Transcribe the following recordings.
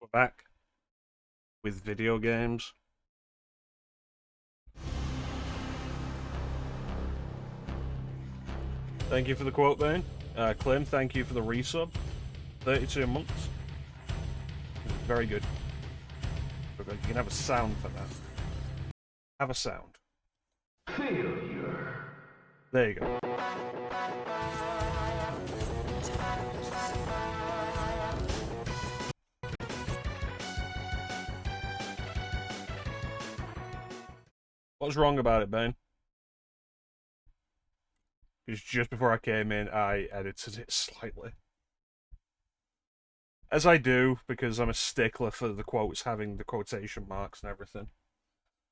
We're back with video games. Thank you for the quote, Bane. Clem, thank you for the resub. 32 months. Very good. You can have a sound for that. Have a sound. Failure. There you go. What's wrong about it, Bane? Because just before I came in, I edited it slightly. As I do, because I'm a stickler for the quotes having the quotation marks and everything.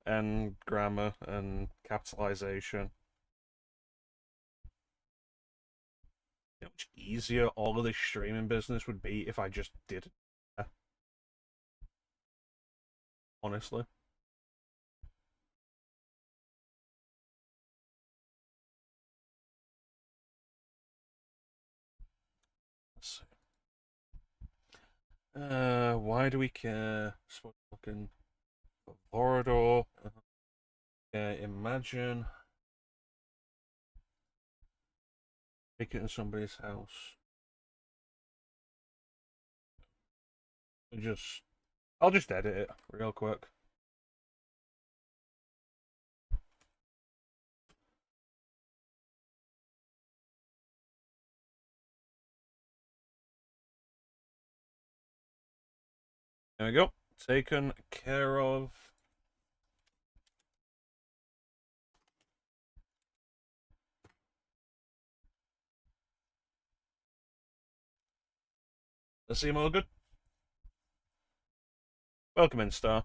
And grammar and capitalization. You know how much easier all of this streaming business would be if I just did it. Honestly. Let's see. Why do we care? Fucking Vorador. Imagine take it in somebody's house. I'll just edit it real quick. There we go. Taken care of. Does seem all good? Welcome in, Star.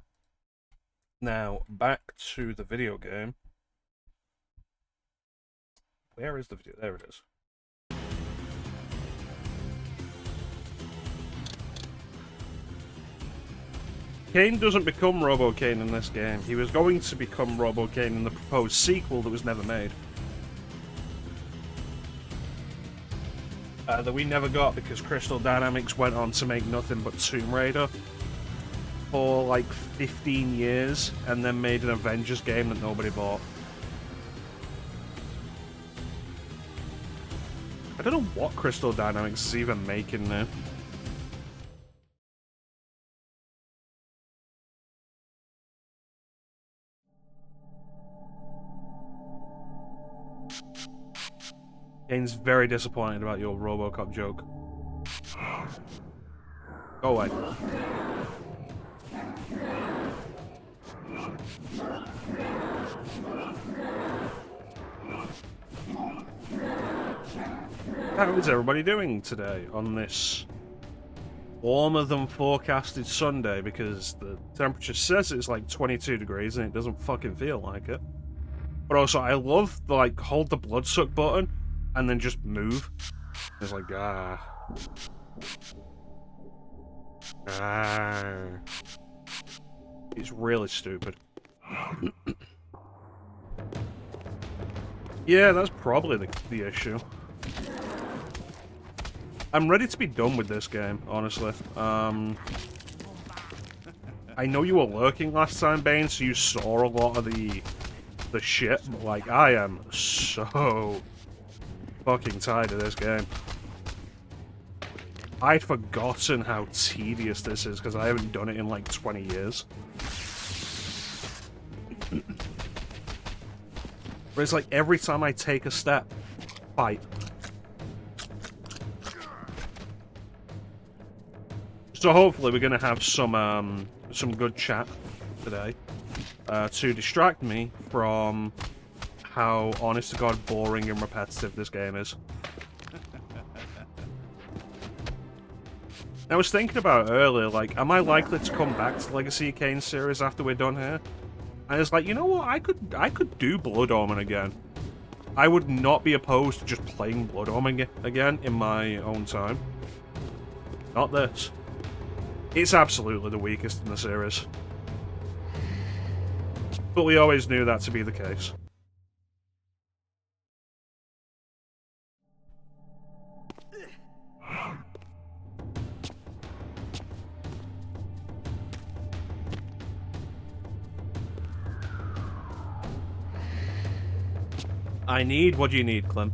Now, back to the video game. Where is the video? There it is. Kain doesn't become Robo-Kain in this game. He was going to become Robo-Kain in the proposed sequel that was never made. That we never got because Crystal Dynamics went on to make nothing but Tomb Raider for like 15 years and then made an Avengers game that nobody bought. I don't know what Crystal Dynamics is even making now. Kane's very disappointed about your RoboCop joke. Go away. How is everybody doing today on this warmer than forecasted Sunday? Because the temperature says it's like 22 degrees and it doesn't fucking feel like it. But also, I love the, like, hold the bloodsuck button and then just move. It's like, ah. It's really stupid. Yeah, that's probably the issue. I'm ready to be done with this game, honestly. I know you were lurking last time, Bane, so you saw a lot of the shit, but, like, I am so fucking tired of this game. I'd forgotten how tedious this is because I haven't done it in like 20 years. But it's like every time I take a step, fight. So hopefully we're gonna have some good chat today to distract me from how honest to god boring and repetitive this game is. I was thinking about it earlier, like, am I likely to come back to Legacy of Kain series after we're done here? And it's like, you know what, I could do Blood Omen again. I would not be opposed to just playing Blood Omen again in my own time. Not this. It's absolutely the weakest in the series. But we always knew that to be the case. What do you need, Clem?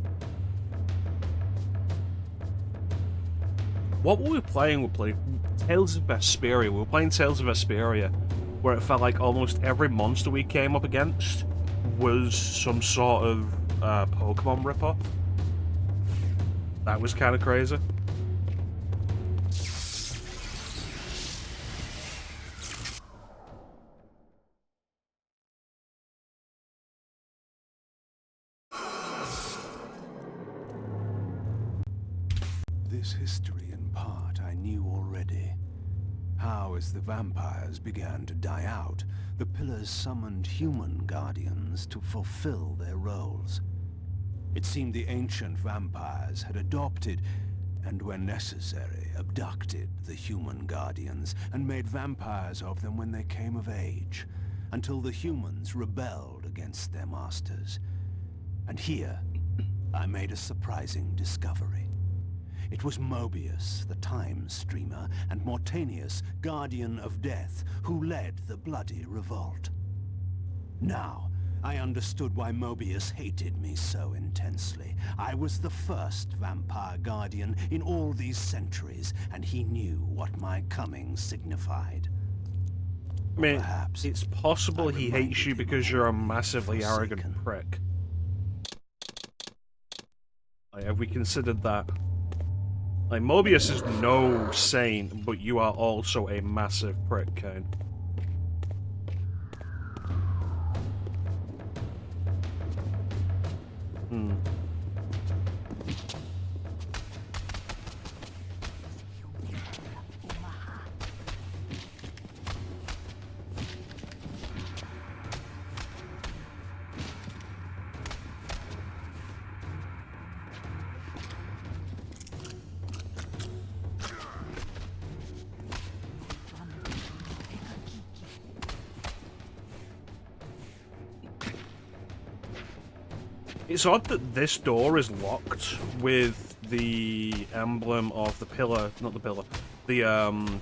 What were we playing? We played Tales of Vesperia. We were playing Tales of Vesperia, where it felt like almost every monster we came up against was some sort of Pokemon ripoff. That was kind of crazy. This history, in part, I knew already. How, as the vampires began to die out, the Pillars summoned human guardians to fulfill their roles. It seemed the ancient vampires had adopted, and when necessary, abducted the human guardians and made vampires of them when they came of age, until the humans rebelled against their masters. And here, I made a surprising discovery. It was Mobius, the Time Streamer, and Mortanius, Guardian of Death, who led the bloody revolt. Now, I understood why Mobius hated me so intensely. I was the first vampire guardian in all these centuries, and he knew what my coming signified. I mean, perhaps it's possible he hates you because you're a massively arrogant prick. Like, have we considered that? Like, Mobius is no saint, but you are also a massive prick, Kain. It's odd that this door is locked with the emblem of the pillar, not the pillar, the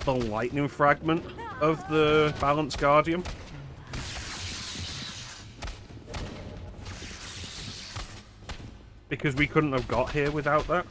lightning fragment of the Balance Guardian. Because we couldn't have got here without that.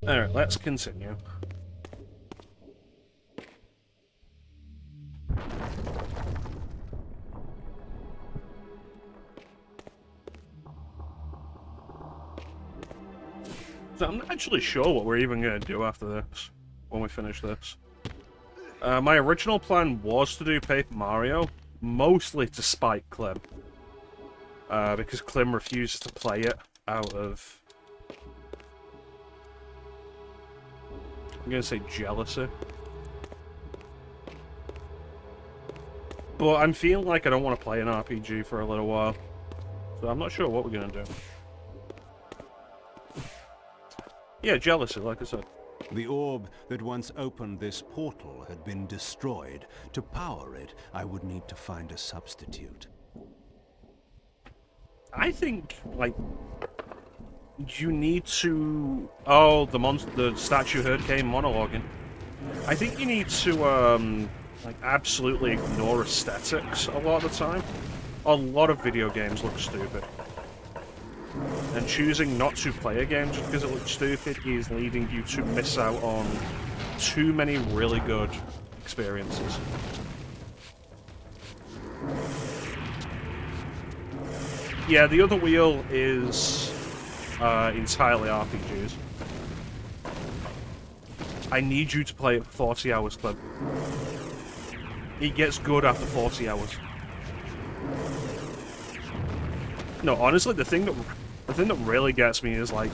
Alright, let's continue. So I'm not actually sure what we're even going to do after this, when we finish this. My original plan was to do Paper Mario, mostly to spite Clem. Because Clem refuses to play it out of... I'm going to say jealousy. But I'm feeling like I don't want to play an RPG for a little while. So I'm not sure what we're going to do. Yeah, jealousy, like I said. The orb that once opened this portal had been destroyed. To power it, I would need to find a substitute. I think, like, you need to... Oh, the statue heard Kain monologuing. I think you need to, like, absolutely ignore aesthetics a lot of the time. A lot of video games look stupid. And choosing not to play a game just because it looks stupid is leading you to miss out on too many really good experiences. Yeah, the other wheel is entirely RPGs. I need you to play it for 40 hours, Clem. It gets good after 40 hours. No, honestly, the thing that really gets me is, like,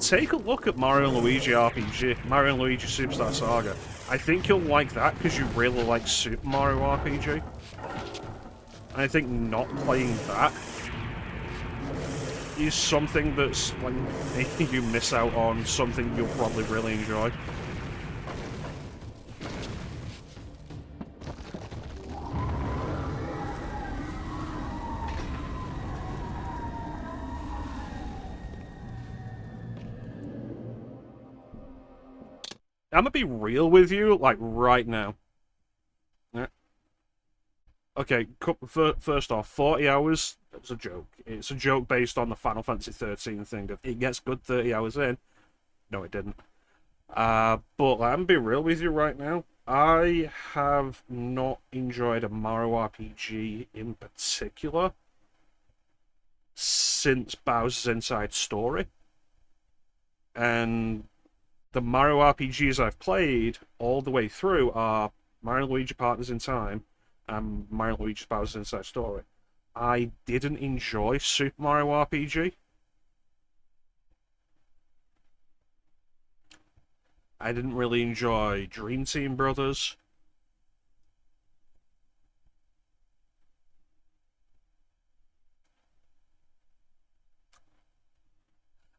take a look at Mario and Luigi RPG, Mario and Luigi Superstar Saga. I think you'll like that because you really like Super Mario RPG. And I think not playing that is something that's like making you miss out on something you'll probably really enjoy. I'm gonna be real with you, like, right now. Yeah. Okay, first off, 40 hours, it's a joke. It's a joke based on the Final Fantasy 13 thing of it gets good 30 hours in. No, it didn't. But I'm gonna be real with you right now. I have not enjoyed a Mario RPG in particular since Bowser's Inside Story. And the Mario RPGs I've played all the way through are Mario & Luigi Partners in Time and Mario & Luigi's Bowser's Inside Story. I didn't enjoy Super Mario RPG. I didn't really enjoy Dream Team Brothers.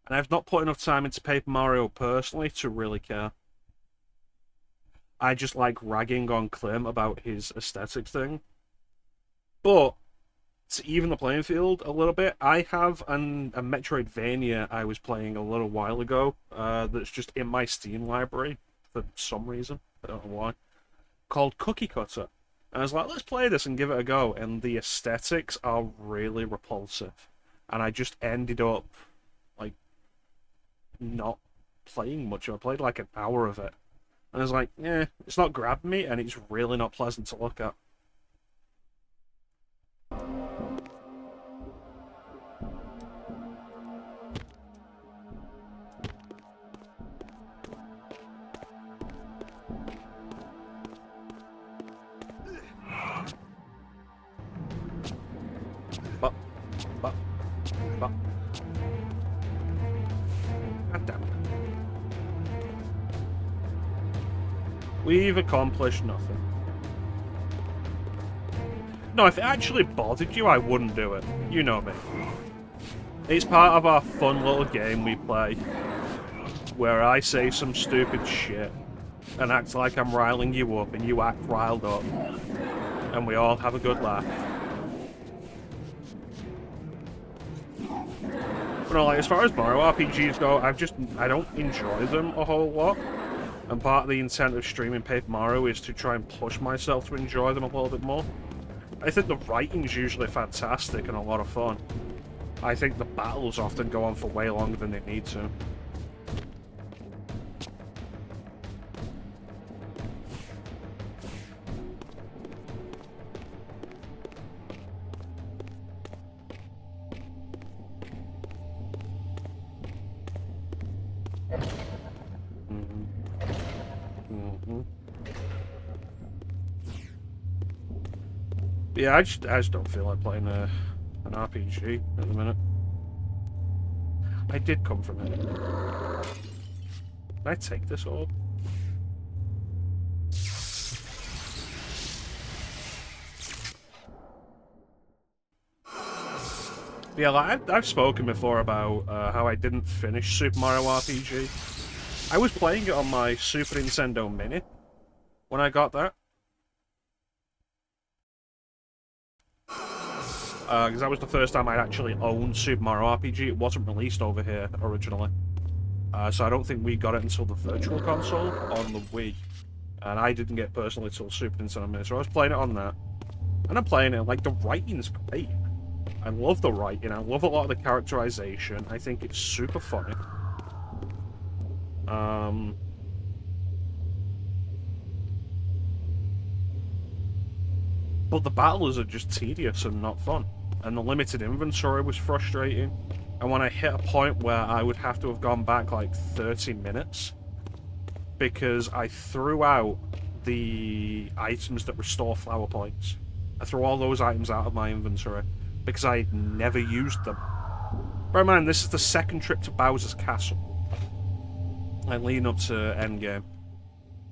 And I've not put enough time into Paper Mario personally to really care. I just like ragging on Clem about his aesthetics thing. But to even the playing field a little bit, I have a Metroidvania I was playing a little while ago that's just in my Steam library for some reason. I don't know why. Called Cookie Cutter. And I was like, let's play this and give it a go. And the aesthetics are really repulsive. And I just ended up, like, not playing much. I played like an hour of it. And I was like, yeah, it's not grabbing me, and it's really not pleasant to look at. But. God damn it. We've accomplished nothing. No, if it actually bothered you, I wouldn't do it. You know me. It's part of our fun little game we play, where I say some stupid shit and act like I'm riling you up, and you act riled up, and we all have a good laugh. But no, like, as far as Mario RPGs go, I don't enjoy them a whole lot. And part of the intent of streaming Paper Mario is to try and push myself to enjoy them a little bit more. I think the writing's usually fantastic and a lot of fun. I think the battles often go on for way longer than they need to. Yeah, I just don't feel like playing an RPG at the minute. I did come from it. Can I take this orb? Yeah, like I've spoken before about how I didn't finish Super Mario RPG. I was playing it on my Super Nintendo Mini when I got that. Because that was the first time I'd actually owned Super Mario RPG. It wasn't released over here originally. So I don't think we got it until the Virtual Console on the Wii. And I didn't get it personally until Super Nintendo Mini. So I was playing it on that. And I'm playing it, like, the writing's great. I love the writing. I love a lot of the characterization. I think it's super funny. But the battles are just tedious and not fun. And the limited inventory was frustrating. And when I hit a point where I would have to have gone back like 30 minutes because I threw out the items that restore flower points. I threw all those items out of my inventory because I never used them. Bear in mind, this is the second trip to Bowser's Castle. like leading up to endgame.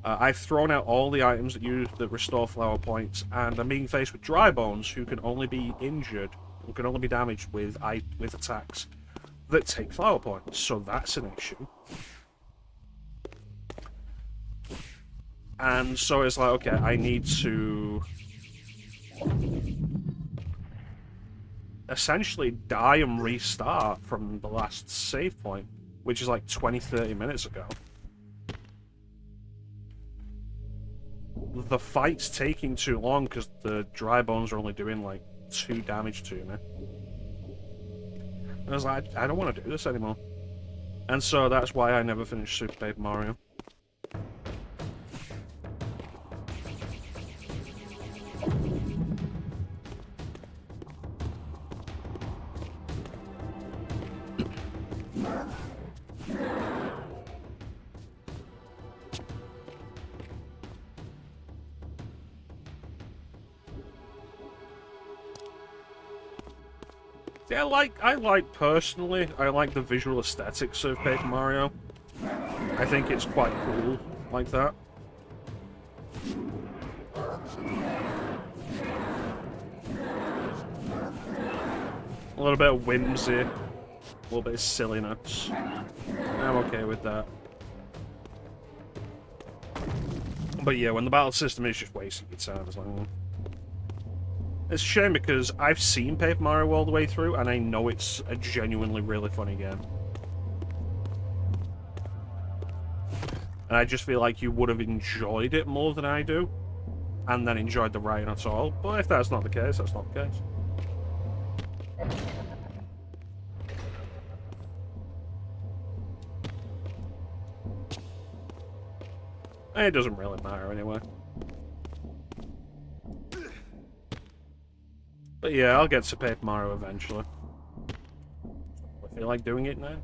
I've thrown out all the items that restore flower points, and I'm being faced with dry bones who can only be injured, who can only be damaged with attacks that take flower points. So that's an issue. And so it's like, okay, I need to essentially die and restart from the last save point, which is like 20-30 minutes ago. The fight's taking too long because the dry bones are only doing like 2 damage to me. And I was like, I don't want to do this anymore. And so that's why I never finished Super Paper Mario. Yeah, I like personally, I like the visual aesthetics of Paper Mario. I think it's quite cool like that. A little bit of whimsy, a little bit of silliness. I'm okay with that. But yeah, when the battle system is just wasting your time, it's like... It's a shame because I've seen Paper Mario all the way through, and I know it's a genuinely really funny game. And I just feel like you would have enjoyed it more than I do, and then enjoyed the writing at all. But if that's not the case, that's not the case. It doesn't really matter anyway. But yeah, I'll get to Paper Mario eventually. I feel like doing it now.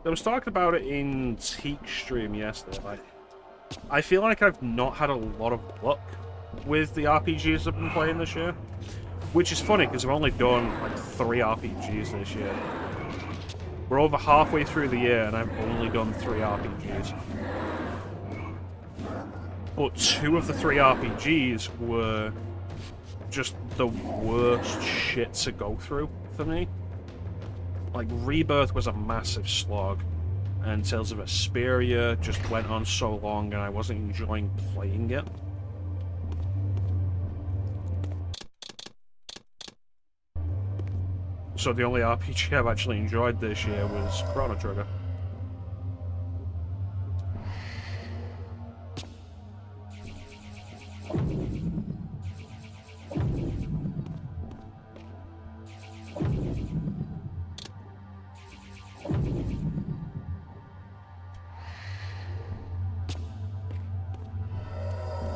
I was talking about it in Teak's stream yesterday. Like, I feel like I've not had a lot of luck with the RPGs I've been playing this year. Which is funny, because I've only done like 3 RPGs this year. We're over halfway through the year, and I've only done 3 RPGs. But 2 of the 3 RPGs were just the worst shit to go through for me. Like, Rebirth was a massive slog, and Tales of Vesperia just went on so long and I wasn't enjoying playing it. So the only RPG I've actually enjoyed this year was Chrono Trigger.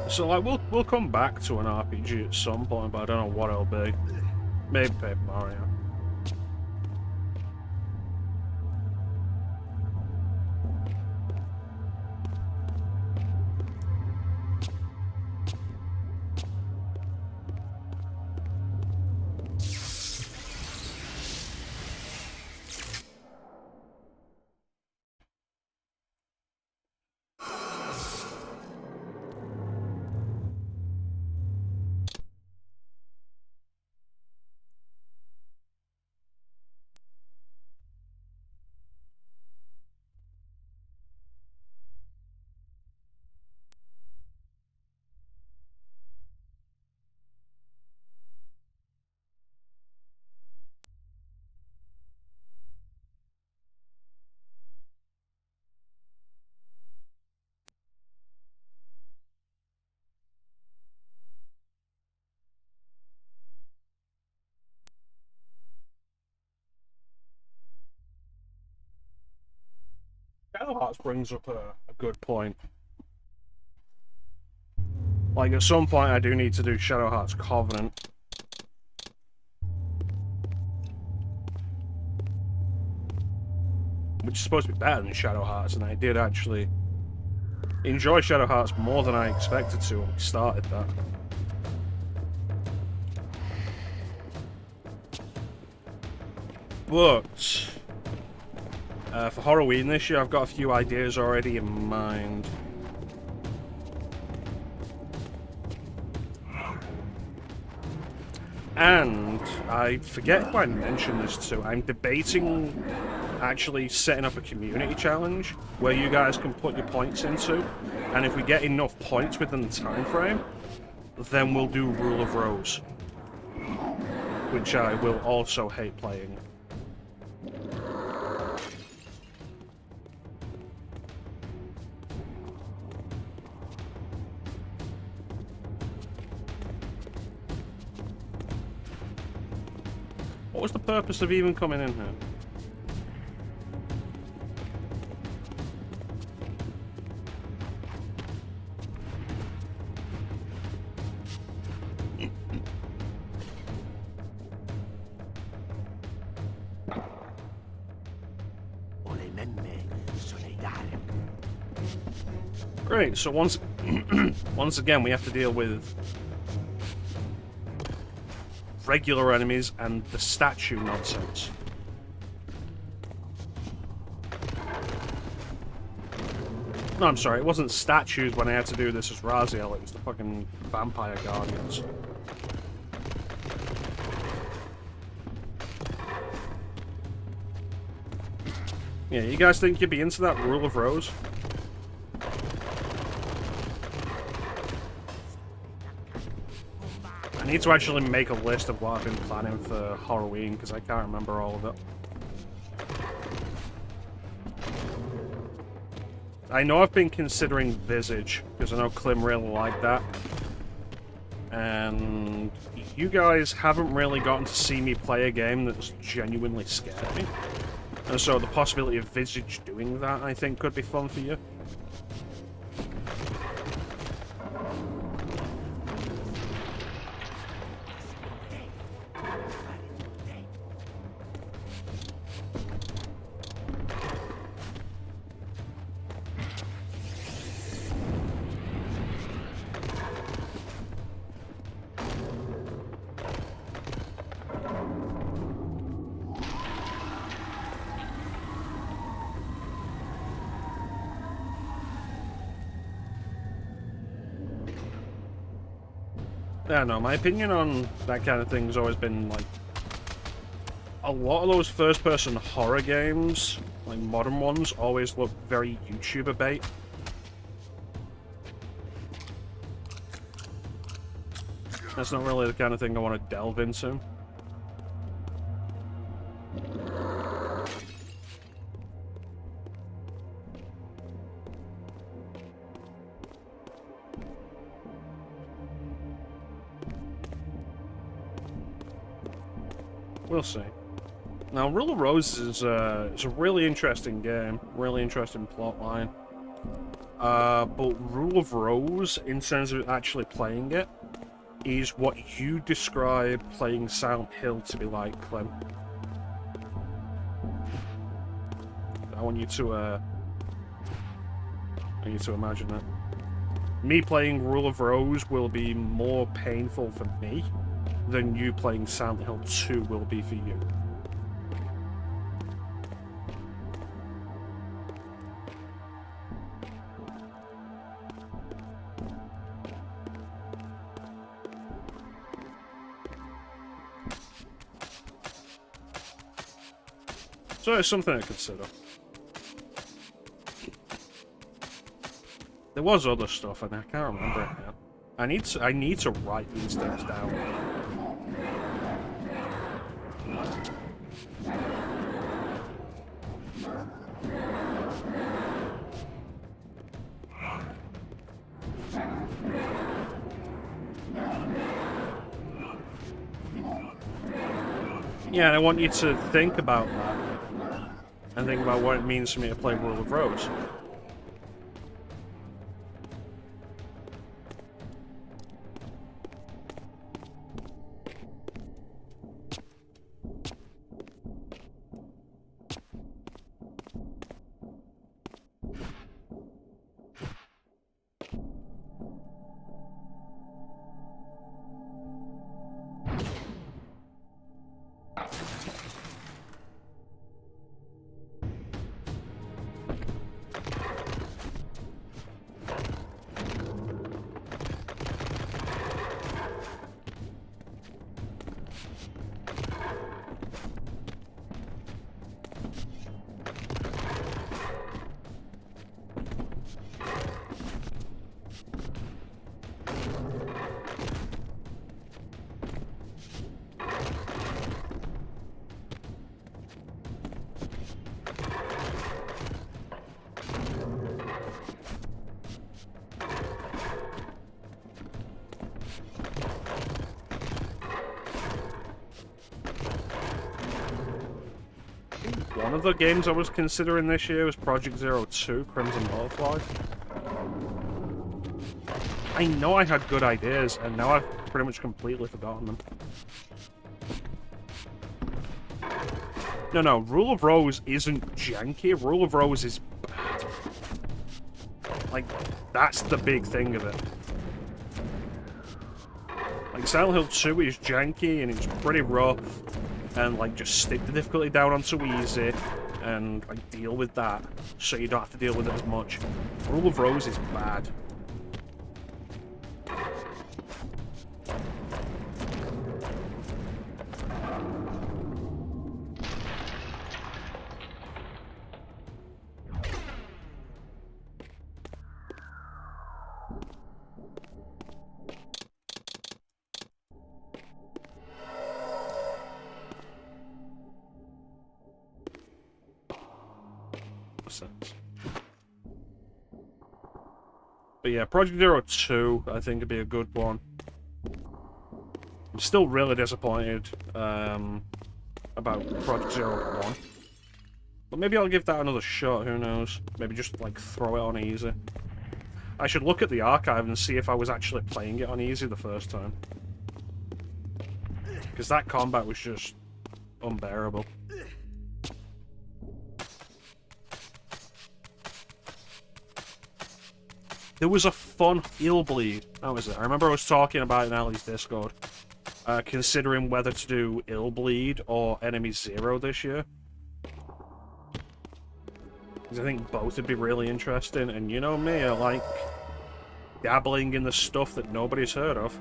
So like we'll come back to an RPG at some point, but I don't know what it'll be. Maybe Paper Mario. Shadow Hearts brings up a good point. Like, at some point I do need to do Shadow Hearts Covenant. Which is supposed to be better than Shadow Hearts, and I did actually enjoy Shadow Hearts more than I expected to when we started that. But For Halloween this year, I've got a few ideas already in mind. And I forget who I mentioned this to. I'm debating actually setting up a community challenge where you guys can put your points into, and if we get enough points within the time frame, then we'll do Rule of Rose, which I will also hate playing. What was the purpose of even coming in here? Great, so once again we have to deal with regular enemies and the statue nonsense. No, I'm sorry, it wasn't statues when I had to do this as Raziel, it was the fucking vampire guardians. Yeah, you guys think you'd be into that Rule of Rose? I need to actually make a list of what I've been planning for Halloween, because I can't remember all of it. I know I've been considering Visage, because I know Clem really liked that. And you guys haven't really gotten to see me play a game that's genuinely scared me. And so the possibility of Visage doing that, I think, could be fun for you. I don't know, my opinion on that kind of thing has always been, like, a lot of those first-person horror games, like modern ones, always look very YouTuber bait. That's not really the kind of thing I want to delve into. We'll see. Now, Rule of Rose is a really interesting game, really interesting plotline. But Rule of Rose, in terms of actually playing it, is what you describe playing Silent Hill to be like, Clem. I want you to imagine that. Me playing Rule of Rose will be more painful for me than you playing Silent Hill 2 will be for you. So it's something to consider. There was other stuff, and I can't remember it now. I need to write these things down. Yeah, and I want you to think about that. And think about what it means for me to play Rule of Rose. One of the games I was considering this year was Project Zero 2, Crimson Butterfly. I know I had good ideas, and now I've pretty much completely forgotten them. No, Rule of Rose isn't janky. Rule of Rose is bad. Like, that's the big thing of it. Like, Silent Hill 2 is janky, and it's pretty rough. And, like, just stick the difficulty down onto easy, and, like, deal with that, so you don't have to deal with it as much. Rule of Rose is bad. Sense. But yeah, Project Zero 2, I think, would be a good one. I'm still really disappointed about Project Zero 1. But maybe I'll give that another shot, who knows? Maybe just, like, throw it on easy. I should look at the archive and see if I was actually playing it on easy the first time. Because that combat was just unbearable. There was a fun heal bleed. That was it. I remember I was talking about it in Ali's Discord. Considering whether to do Ill Bleed or Enemy Zero this year. Because I think both would be really interesting. And you know me, I like dabbling in the stuff that nobody's heard of.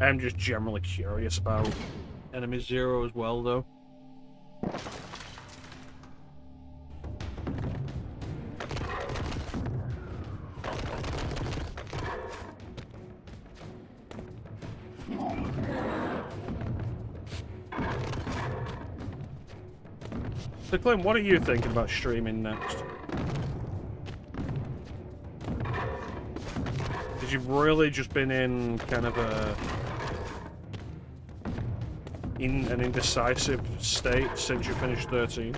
I'm just generally curious about Enemy Zero as well, though. So, Clint, what are you thinking about streaming next? Did you really just been in kind of in an indecisive state since you finished 13?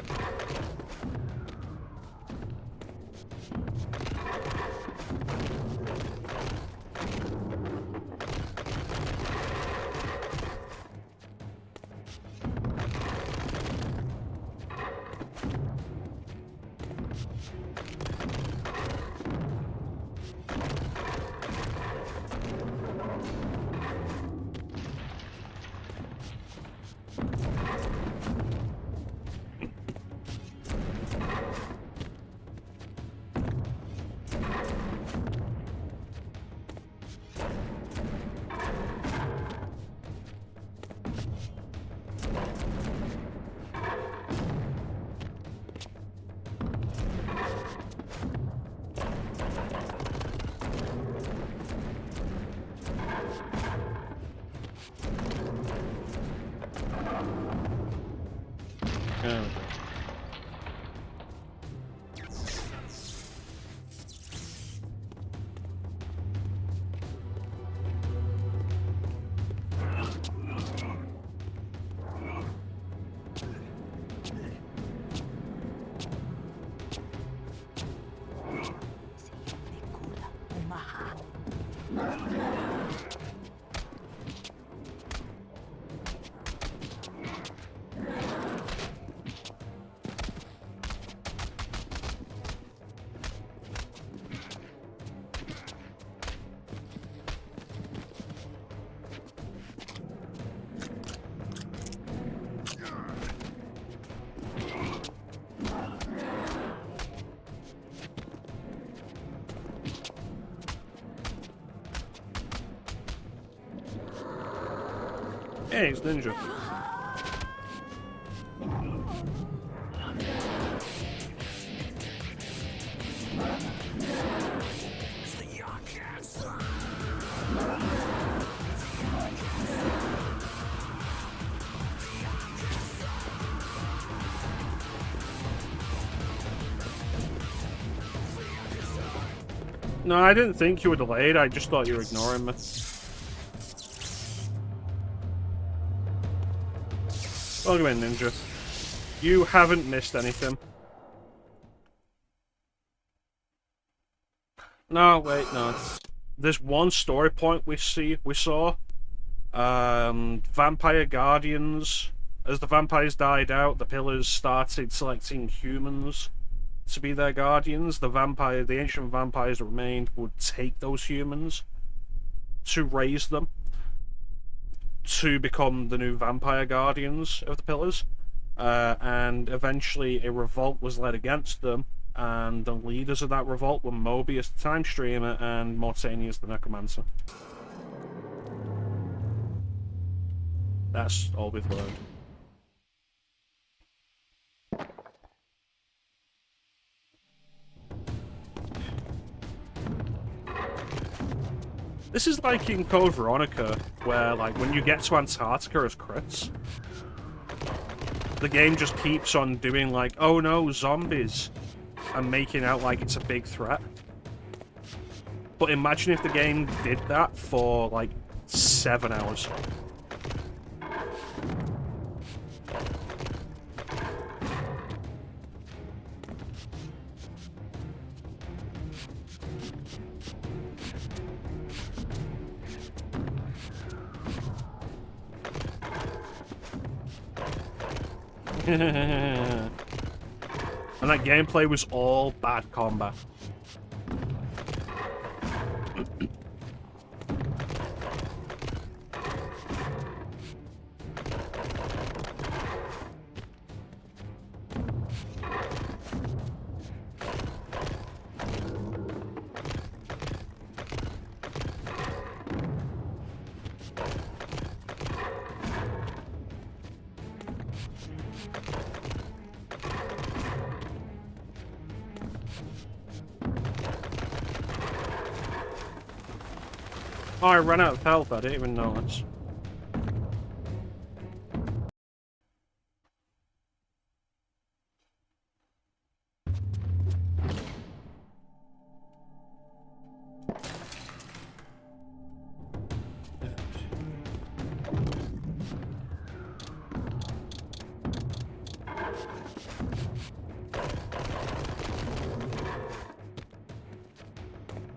Hey, it's Ninja. No, I didn't think you were delayed. I just thought you were ignoring me. Welcome in, Ninja. You haven't missed anything. No, wait, no. There's one story point we saw. Vampire Guardians. As the vampires died out, the pillars started selecting humans to be their guardians. The ancient vampires that remained would take those humans to raise them to become the new vampire guardians of the pillars. And eventually a revolt was led against them, and the leaders of that revolt were Mobius the Time Streamer and Mortanius the Necromancer. That's all we've learned. This is like in Code Veronica, where like when you get to Antarctica as crits, the game just keeps on doing like, oh no, zombies, and making out like it's a big threat. But imagine if the game did that for like 7 hours. And that gameplay was all bad combat. Oh, I ran out of health, I didn't even notice.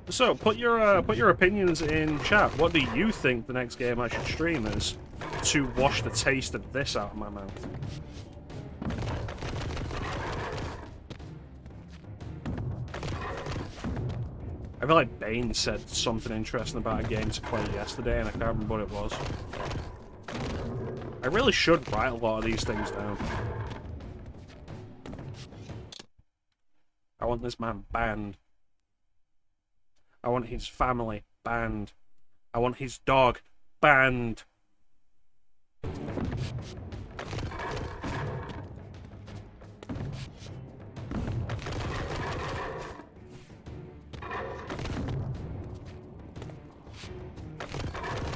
So, put your opinions in chat. What do you think the next game I should stream is to wash the taste of this out of my mouth? I feel like Bane said something interesting about a game to play yesterday, and I can't remember what it was. I really should write a lot of these things down. I want this man banned. I want his family banned. I want his dog banned.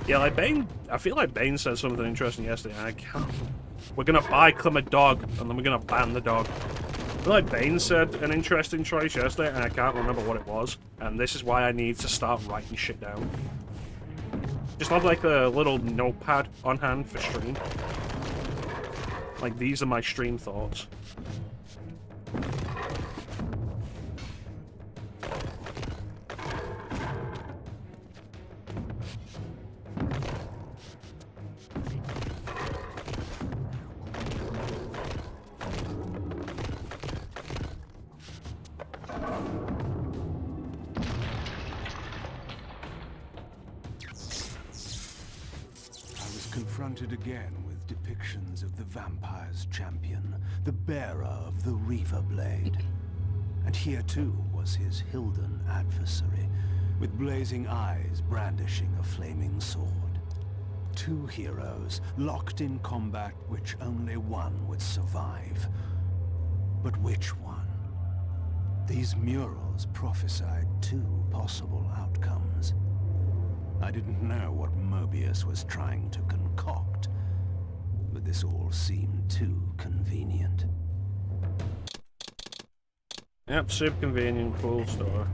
Yeah, like Bane, I feel like Bane said something interesting yesterday, and I can't. We're gonna buy Clem a dog, and then we're gonna ban the dog. I feel like Bane said an interesting choice yesterday, and I can't remember what it was. And this is why I need to start writing shit down. Just have like a little notepad on hand for stream. Like, these are my stream thoughts. Confronted again with depictions of the vampire's champion, the bearer of the Reaver Blade. And here too was his Hilden adversary, with blazing eyes brandishing a flaming sword. Two heroes locked in combat which only one would survive. But which one? These murals prophesied two possible outcomes. I didn't know what Mobius was trying to concoct, but this all seemed too convenient. Yep, super convenient, cool story.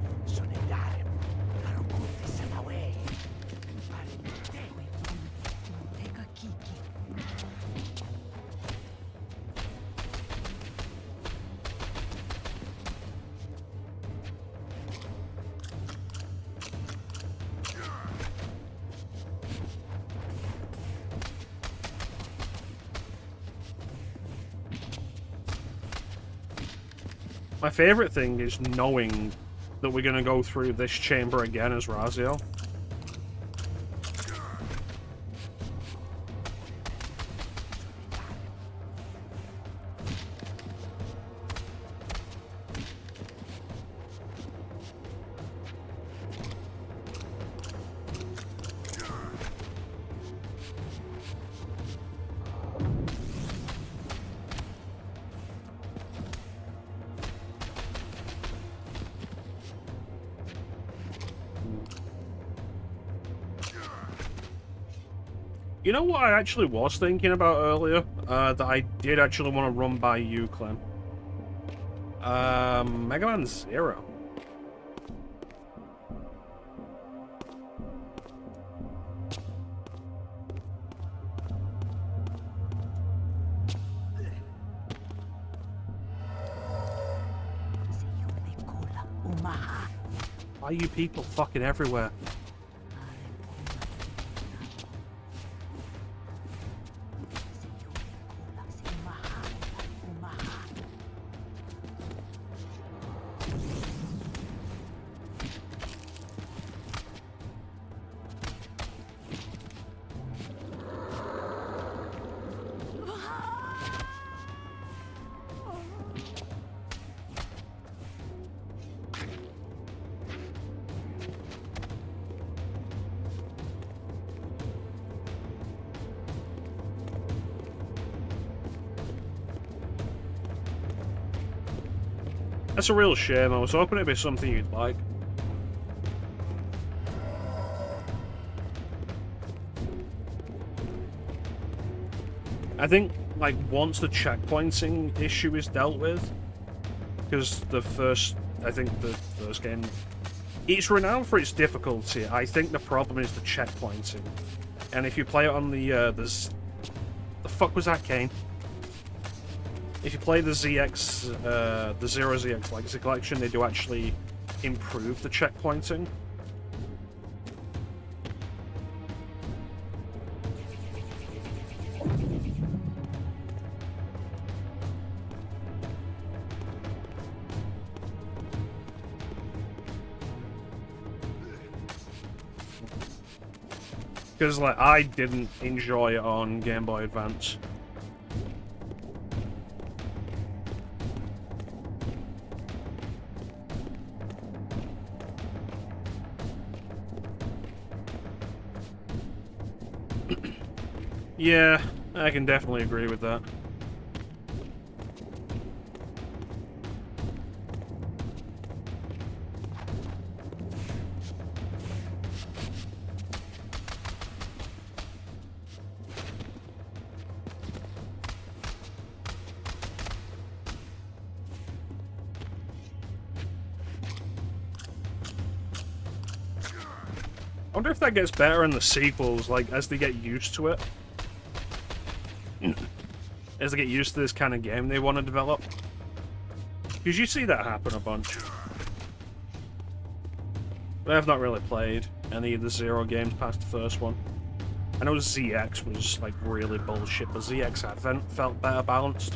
My favorite thing is knowing that we're gonna go through this chamber again as Raziel. You know what I actually was thinking about earlier? That I did actually want to run by you, Clem. Mega Man Zero. Why are you people fucking everywhere? That's a real shame. I was hoping it'd be something you'd like. I think, like, once the checkpointing issue is dealt with, because I think the first game, it's renowned for its difficulty. I think the problem is the checkpointing. And if you play it on the fuck was that, Kain? If you play the ZX, the Zero ZX Legacy Collection, they do actually improve the checkpointing. Because, like, I didn't enjoy it on Game Boy Advance. Yeah, I can definitely agree with that. I wonder if that gets better in the sequels, like, as they get used to it. As they get used to this kind of game they want to develop. Because you see that happen a bunch. But I've not really played any of the Zero games past the first one. I know ZX was, like, really bullshit, but ZX Advent felt better balanced.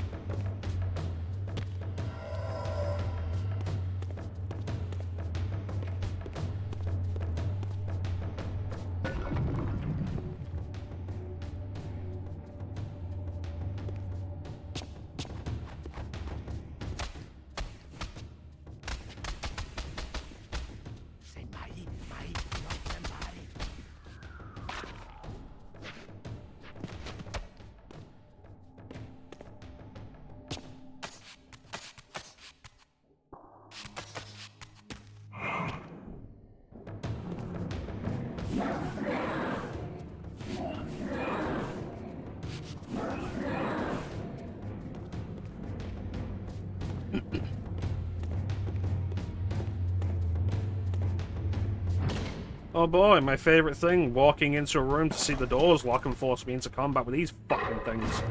Oh boy, my favorite thing, walking into a room to see the doors lock and force me into combat with these fucking things.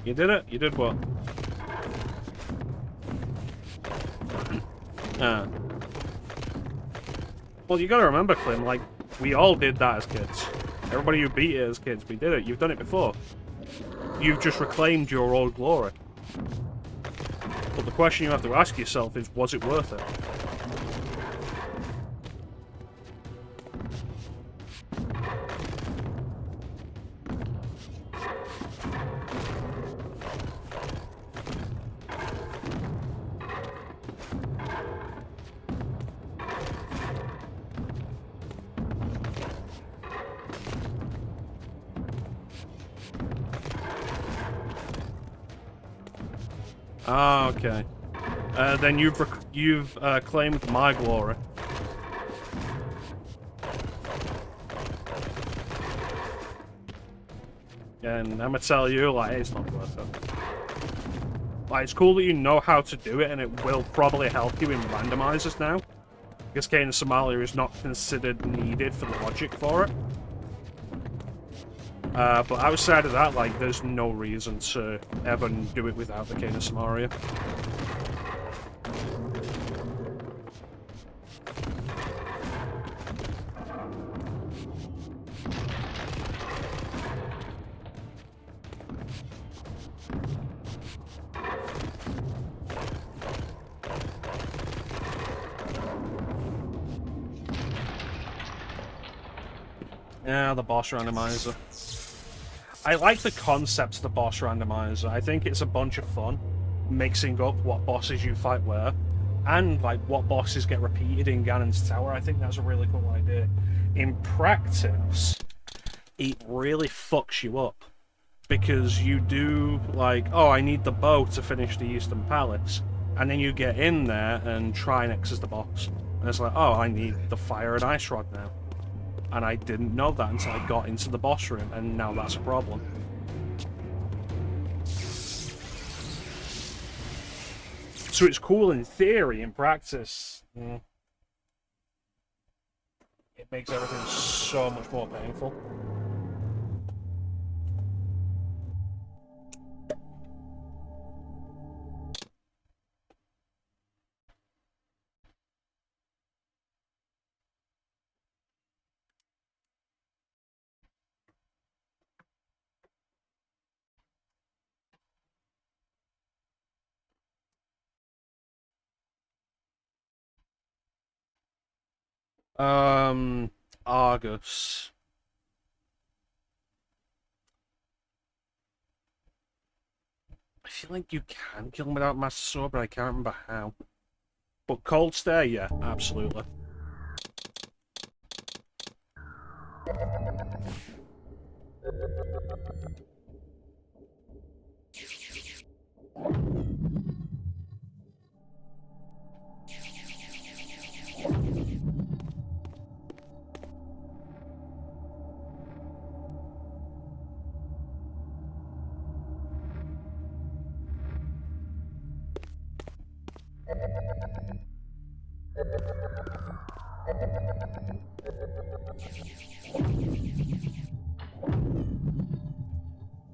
You did it? You did what? Well, you gotta remember, Clem, like, We all did that as kids. Everybody who beat it as kids, we did it. You've done it before. You've just reclaimed your old glory. But the question you have to ask yourself is, was it worth it? Ah, okay. Then you've claimed my glory. And I'm gonna tell you, like, it's not worth it. Like, it's cool that you know how to do it, and it will probably help you in randomizers now. Because Kain and Somalia is not considered needed for the logic for it. But outside of that, like, there's no reason to ever do it without the Kain and Somalia. Yeah, the boss randomizer. I like the concept of the boss randomizer. I think it's a bunch of fun, mixing up what bosses you fight where, and like what bosses get repeated in Ganon's Tower. I think that's a really cool idea. In practice, it really fucks you up, because you do like, oh, I need the bow to finish the Eastern Palace, and then you get in there and try and X as the boss, and it's like, oh, I need the Fire and Ice Rod now. And I didn't know that until I got into the boss room, and now that's a problem. So it's cool in theory, in practice, it makes everything so much more painful. Argus. I feel like you can kill him without Master Sword, but I can't remember how. But Cold Stare, yeah, absolutely.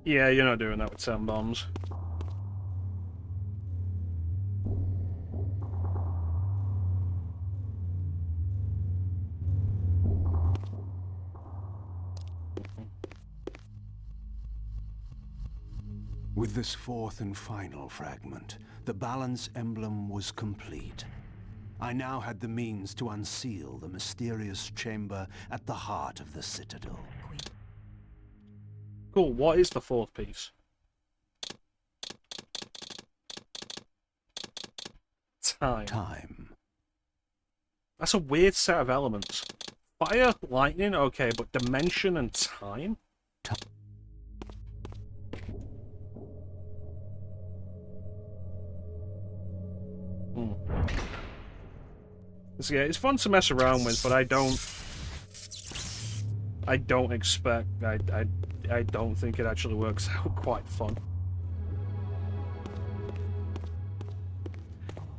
Yeah, you're not doing that with 10 bombs. With this fourth and final fragment, the balance emblem was complete. I now had the means to unseal the mysterious chamber at the heart of the Citadel. Cool, what is the fourth piece? Time. That's a weird set of elements. Fire, lightning, okay, but dimension and time? So yeah, it's fun to mess around with, but I don't expect, I don't think it actually works out quite fun.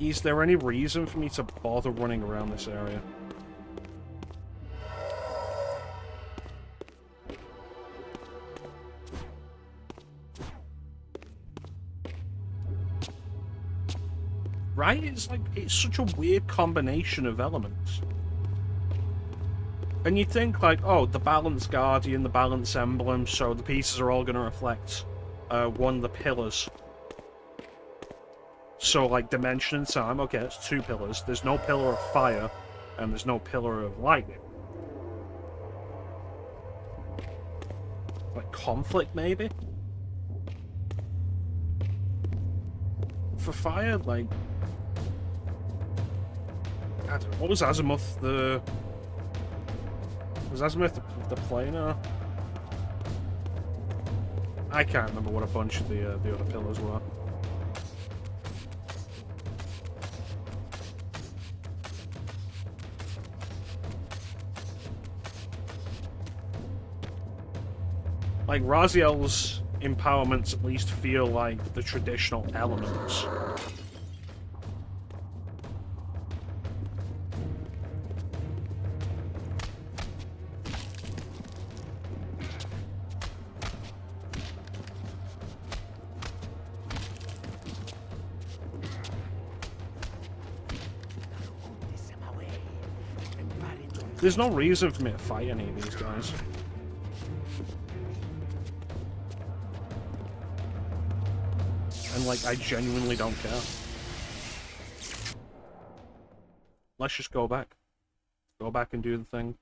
Is there any reason for me to bother running around this area? Right? It's like, it's such a weird combination of elements. And you think, like, oh, the balance guardian, the balance emblem, so the pieces are all going to reflect one of the pillars. So, like, dimension and time, okay, that's 2 pillars. There's no pillar of fire, and there's no pillar of lightning. Like, conflict, maybe? For fire, like... I don't know, what was Azimuth, the... Was Azimuth the planar? I can't remember what a bunch of the other pillars were. Like, Raziel's empowerments at least feel like the traditional elements. There's no reason for me to fight any of these guys. And, like, I genuinely don't care. Let's just go back. Go back and do the thing.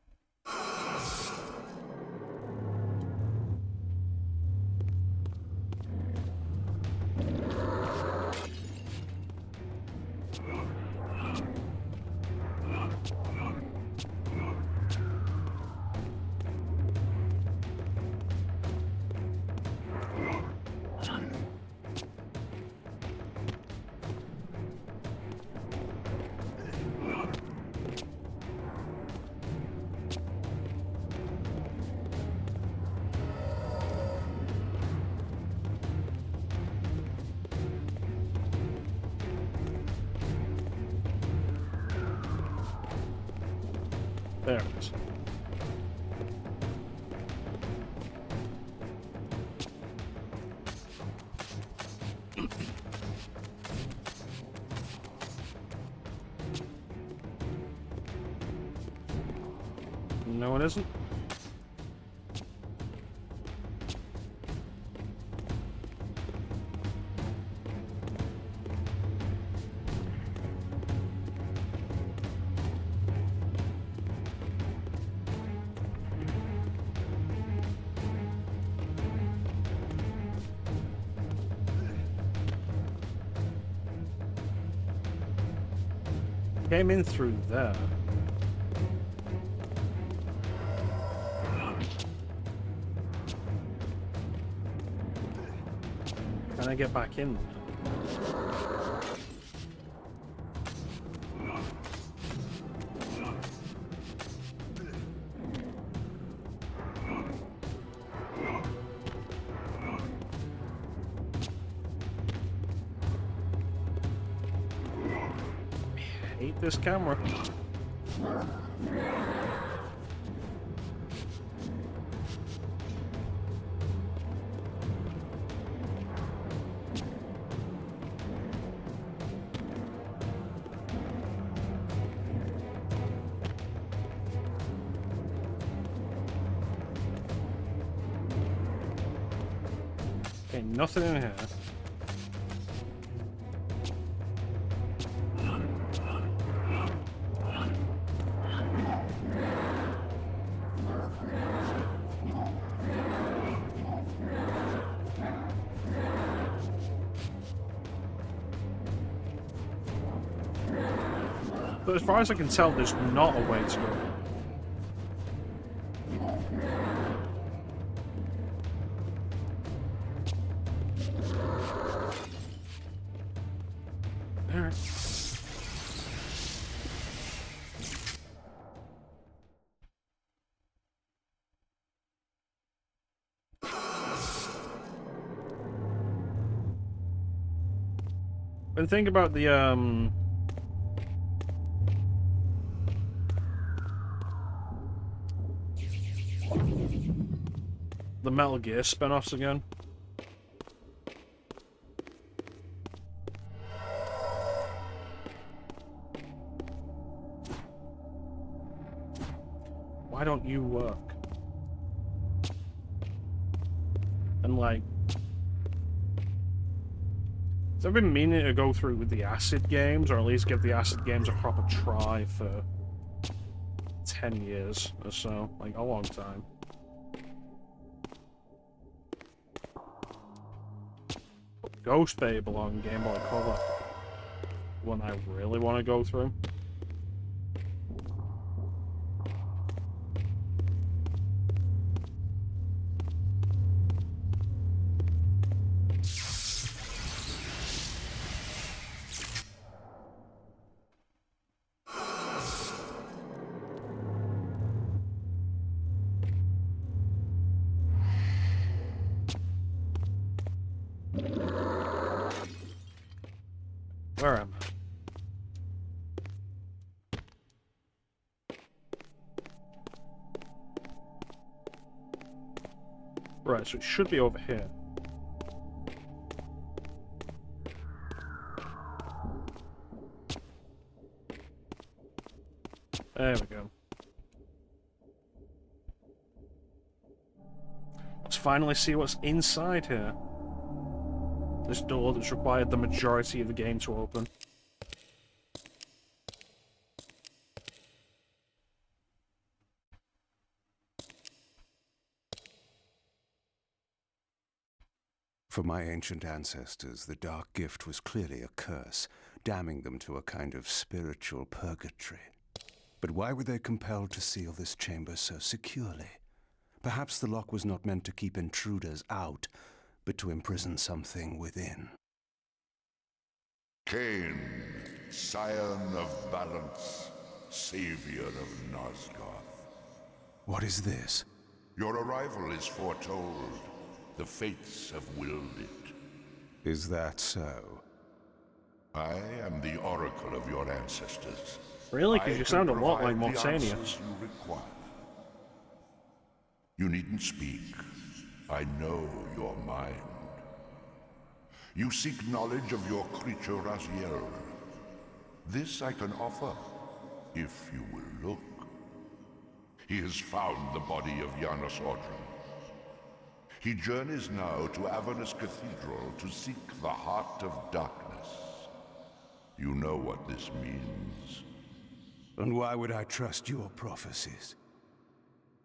There it is. No, it isn't. Came in through there. Can I get back in there? I hate this camera. Okay, nothing in here. But as far as I can tell, there's not a way to go. Alright. And think about the Metal Gear spin-offs again. Why don't you work? And like, I've been meaning to go through with the acid games, or at least give the acid games a proper try for 10 years or so, like a long time. Ghost Bay belong Game Boy Color. One I really want to go through. Where am I? Right, so it should be over here. There we go. Let's finally see what's inside here. This door that's required the majority of the game to open. For my ancient ancestors, the dark gift was clearly a curse, damning them to a kind of spiritual purgatory. But why were they compelled to seal this chamber so securely? Perhaps the lock was not meant to keep intruders out, but to imprison something within. Kain, scion of balance, savior of Nosgoth. What is this? Your arrival is foretold. The fates have willed it. Is that so? I am the oracle of your ancestors. Really? Because you sound a lot like provide the Mortania. answers you require. You needn't speak. I know your mind. You seek knowledge of your creature Raziel. This I can offer, if you will look. He has found the body of Janos Audron. He journeys now to Avernus Cathedral to seek the Heart of Darkness. You know what this means. And why would I trust your prophecies?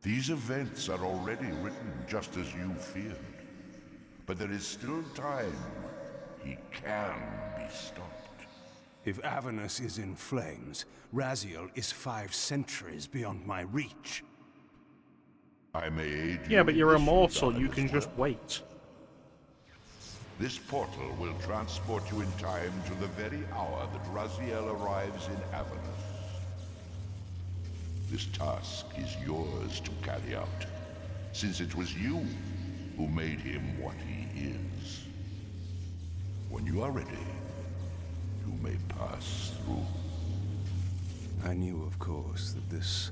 These events are already written just as you feared. But there is still time. He can be stopped. If Avernus is in flames, Raziel is 5 centuries beyond my reach. I may aid you. Yeah, but you're in this immortal, regard you can as just well. wait. This portal will transport you in time to the very hour that Raziel arrives in Avernus. This task is yours to carry out, since it was you who made him what he is. When you are ready, you may pass through. I knew, of course, that this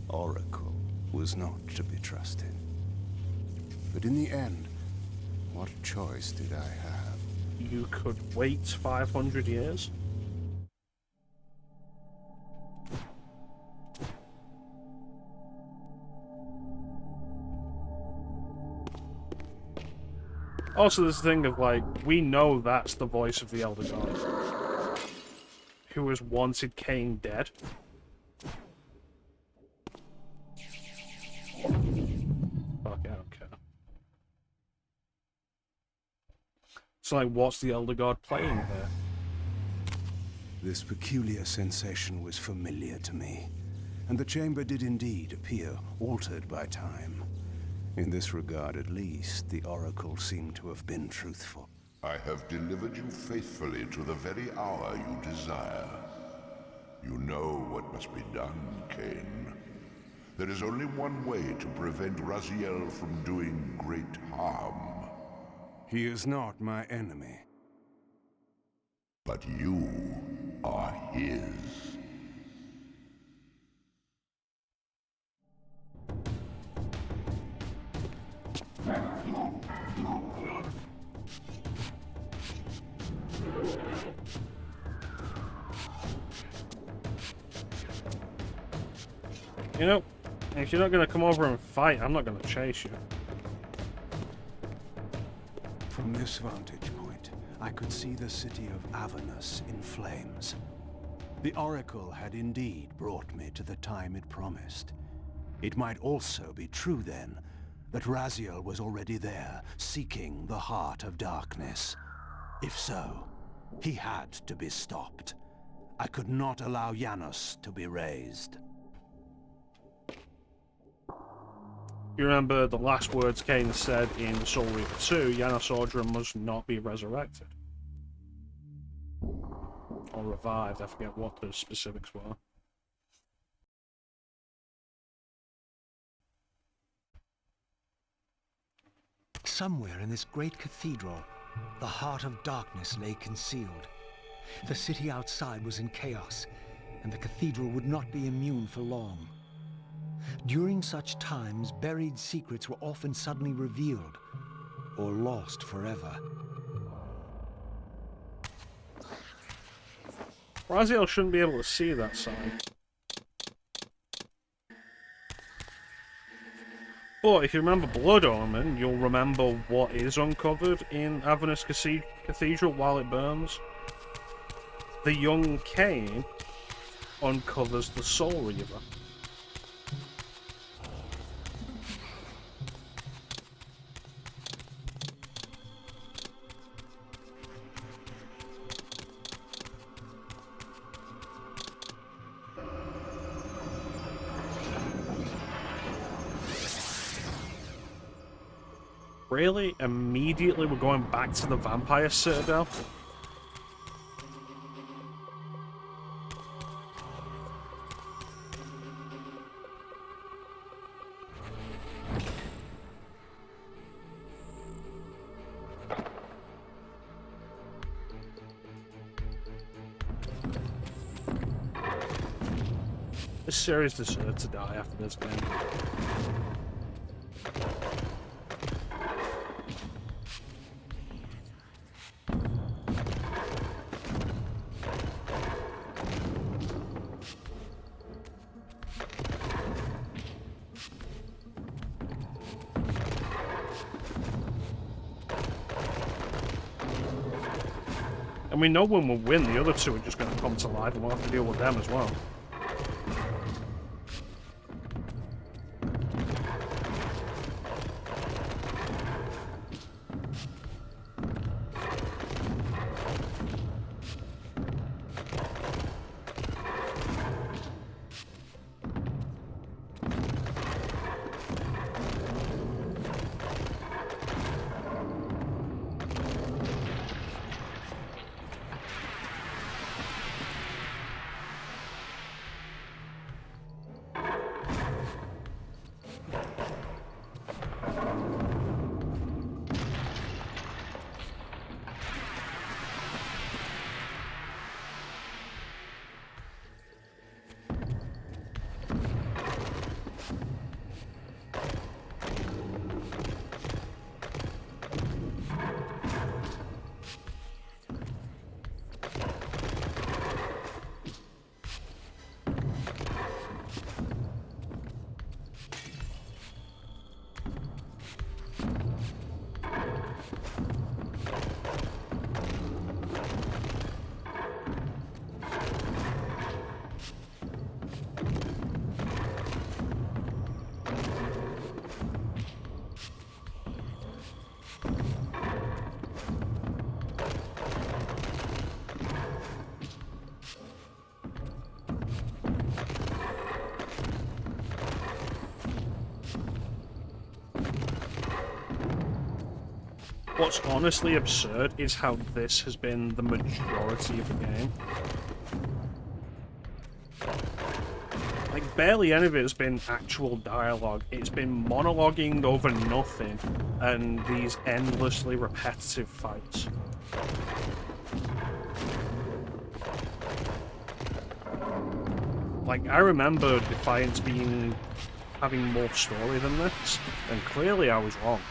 oracle was not to be trusted. But in the end, what choice did I have? You could wait 500 years? Also, this thing of, like, we know that's the voice of the Elder God, who has wanted Kain dead. Fuck, I don't care. So, like, what's the Elder God playing here? This peculiar sensation was familiar to me, and the chamber did indeed appear altered by time. In this regard, at least, the oracle seemed to have been truthful. I have delivered you faithfully to the very hour you desire. You know what must be done, Kain. There is only one way to prevent Raziel from doing great harm. He is not my enemy. But you are his. You know, If you're not going to come over and fight, I'm not going to chase you. From this vantage point, I could see the city of Avernus in flames. The Oracle had indeed brought me to the time it promised. It might also be true then that Raziel was already there, seeking the heart of darkness. If so, he had to be stopped. I could not allow Janus to be raised. You remember the last words Kain said in Soul Reaper 2, Janus Ordra must not be resurrected. Or revived, I forget what the specifics were. Somewhere in this great cathedral, the heart of darkness lay concealed. The city outside was in chaos, and the cathedral would not be immune for long. During such times, buried secrets were often suddenly revealed, or lost forever. Raziel shouldn't be able to see that side. But if you remember Blood Omen, you'll remember what is uncovered in Avernus Cathedral while it burns. The young Kain uncovers the Soul Reaver. Really? Immediately we're going back to the Vampire Citadel? This series deserves to die after this game. And we know when we win, the other two are just going to come to life and we'll have to deal with them as well. What's honestly absurd is how this has been the majority of the game. Like, barely any of it has been actual dialogue. It's been monologuing over nothing and these endlessly repetitive fights. Like, I remember Defiance having more story than this, and clearly I was wrong.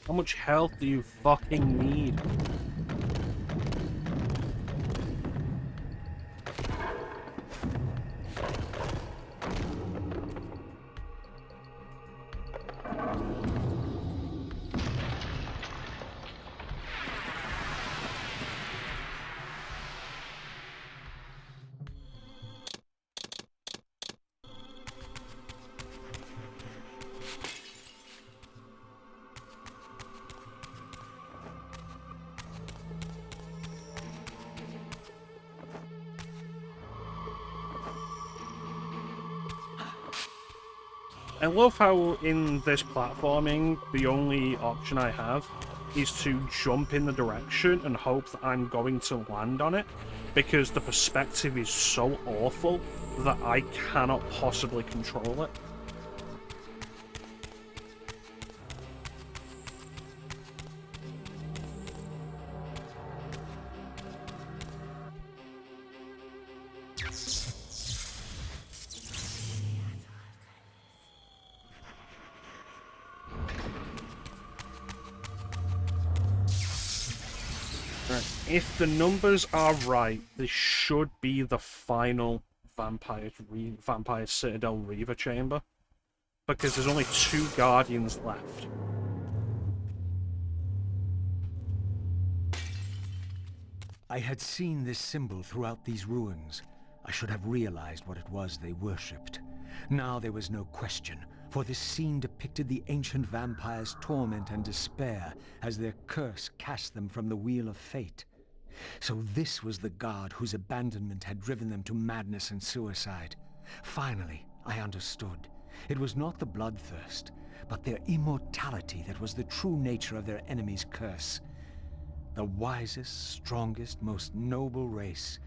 How much health do you fucking need? I love how in this platforming, the only option I have is to jump in the direction and hope that I'm going to land on it, because the perspective is so awful that I cannot possibly control it. If the numbers are right, this should be the final Vampire Citadel Reaver chamber, because there's only 2 Guardians left. I had seen this symbol throughout these ruins. I should have realized what it was they worshipped. Now there was no question, for this scene depicted the ancient vampires' torment and despair as their curse cast them from the wheel of fate. So this was the god whose abandonment had driven them to madness and suicide. Finally, I understood. It was not the bloodthirst, but their immortality that was the true nature of their enemy's curse. The wisest, strongest, most noble race,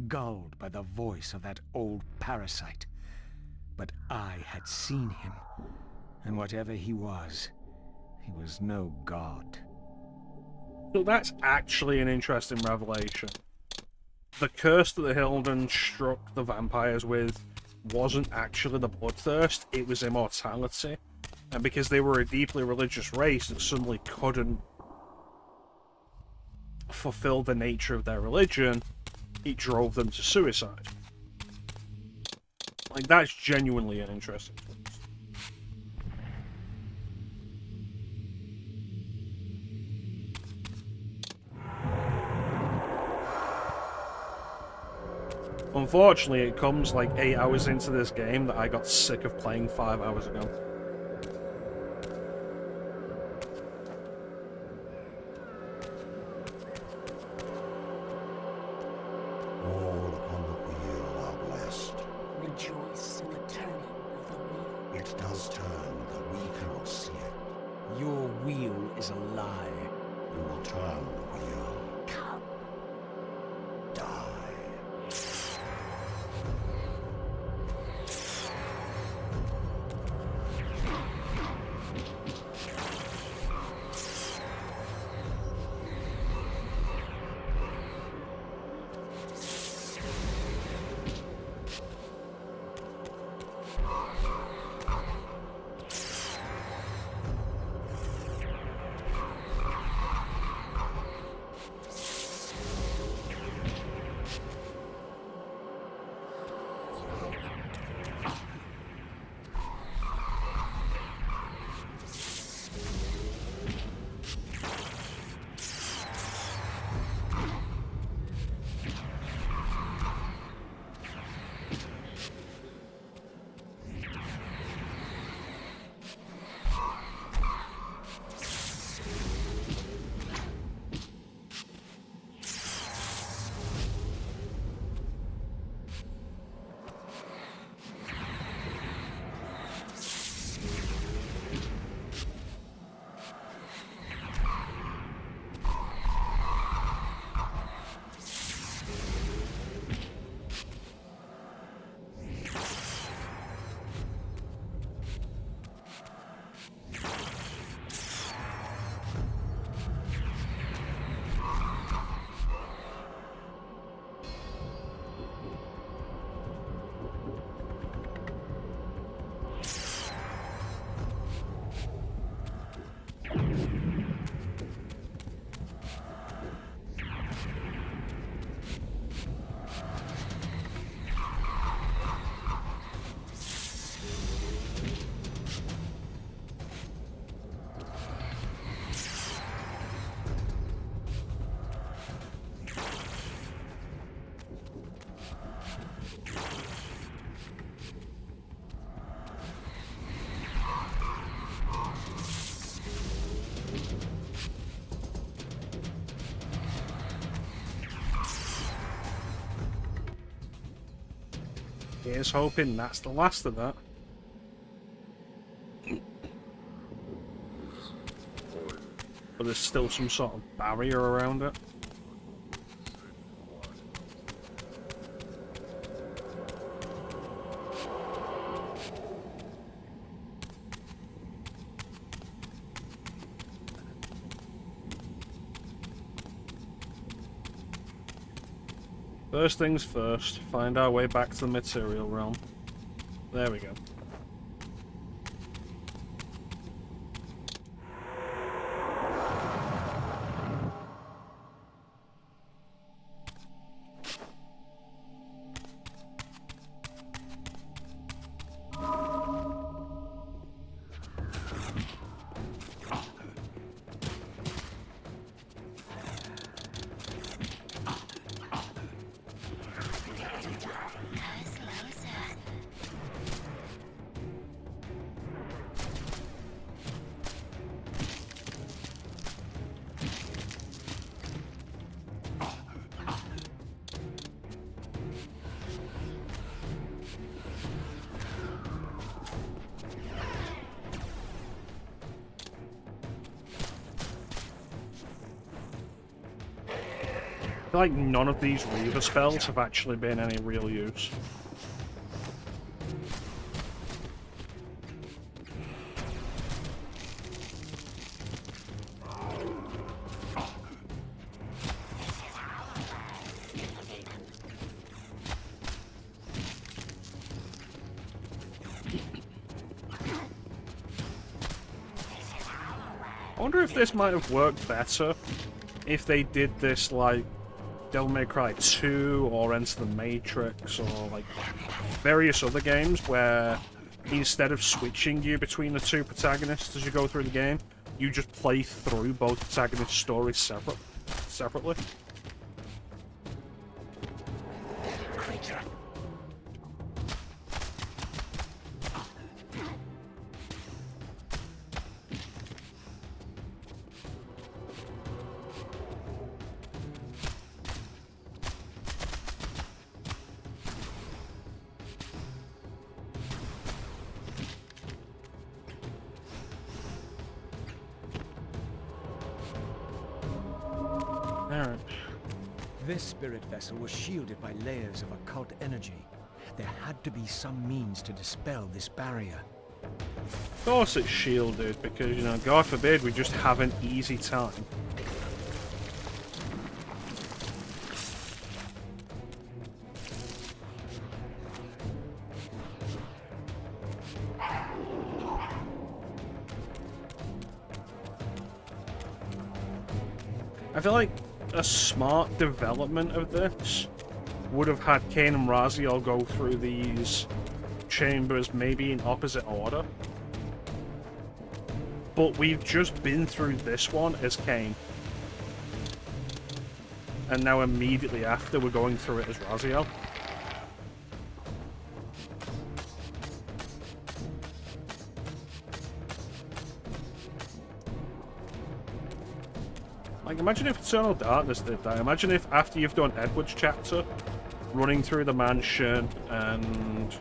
gulled by the voice of that old parasite. But I had seen him, and whatever he was no god. So that's actually an interesting revelation. The curse that the Hilden struck the vampires with wasn't actually the bloodthirst, it was immortality. And because they were a deeply religious race that suddenly couldn't fulfill the nature of their religion, it drove them to suicide. Like, that's genuinely an interesting twist. Unfortunately, it comes like 8 hours into this game that I got sick of playing 5 hours ago. All upon the wheel are blessed. Rejoice in the turning of the wheel. It does turn, though we cannot see it. Your wheel is a lie. You will turn the wheel. Come. Die. Here's hoping that's the last of that. But there's still some sort of barrier around it. First things first, find our way back to the material realm. There we go. I feel like none of these Reaver spells have actually been any real use. I wonder if this might have worked better if they did this like Devil May Cry 2 or Enter the Matrix or like various other games where instead of switching you between the two protagonists as you go through the game, you just play through both protagonists' stories separately. This spirit vessel was shielded by layers of occult energy. There had to be some means to dispel this barrier. Of course it's shielded, because, you know, God forbid we just have an easy time. I feel like a smart development of this would have had Kain and Raziel go through these chambers maybe in opposite order. But we've just been through this one as Kain. And now immediately after we're going through it as Raziel. Like, imagine if Eternal Darkness did that. Imagine if after you've done Edward's chapter, running through the mansion and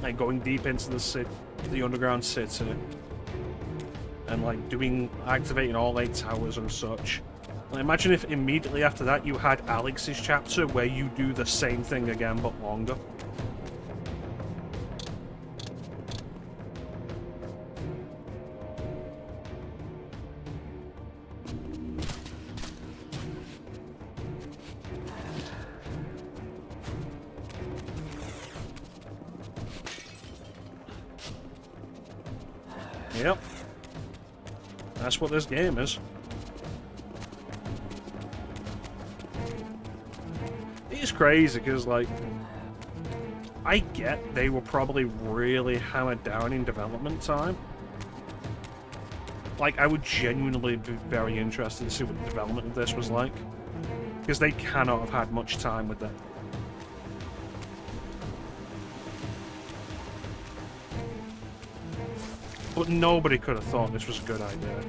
like going deep into the underground city, and like activating all 8 towers and such. And imagine if immediately after that you had Alex's chapter where you do the same thing again but longer. Yep. That's what this game is. It's crazy because, like, I get they were probably really hammered down in development time. Like, I would genuinely be very interested to see what the development of this was like. Because they cannot have had much time with it. But nobody could have thought this was a good idea.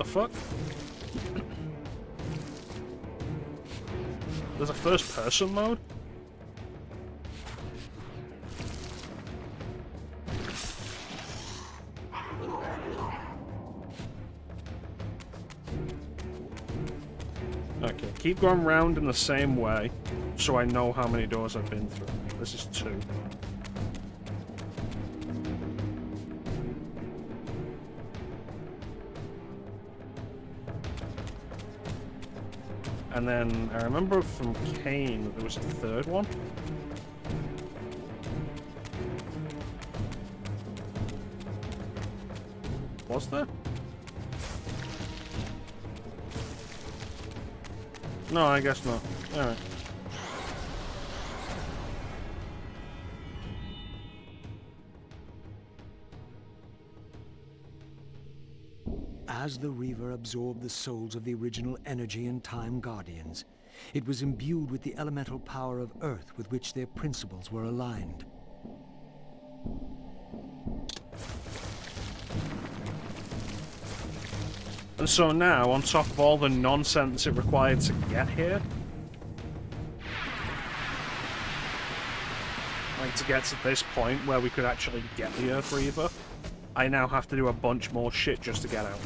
the fuck? There's a first-person mode? Okay, keep going round in the same way, so I know how many doors I've been through. This is 2. And then I remember from Kain that there was a 3rd one. Was there? No, I guess not. Alright. As the Reaver absorbed the souls of the original Energy and Time Guardians, it was imbued with the elemental power of Earth with which their principles were aligned. And so now, on top of all the nonsense it required to get here, like to get to this point where we could actually get the Earth Reaver, I now have to do a bunch more shit just to get out.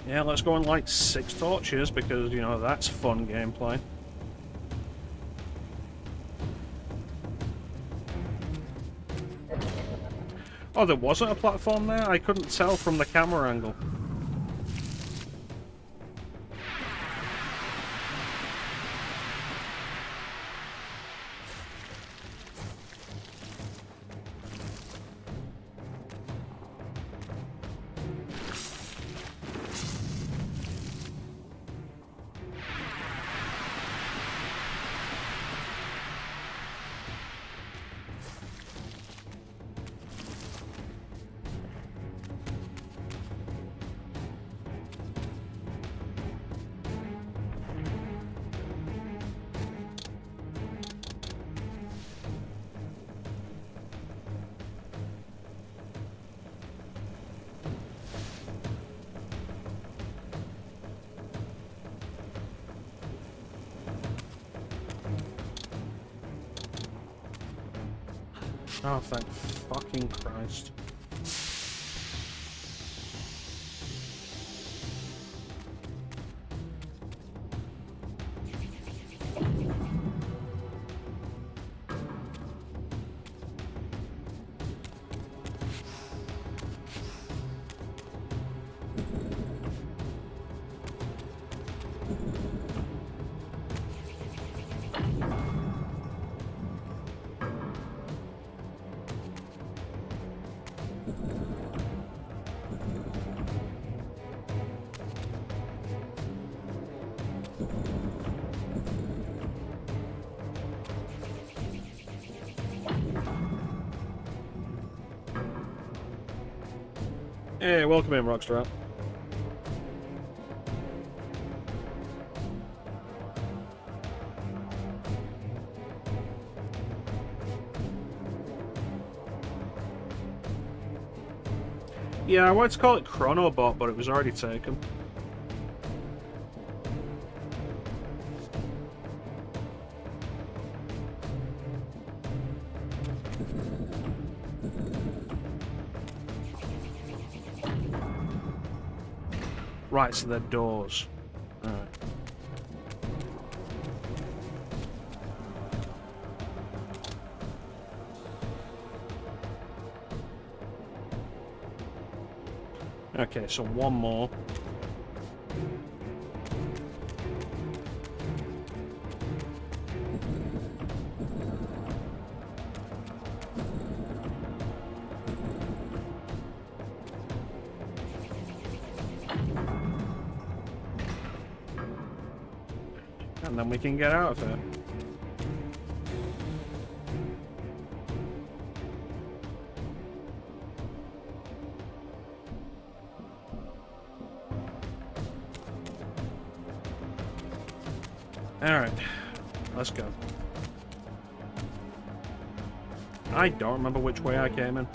Yeah, let's go and light 6 torches because, you know, that's fun gameplay. Oh, there wasn't a platform there? I couldn't tell from the camera angle. Oh, thank fucking Christ. Hey, welcome in, Rockstar. Yeah, I wanted to call it Chronobot, but it was already taken. Right, so they're doors. Alright. Okay, so one more. And then we can get out of here. Alright, let's go. I don't remember which way I came in.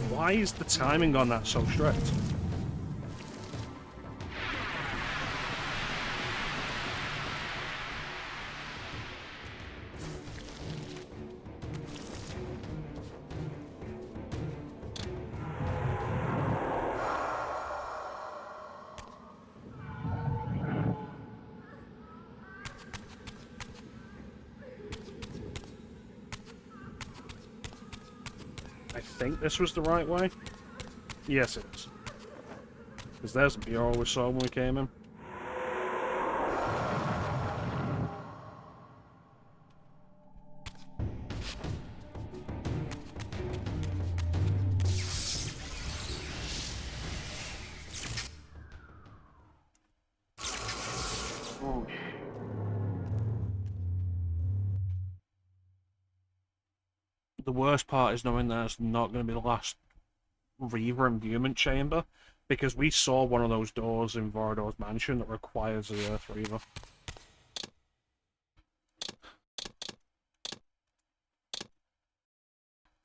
Why is the timing on that so strict? I think this was the right way. Yes, it is. Because there's the mural we saw when we came in. The worst part is knowing that it's not going to be the last Reaver imbuement chamber, because we saw one of those doors in Vorador's mansion that requires the Earth Reaver.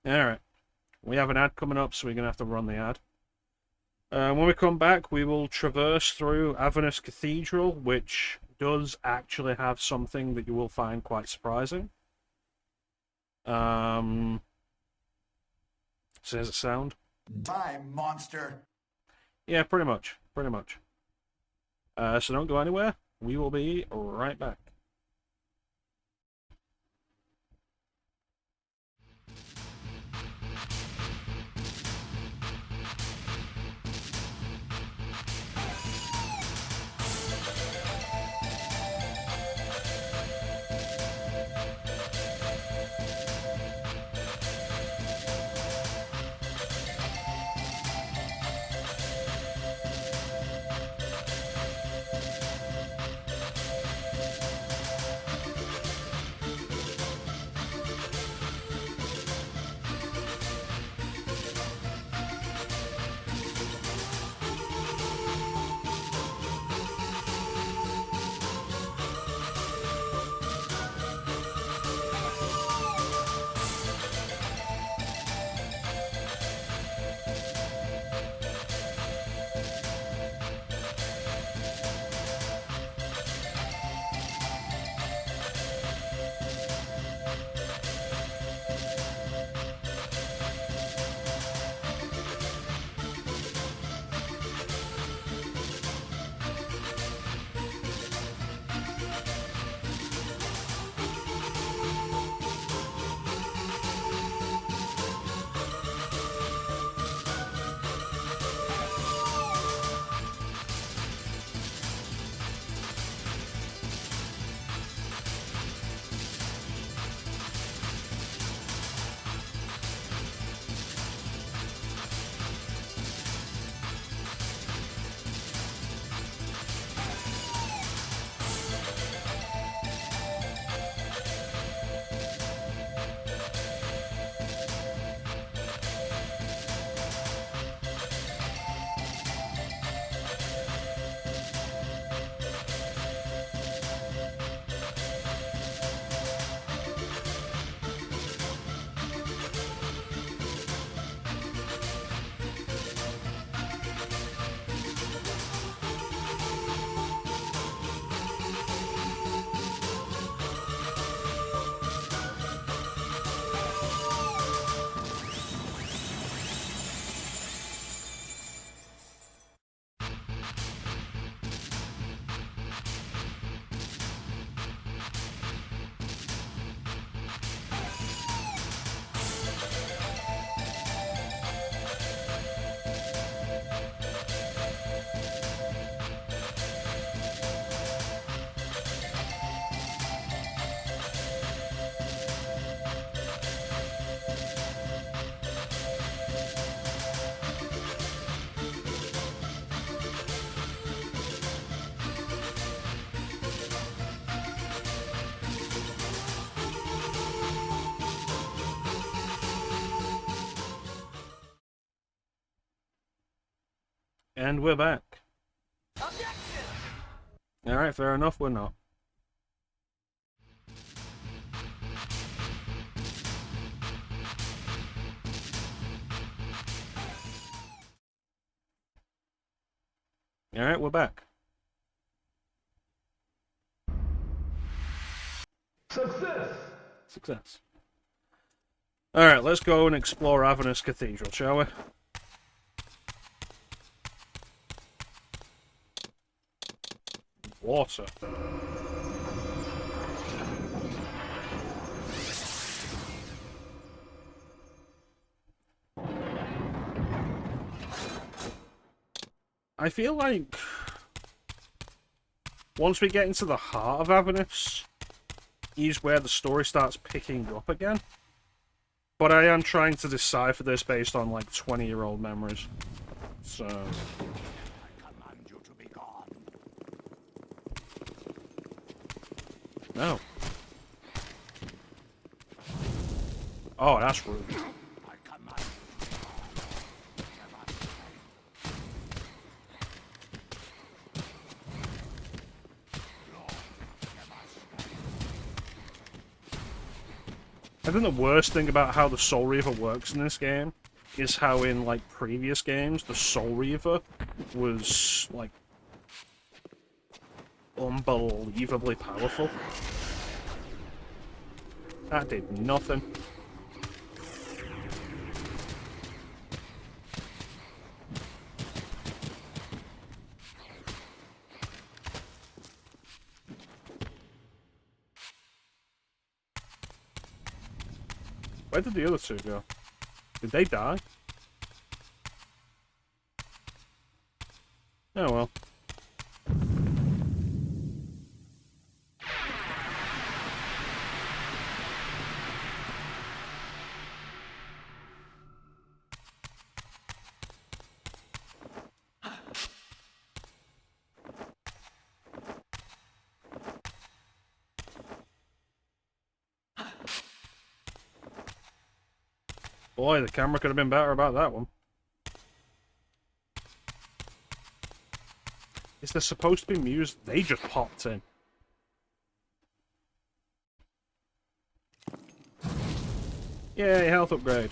Alright, we have an ad coming up, so we're going to have to run the ad. When we come back, we will traverse through Avernus Cathedral, which does actually have something that you will find quite surprising. So does it sound? Die, monster! Yeah, pretty much. Pretty much. So don't go anywhere. We will be right back. And we're back. Alright, fair enough, we're not. Alright, we're back. Success. Alright, let's go and explore Avernus Cathedral, shall we? Water. I feel like once we get into the heart of Avernus is where the story starts picking up again. But I am trying to decipher this based on like 20-year-old memories. So I command you to be gone. no. Oh, that's rude. I command I think the worst thing about how the Soul Reaver works in this game is how in, like, previous games, the Soul Reaver was, like, unbelievably powerful. That did nothing. Where did the other two go? Did they die? Oh well. Boy, the camera could have been better about that one. Is there supposed to be music? They just popped in. Yay, health upgrade.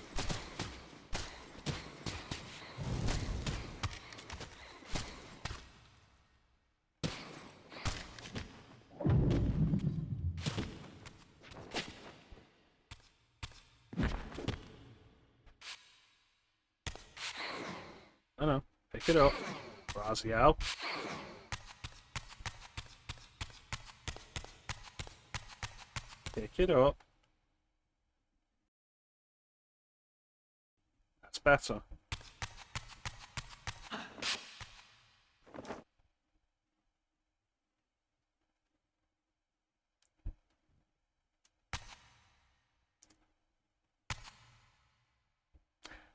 I know. Pick it up. Raziel. Pick it up. That's better.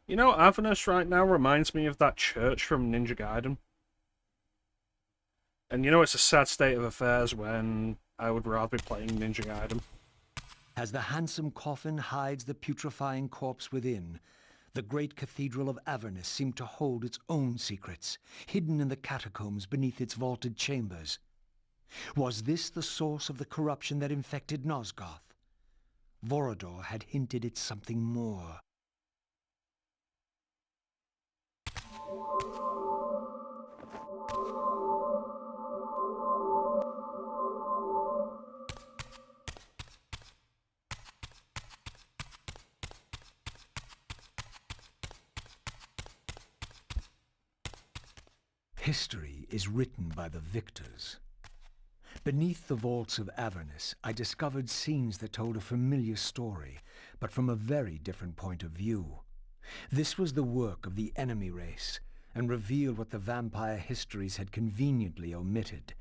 You know, Avernus right now reminds me of that church from Ninja Gaiden. And you know, it's a sad state of affairs when I would rather be playing Ninja Gaiden. As the handsome coffin hides the putrefying corpse within, the great cathedral of Avernus seemed to hold its own secrets, hidden in the catacombs beneath its vaulted chambers. Was this the source of the corruption that infected Nosgoth? Vorador had hinted at something more. History is written by the victors. Beneath the vaults of Avernus, I discovered scenes that told a familiar story, but from a very different point of view. This was the work of the enemy race, and revealed what the vampire histories had conveniently omitted.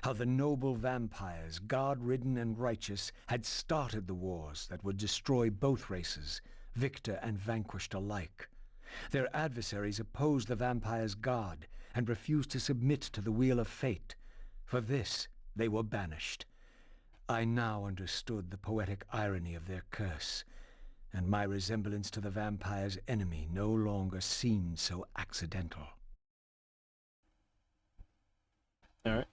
How the noble vampires, god-ridden and righteous, had started the wars that would destroy both races, victor and vanquished alike. Their adversaries opposed the vampires' god, and refused to submit to the wheel of fate. For this, they were banished. I now understood the poetic irony of their curse, and my resemblance to the vampire's enemy no longer seemed so accidental. Alright.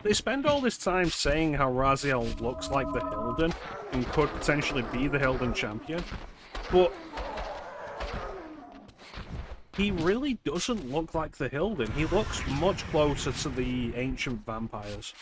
They spend all this time saying how Raziel looks like the Hilden and could potentially be the Hilden champion, but he really doesn't look like the Hilden. He looks much closer to the ancient vampires.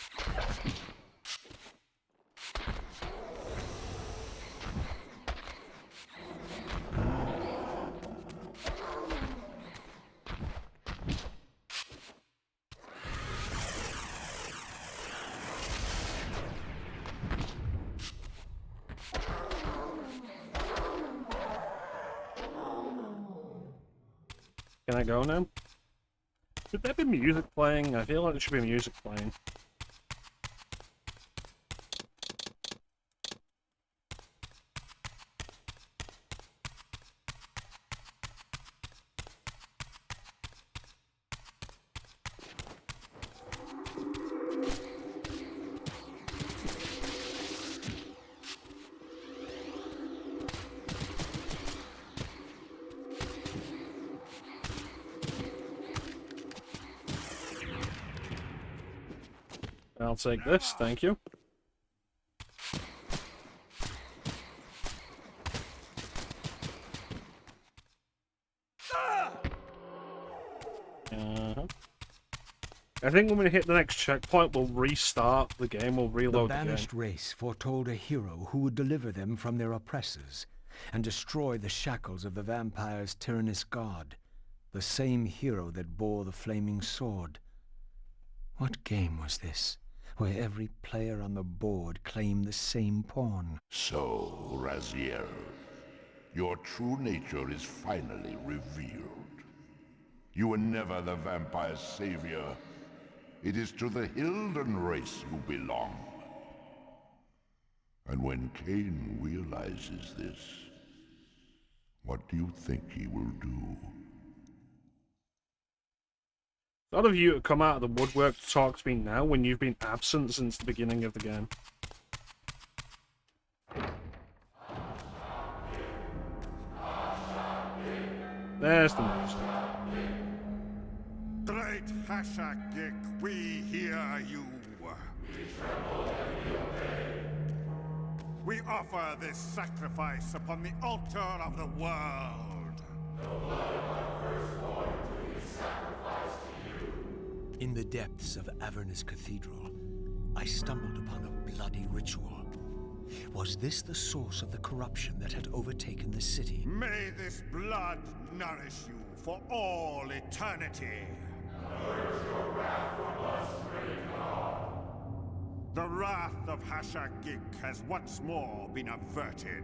Can I go now? Should there be music playing? I feel like there should be music playing. I'll take this, thank you. I think when we hit the next checkpoint, we'll restart the game, we'll reload the game. The banished race foretold a hero who would deliver them from their oppressors and destroy the shackles of the vampire's tyrannous god, the same hero that bore the flaming sword. What game was this, where every player on the board claimed the same pawn? So, Raziel, your true nature is finally revealed. You were never the vampire's savior. It is to the Hilden race you belong. And when Kain realizes this, what do you think he will do? A lot of you have come out of the woodwork to talk to me now when you've been absent since the beginning of the game. There's the music. Great Hashagik, we hear you. We offer this sacrifice upon the altar of the world. In the depths of Avernus Cathedral, I stumbled upon a bloody ritual. Was this the source of the corruption that had overtaken the city? May this blood nourish you for all eternity. The wrath of Hashagik has once more been averted.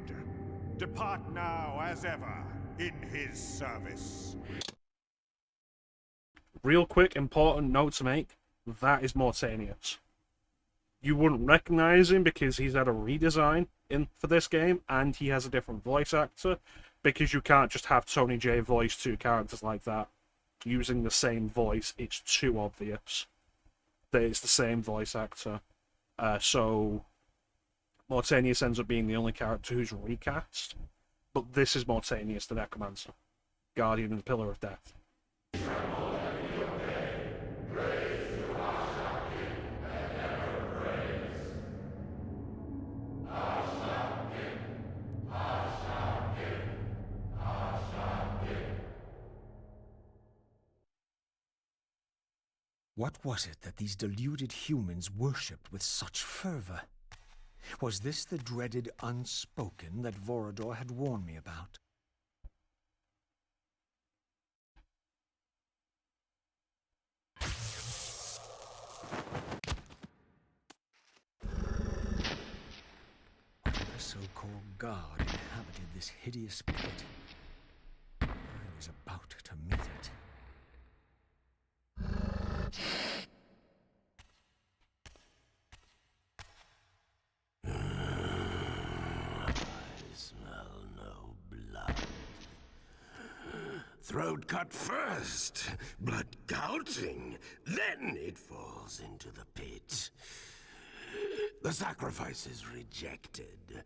Depart now as ever in his service. Real quick, important note to make. That is Mortanius. You wouldn't recognize him because he's had a redesign for this game, and he has a different voice actor, because you can't just have Tony J voice two characters like that. Using the same voice, it's too obvious that it's the same voice actor. So Mortanius ends up being the only character who's recast, but this is Mortanius the Necromancer, Guardian of the Pillar of Death. What was it that these deluded humans worshipped with such fervor? Was this the dreaded unspoken that Vorador had warned me about? so-called god inhabited this hideous pit. I was about to meet it. I smell no blood. Throat cut first, blood gouting, then it falls into the pit. The sacrifice is rejected.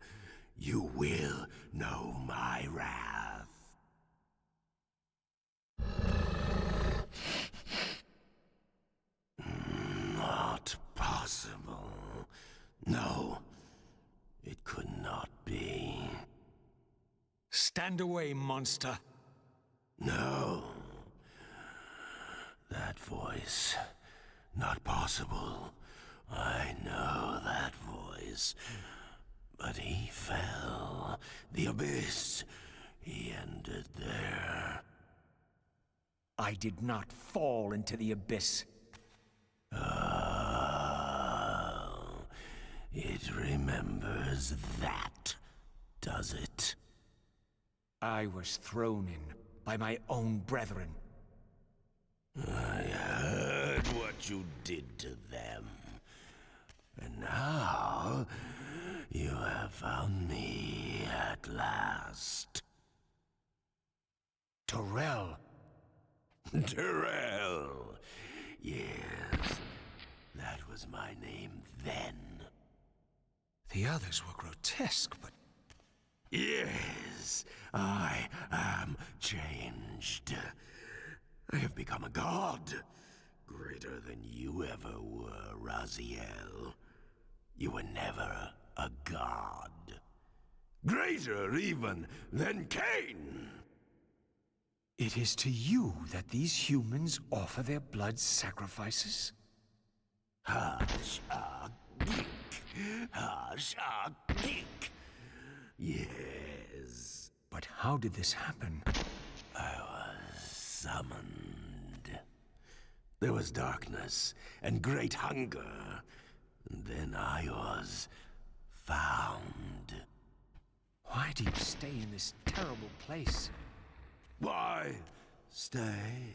You will know my wrath. Not possible. No, it could not be. Stand away, monster. No. That voice. Not possible. I know that voice. But he fell. The abyss. He ended there. I did not fall into the abyss. Oh. It remembers that, does it? I was thrown in by my own brethren. I heard what you did to them. And now, you have found me at last. Terrell. Terrell. Yes, that was my name then. The others were grotesque, but... Yes, I am changed. I have become a god. Greater than you ever were, Raziel. You were never a god. Greater even than Kain. It is to you that these humans offer their blood sacrifices? Hash-a-geek. Hash-a-geek. Yes. But how did this happen? I was summoned. There was darkness and great hunger. And then I was found. Why do you stay in this terrible place? Why stay?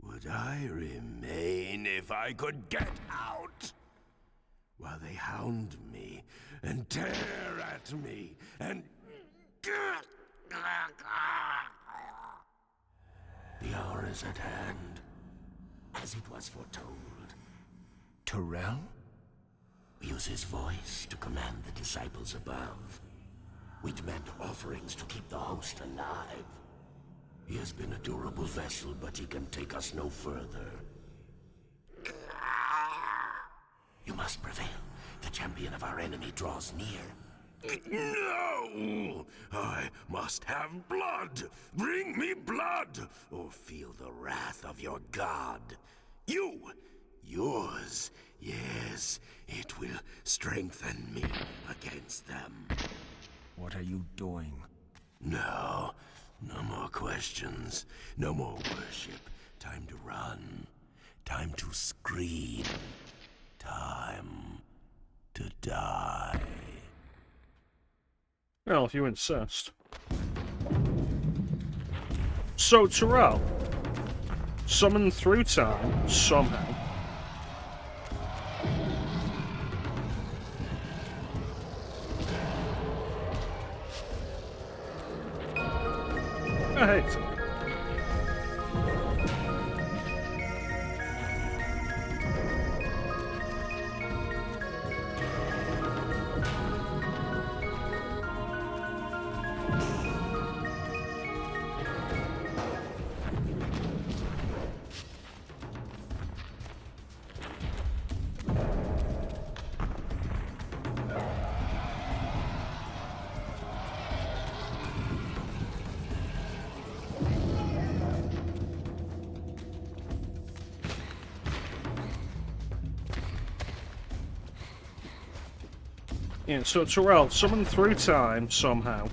Would I remain if I could get out? While they hound me and tear at me and... The hour is at hand, as it was foretold. Terrell? We use his voice to command the disciples above. We demand offerings to keep the host alive. He has been a durable vessel, but he can take us no further. You must prevail. The champion of our enemy draws near. No! I must have blood! Bring me blood! Or feel the wrath of your god. Yours. Yes, it will strengthen me against them. What are you doing? No more questions. No more worship. Time to run. Time to scream. Time to die. Well, if you insist. So, Terrell, summoned through time, somehow. I hate it. Yeah, so Terrell, summoned through time, somehow.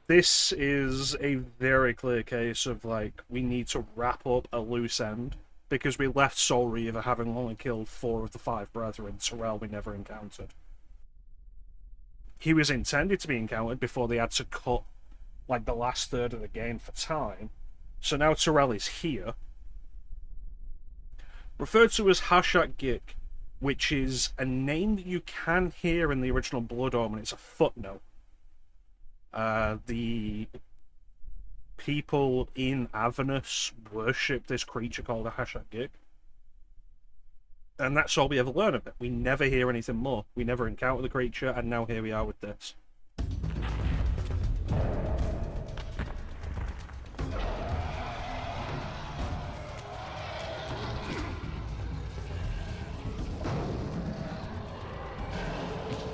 This is a very clear case of, like, we need to wrap up a loose end. Because we left Soul Reaver having only killed 4 of the 5 brethren, Terrell we never encountered. he was intended to be encountered before they had to cut like the last third of the game for time. So now Tyrell is here. Referred to as Hashak-Gik, which is a name that you can hear in the original Blood Omen. It's a footnote. The people in Avernus worship this creature called a Hashak-Gik. And that's all we ever learn of it. We never hear anything more. We never encounter the creature, and now here we are with this.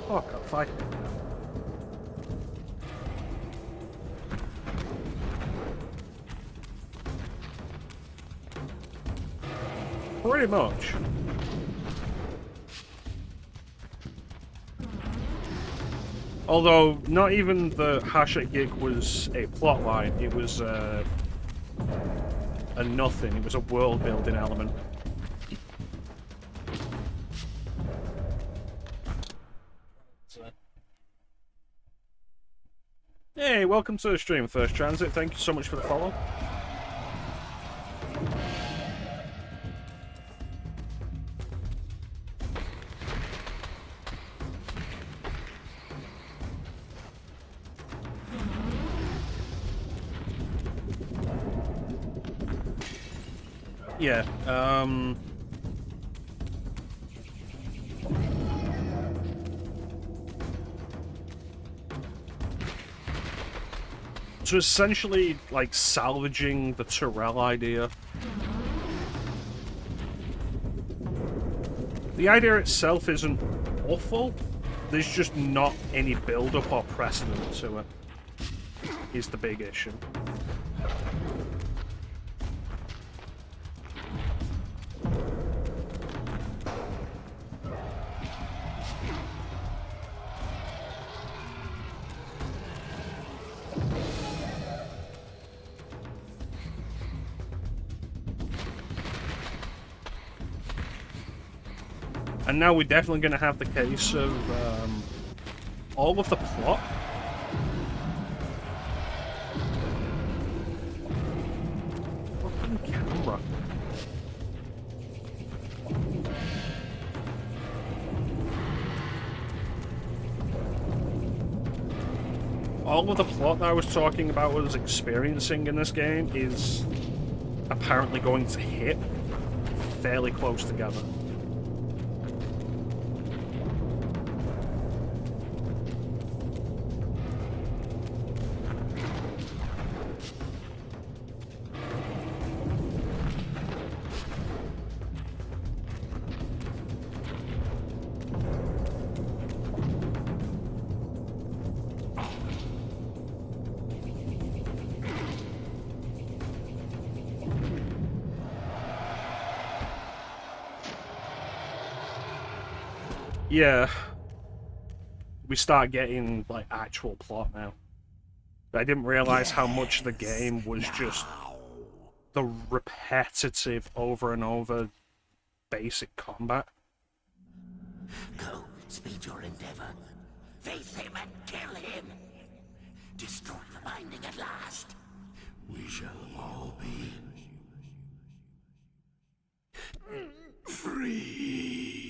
Oh, I can't fight. Pretty much. Although, not even the Hashak-Gik was a plotline, it was a nothing, it was a world-building element. Hey, welcome to the stream, First Transit. Thank you so much for the follow. Yeah, so essentially, like, salvaging the Tyrell idea. The idea itself isn't awful, there's just not any build-up or precedent to it, is the big issue. And now we're definitely going to have the case of all of the plot. Fucking camera. All of the plot that I was talking about was experiencing in this game is apparently going to hit fairly close together. Yeah, we start getting, like, actual plot now. I didn't realize how much of the game was just the repetitive, over and over, basic combat. Go, speed your endeavor. Face him and kill him. Destroy the binding at last. We shall all be free.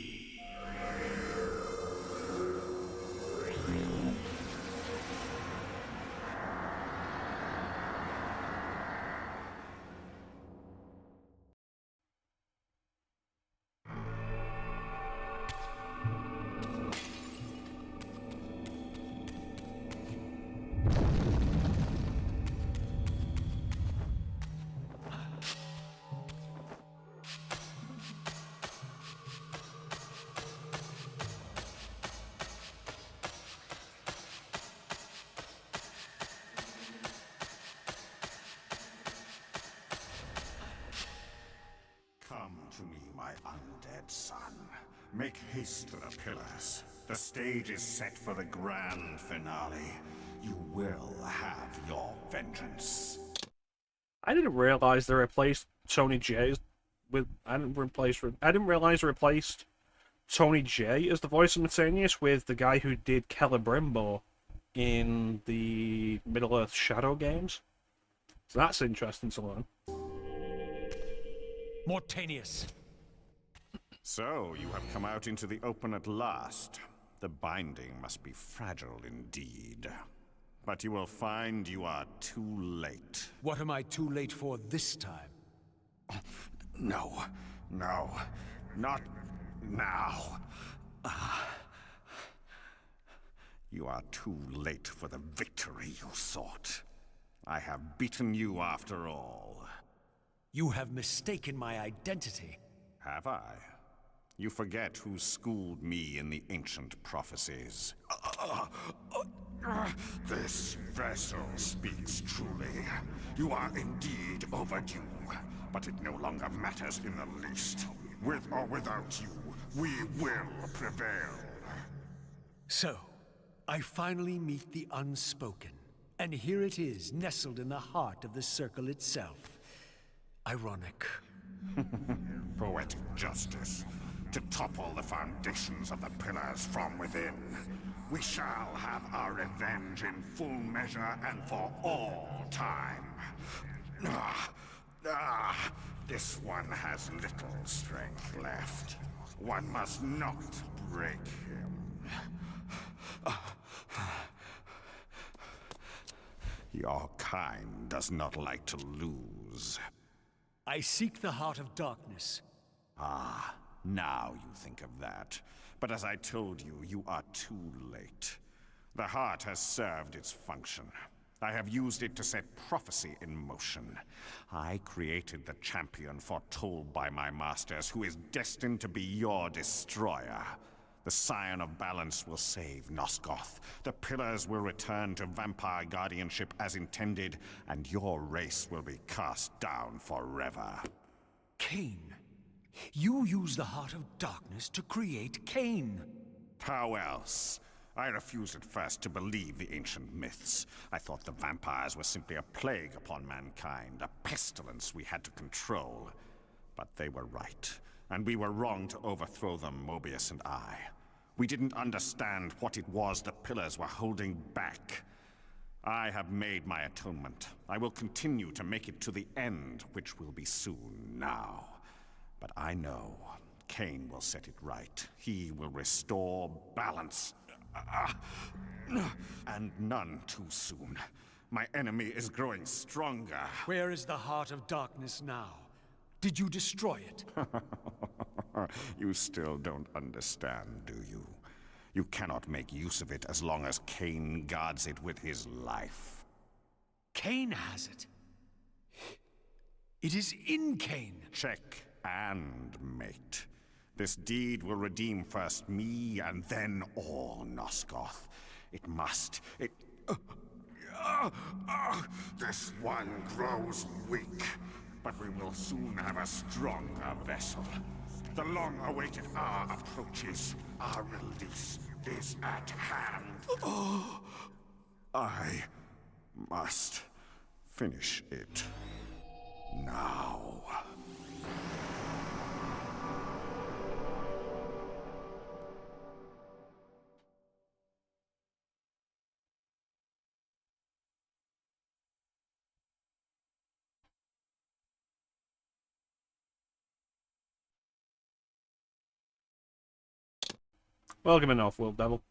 Come to me, my undead son. Make haste to the pillars. The stage is set for the grand finale. You will have your vengeance. I didn't realize they replaced Tony J with. I didn't realize they replaced Tony J as the voice of Mortanius with the guy who did Celebrimbo in the Middle-earth Shadow games. So that's interesting to learn. Mortanius. So, you have come out into the open at last. The binding must be fragile indeed. But you will find you are too late. What am I too late for this time? No. No. Not now. You are too late for the victory you sought. I have beaten you after all. You have mistaken my identity. Have I? You forget who schooled me in the ancient prophecies. This vessel speaks truly. You are indeed overdue, but it no longer matters in the least. With or without you, we will prevail. So, I finally meet the unspoken. And here it is, nestled in the heart of the circle itself. Ironic. Poetic justice. To topple the foundations of the pillars from within. We shall have our revenge in full measure and for all time. This one has little strength left. One must not break him. Your kind does not like to lose. I seek the heart of darkness. Ah, now you think of that. But as I told you, you are too late. The heart has served its function. I have used it to set prophecy in motion. I created the champion foretold by my masters, who is destined to be your destroyer. The Scion of Balance will save Nosgoth. The Pillars will return to vampire guardianship as intended, and your race will be cast down forever. Kain. You use the heart of darkness to create Kain. How else? I refused at first to believe the ancient myths. I thought the vampires were simply a plague upon mankind, a pestilence we had to control. But they were right, and we were wrong to overthrow them, Mobius and I. We didn't understand what it was the Pillars were holding back. I have made my atonement. I will continue to make it to the end, which will be soon now. But I know Kain will set it right. He will restore balance. And none too soon. My enemy is growing stronger. Where is the heart of darkness now? Did you destroy it? You still don't understand, do you? You cannot make use of it as long as Kain guards it with his life. Kain has it. It is in Kain. Check and mate. This deed will redeem first me and then all Nosgoth. It must. This one grows weak, but we will soon have a stronger vessel. The long-awaited hour approaches. Our release is at hand. I must finish it now. Welcome in, Off-World Devil.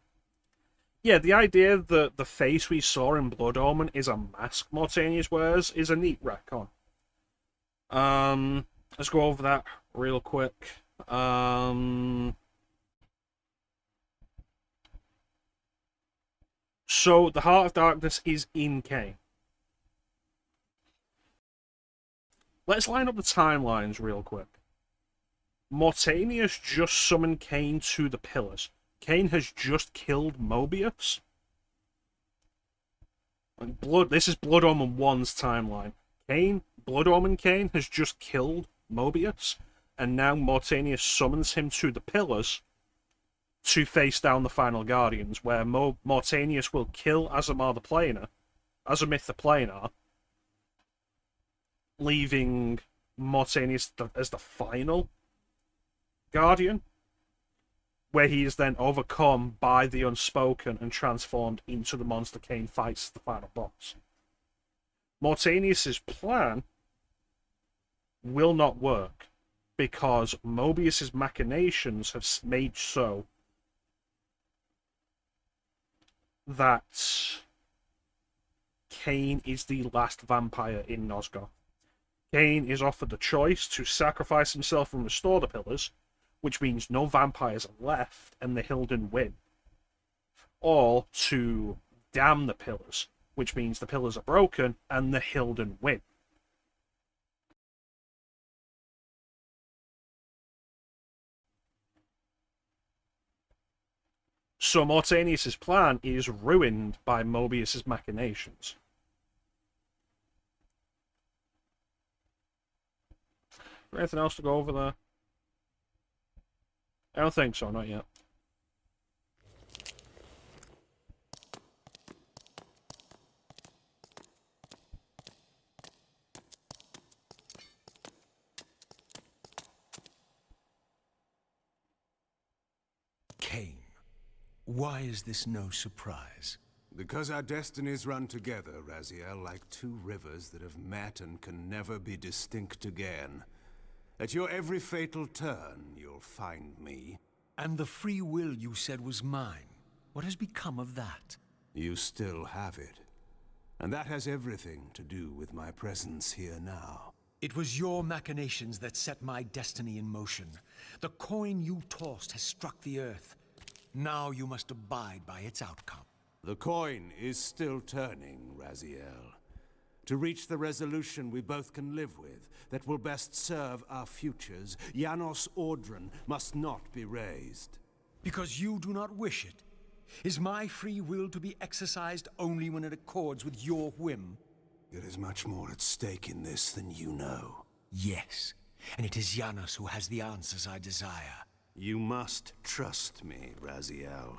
Yeah, the idea that the face we saw in Blood Omen is a mask Mortanius wears is a neat retcon. Let's go over that real quick. So, the Heart of Darkness is in Kain. Let's line up the timelines real quick. Mortanius just summoned Kain to the Pillars. Kain has just killed Mobius. And this is Blood Omen 1's timeline. Blood Omen Kain has just killed Mobius, and now Mortanius summons him to the Pillars to face down the final Guardians, where Mortanius will kill Azamith the Planar, leaving Mortanius as the final Guardian. where he is then overcome by the Unspoken and transformed into the monster Kain fights the final boss. Mortanius's plan will not work because Mobius's machinations have made so that Kain is the last vampire in Nosgoth. Kain is offered the choice to sacrifice himself and restore the pillars, which means no vampires are left and the Hilden win, or to damn the pillars, which means the pillars are broken and the Hilden win. So Mortanius's plan is ruined by Mobius's machinations. Is there anything else to go over there? I don't think so, not yet. Kain, why is this no surprise? Because our destinies run together, Raziel, like two rivers that have met and can never be distinct again. At your every fatal turn, you'll find me. And the free will you said was mine. What has become of that? You still have it. And that has everything to do with my presence here now. It was your machinations that set my destiny in motion. The coin you tossed has struck the earth. Now you must abide by its outcome. The coin is still turning, Raziel. To reach the resolution we both can live with, that will best serve our futures, Janos Audron must not be raised. Because you do not wish it? Is my free will to be exercised only when it accords with your whim? There is much more at stake in this than you know. Yes, and it is Janos who has the answers I desire. You must trust me, Raziel.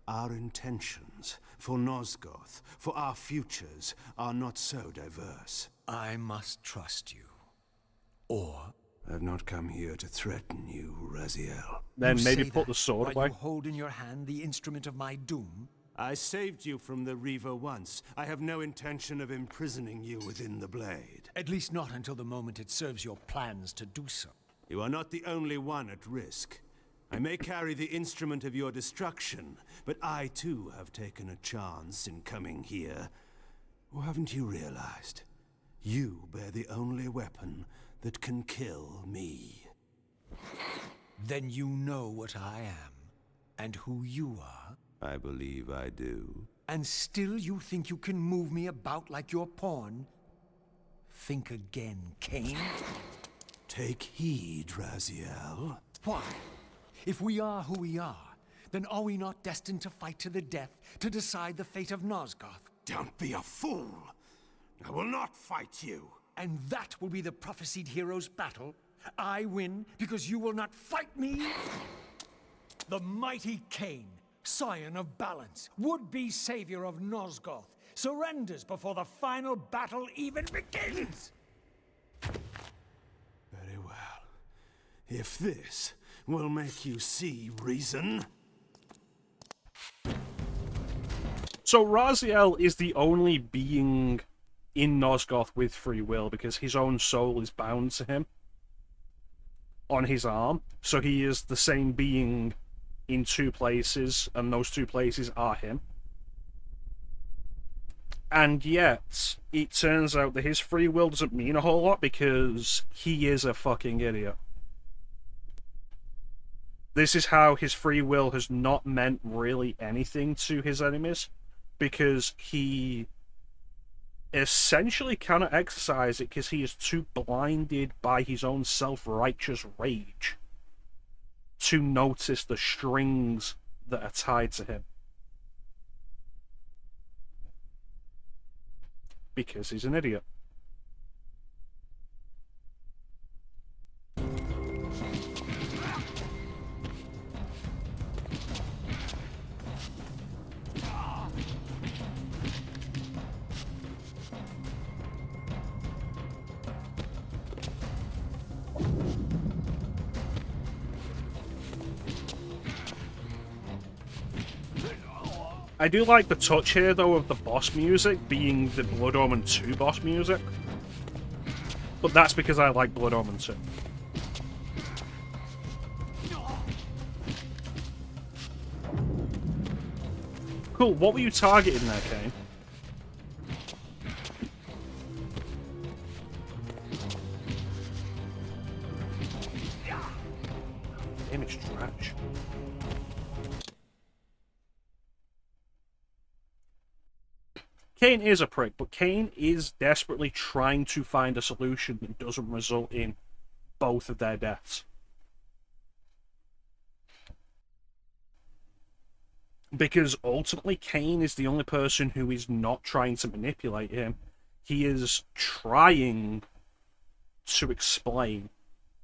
Our intentions, for Nosgoth, for our futures, are not so diverse. I must trust you. Or... I've not come here to threaten you, Raziel. Then you maybe say put that the sword while away. you hold in your hand the instrument of my doom? I saved you from the Reaver once. I have no intention of imprisoning you within the blade. At least not until the moment it serves your plans to do so. You are not the only one at risk. I may carry the instrument of your destruction, but I too have taken a chance in coming here. Or haven't you realized? You bear the only weapon that can kill me. Then you know what I am, and who you are. I believe I do. And still you think you can move me about like your pawn? Think again, Kain. Take heed, Raziel. Why? If we are who we are, then are we not destined to fight to the death to decide the fate of Nosgoth? Don't be a fool! I will not fight you! And that will be the prophesied hero's battle? I win because you will not fight me? The mighty Kain, scion of balance, would-be savior of Nosgoth, surrenders before the final battle even begins! Very well. If this will make you see reason. So Raziel is the only being in Nosgoth with free will because his own soul is bound to him on his arm. So he is the same being in two places, and those two places are him. And yet, it turns out that his free will doesn't mean a whole lot because he is a fucking idiot. This is how his free will has not meant really anything to his enemies, because he essentially cannot exercise it because he is too blinded by his own self-righteous rage to notice the strings that are tied to him. Because he's an idiot. I do like the touch here, though, of the boss music being the Blood Omen 2 boss music. But that's because I like Blood Omen 2. Cool, what were you targeting there, Kain? Damn, it's trash. Kain is a prick, but Kain is desperately trying to find a solution that doesn't result in both of their deaths. Because ultimately, Kain is the only person who is not trying to manipulate him. He is trying to explain,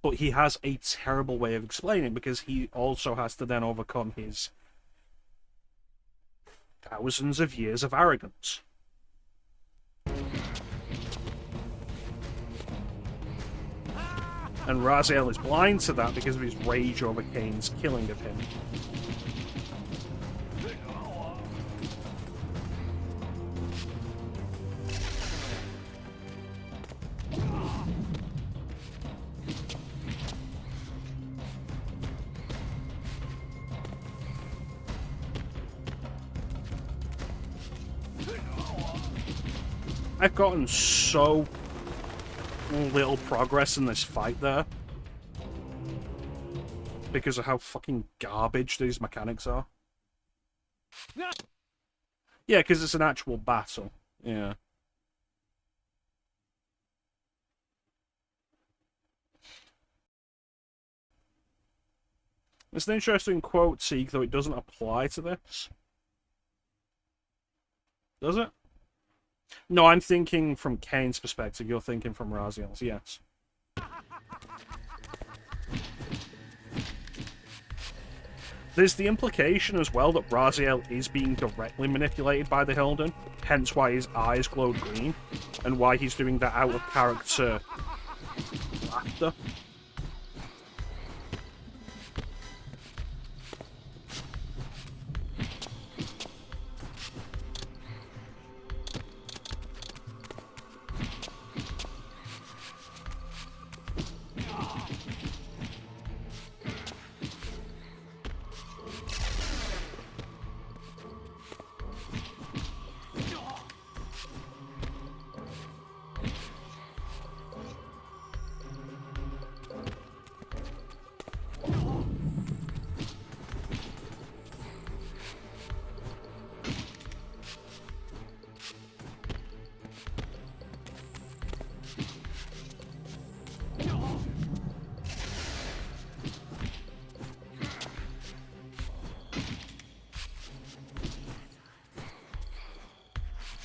but he has a terrible way of explaining because he also has to then overcome his thousands of years of arrogance. And Raziel is blind to that because of his rage over Kain's killing of him. I've gotten so little progress in this fight there because of how fucking garbage these mechanics are. Yeah, because it's an actual battle. Yeah. It's an interesting quote, Seek, though it doesn't apply to this. Does it? No, I'm thinking from Kain's perspective. You're thinking from Raziel's, yes. There's the implication as well that Raziel is being directly manipulated by the Hilden, hence why his eyes glowed green, and why he's doing that out-of-character laughter.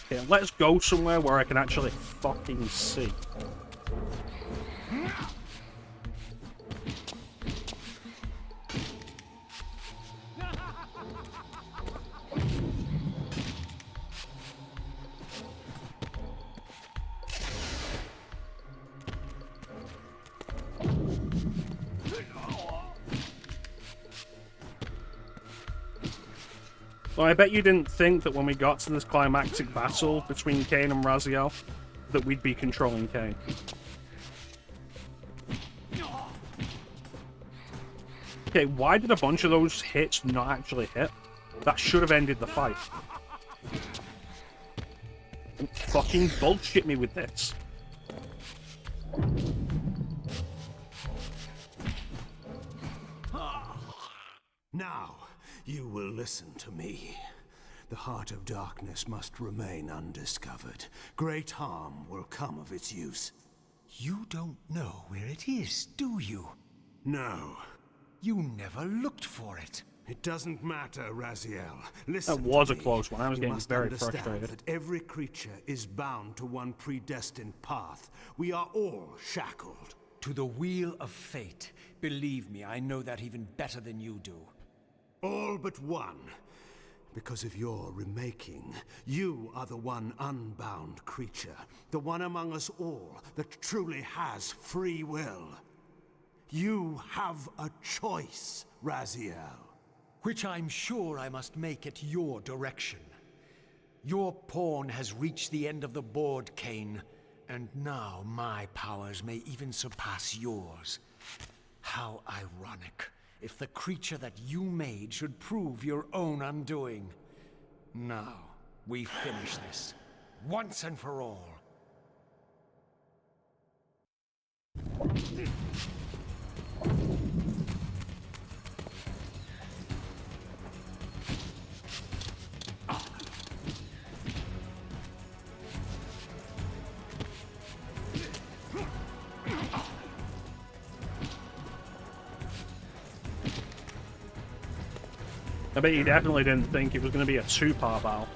Okay, let's go somewhere where I can actually fucking see. Well, I bet you didn't think that when we got to this climactic battle between Kain and Raziel, that we'd be controlling Kain. Okay, why did a bunch of those hits not actually hit? That should have ended the fight. Don't fucking bullshit me with this. Now, you will listen to me. The heart of darkness must remain undiscovered. Great harm will come of its use. You don't know where it is, do you? No. You never looked for it. It doesn't matter, Raziel. Listen That was to a me. close one. I was You getting must very understand frustrated. that every creature is bound to one predestined path. We are all shackled. To the wheel of fate. Believe me, I know that even better than you do. All but one. Because of your remaking, you are the one unbound creature. The one among us all that truly has free will. You have a choice, Raziel. which I'm sure I must make at your direction. Your pawn has reached the end of the board, Kain, and now my powers may even surpass yours. How ironic if the creature that you made should prove your own undoing. Now, we finish this, once and for all. I bet you definitely didn't think it was going to be a two-part battle.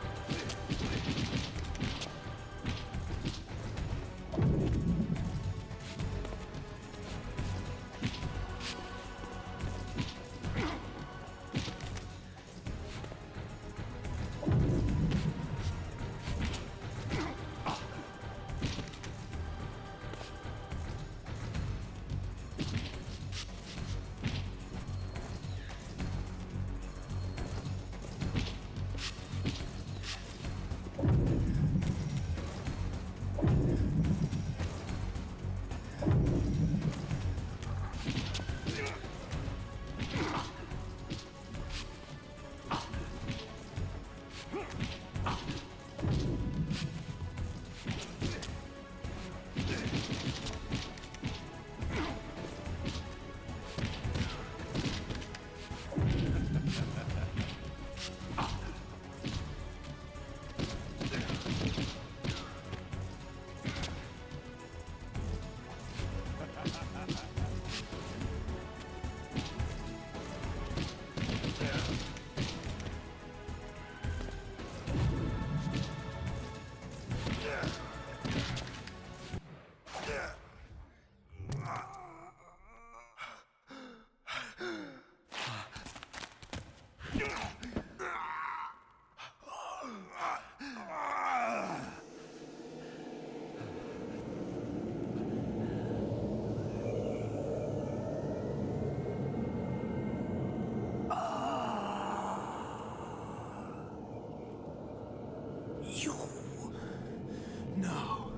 No,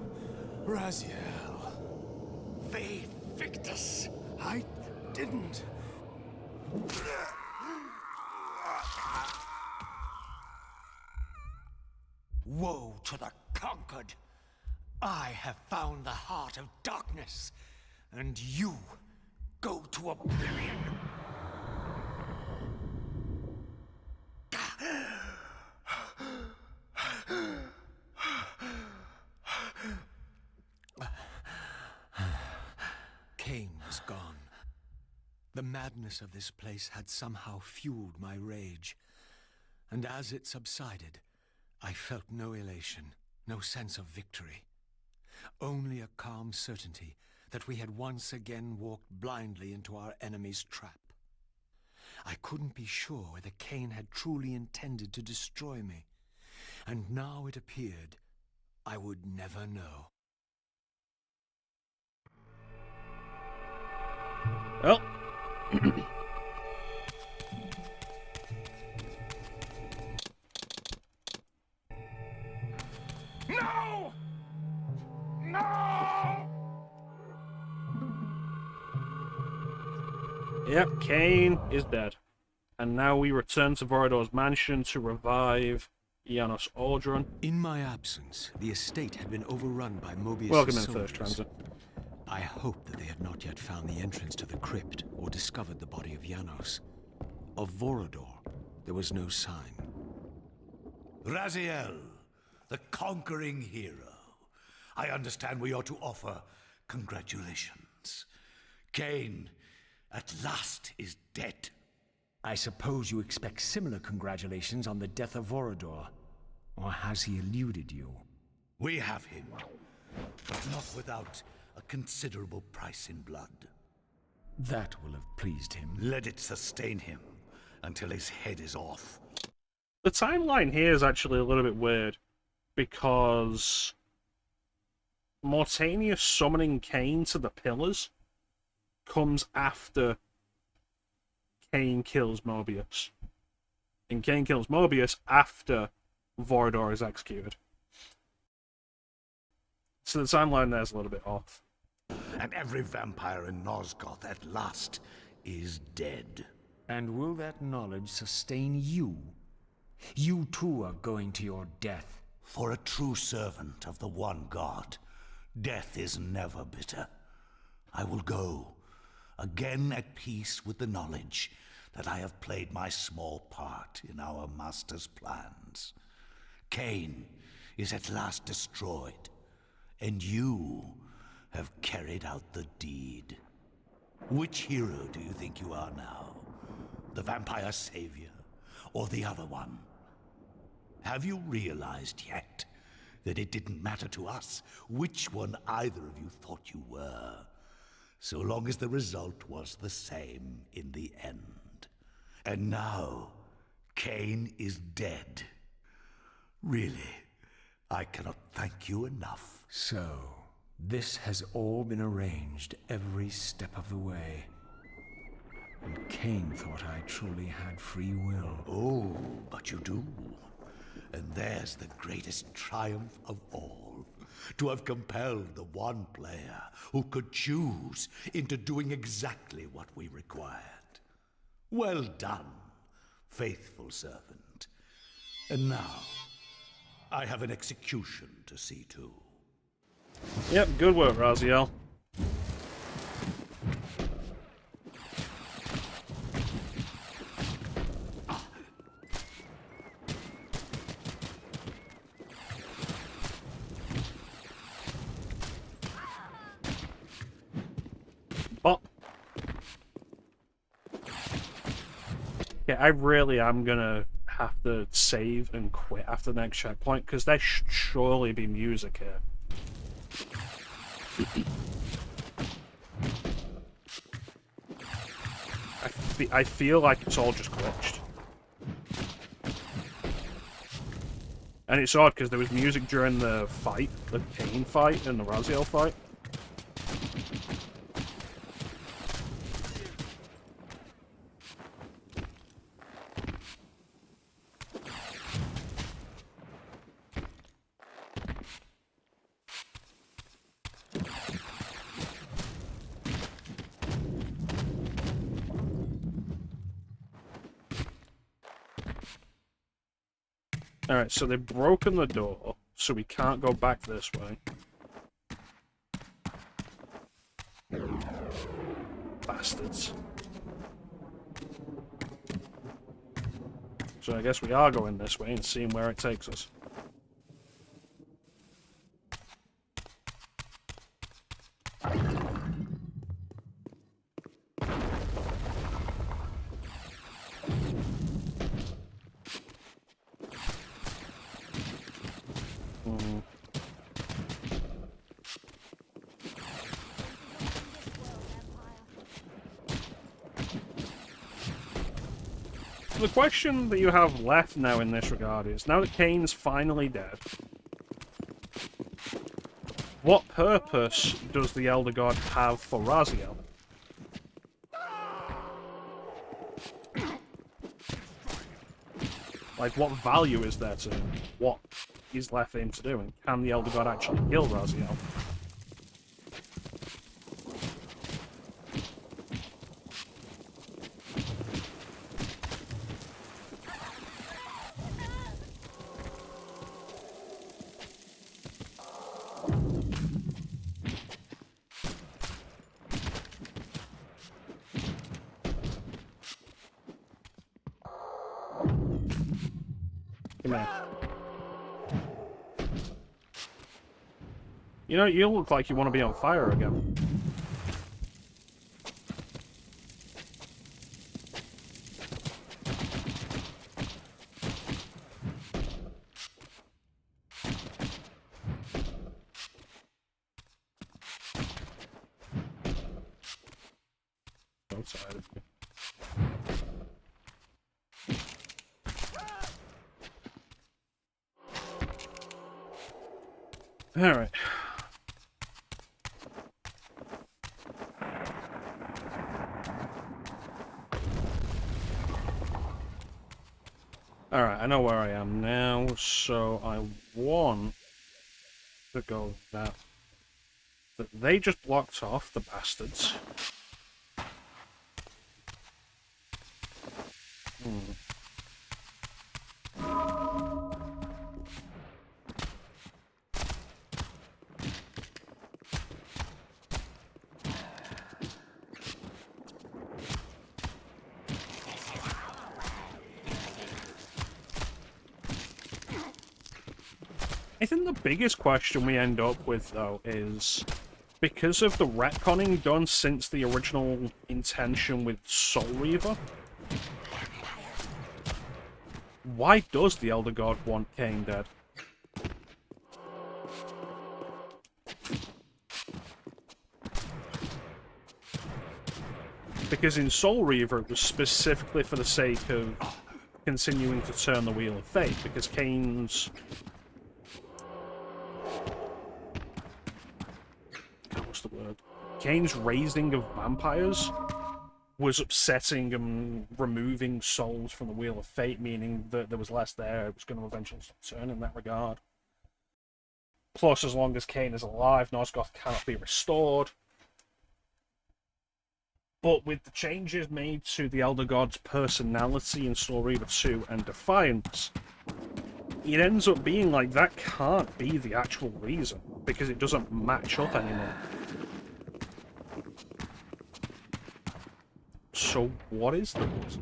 Raziel. Ve Victus. I didn't. Woe to the conquered! I have found the heart of darkness, and you go to oblivion. Kain was gone. The madness of this place had somehow fueled my rage, and as it subsided, I felt no elation, no sense of victory. Only a calm certainty that we had once again walked blindly into our enemy's trap. I couldn't be sure whether Kain had truly intended to destroy me, and now it appeared I would never know. Well. No! No! Yep, Kain is dead. And now we return to Vorador's mansion to revive Janos Audron. In my absence, the estate had been overrun by Mobius' Welcome in, soldiers. First Transit. I hoped that they had not yet found the entrance to the crypt or discovered the body of Janos. Of Vorador, there was no sign. Raziel, the conquering hero. I understand we ought to offer congratulations. Kain, at last, is dead. I suppose you expect similar congratulations on the death of Vorador. Or has he eluded you? We have him, but not without a considerable price in blood. That will have pleased him. Let it sustain him until his head is off. The timeline here is actually a little bit weird, because Mortania summoning Kain to the Pillars comes after Kain kills Mobius. And Kain kills Mobius after Vorador is executed. So the timeline there's a little bit off. And every vampire in Nosgoth at last is dead. And will that knowledge sustain you? You too are going to your death. For a true servant of the one God, death is never bitter. I will go, again at peace with the knowledge that I have played my small part in our master's plans. Kain is at last destroyed, and you have carried out the deed. Which hero do you think you are now? The vampire savior, or the other one? Have you realized yet that it didn't matter to us which one either of you thought you were, so long as the result was the same in the end? And now, Kain is dead. Really, I cannot thank you enough. So, this has all been arranged every step of the way. And Kain thought I truly had free will. Oh, but you do. And there's the greatest triumph of all. To have compelled the one player who could choose into doing exactly what we required. Well done, faithful servant. And now, I have an execution to see to. Yep, good work, Raziel. But yeah, I really am gonna have to save and quit after the next checkpoint, because there should surely be music here. I feel like it's all just glitched. And it's odd, because there was music during the fight, the Kain fight and the Raziel fight. Alright, so they've broken the door, so we can't go back this way. Bastards. So I guess we are going this way and seeing where it takes us. The question that you have left now in this regard is, now that Kain's finally dead, what purpose does the Elder God have for Raziel? Like, what value is there to him? What is left for him to do? And can the Elder God actually kill Raziel? Come here. You know, you look like you want to be on fire again. Outside of you. Alright. I know where I am now, so I want to go that. But they just blocked off, the bastards. I think the biggest question we end up with, though, is because of the retconning done since the original intention with Soul Reaver, why does the Elder God want Kain dead? Because in Soul Reaver, it was specifically for the sake of continuing to turn the Wheel of Fate, because Kain's... what's the word? Kain's raising of vampires was upsetting and removing souls from the Wheel of Fate, meaning that there was less there. It was going to eventually turn in that regard. Plus, as long as Kain is alive, Nosgoth cannot be restored. But with the changes made to the Elder God's personality in Soul Reaver 2 and Defiance, it ends up being like that can't be the actual reason, because it doesn't match up anymore. So what is the reason?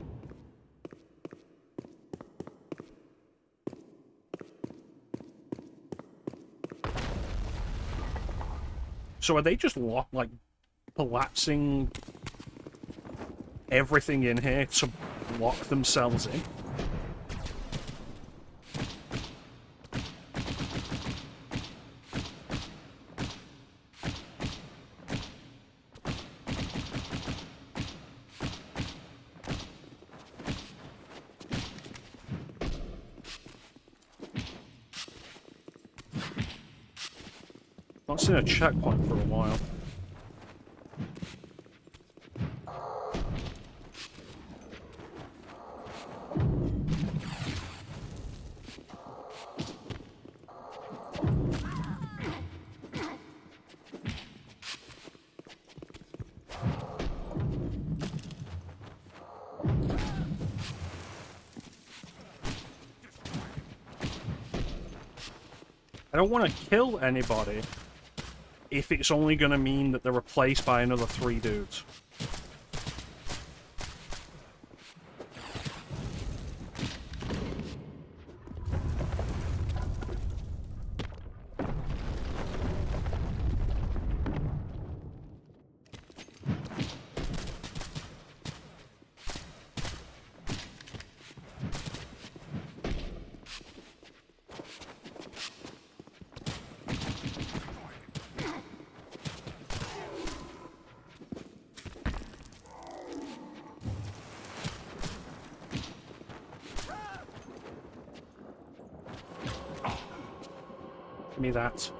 So are they just like collapsing everything in here to lock themselves in? Not seen a checkpoint for a while. I don't want to kill anybody if it's only going to mean that they're replaced by another 3 dudes. Give me that.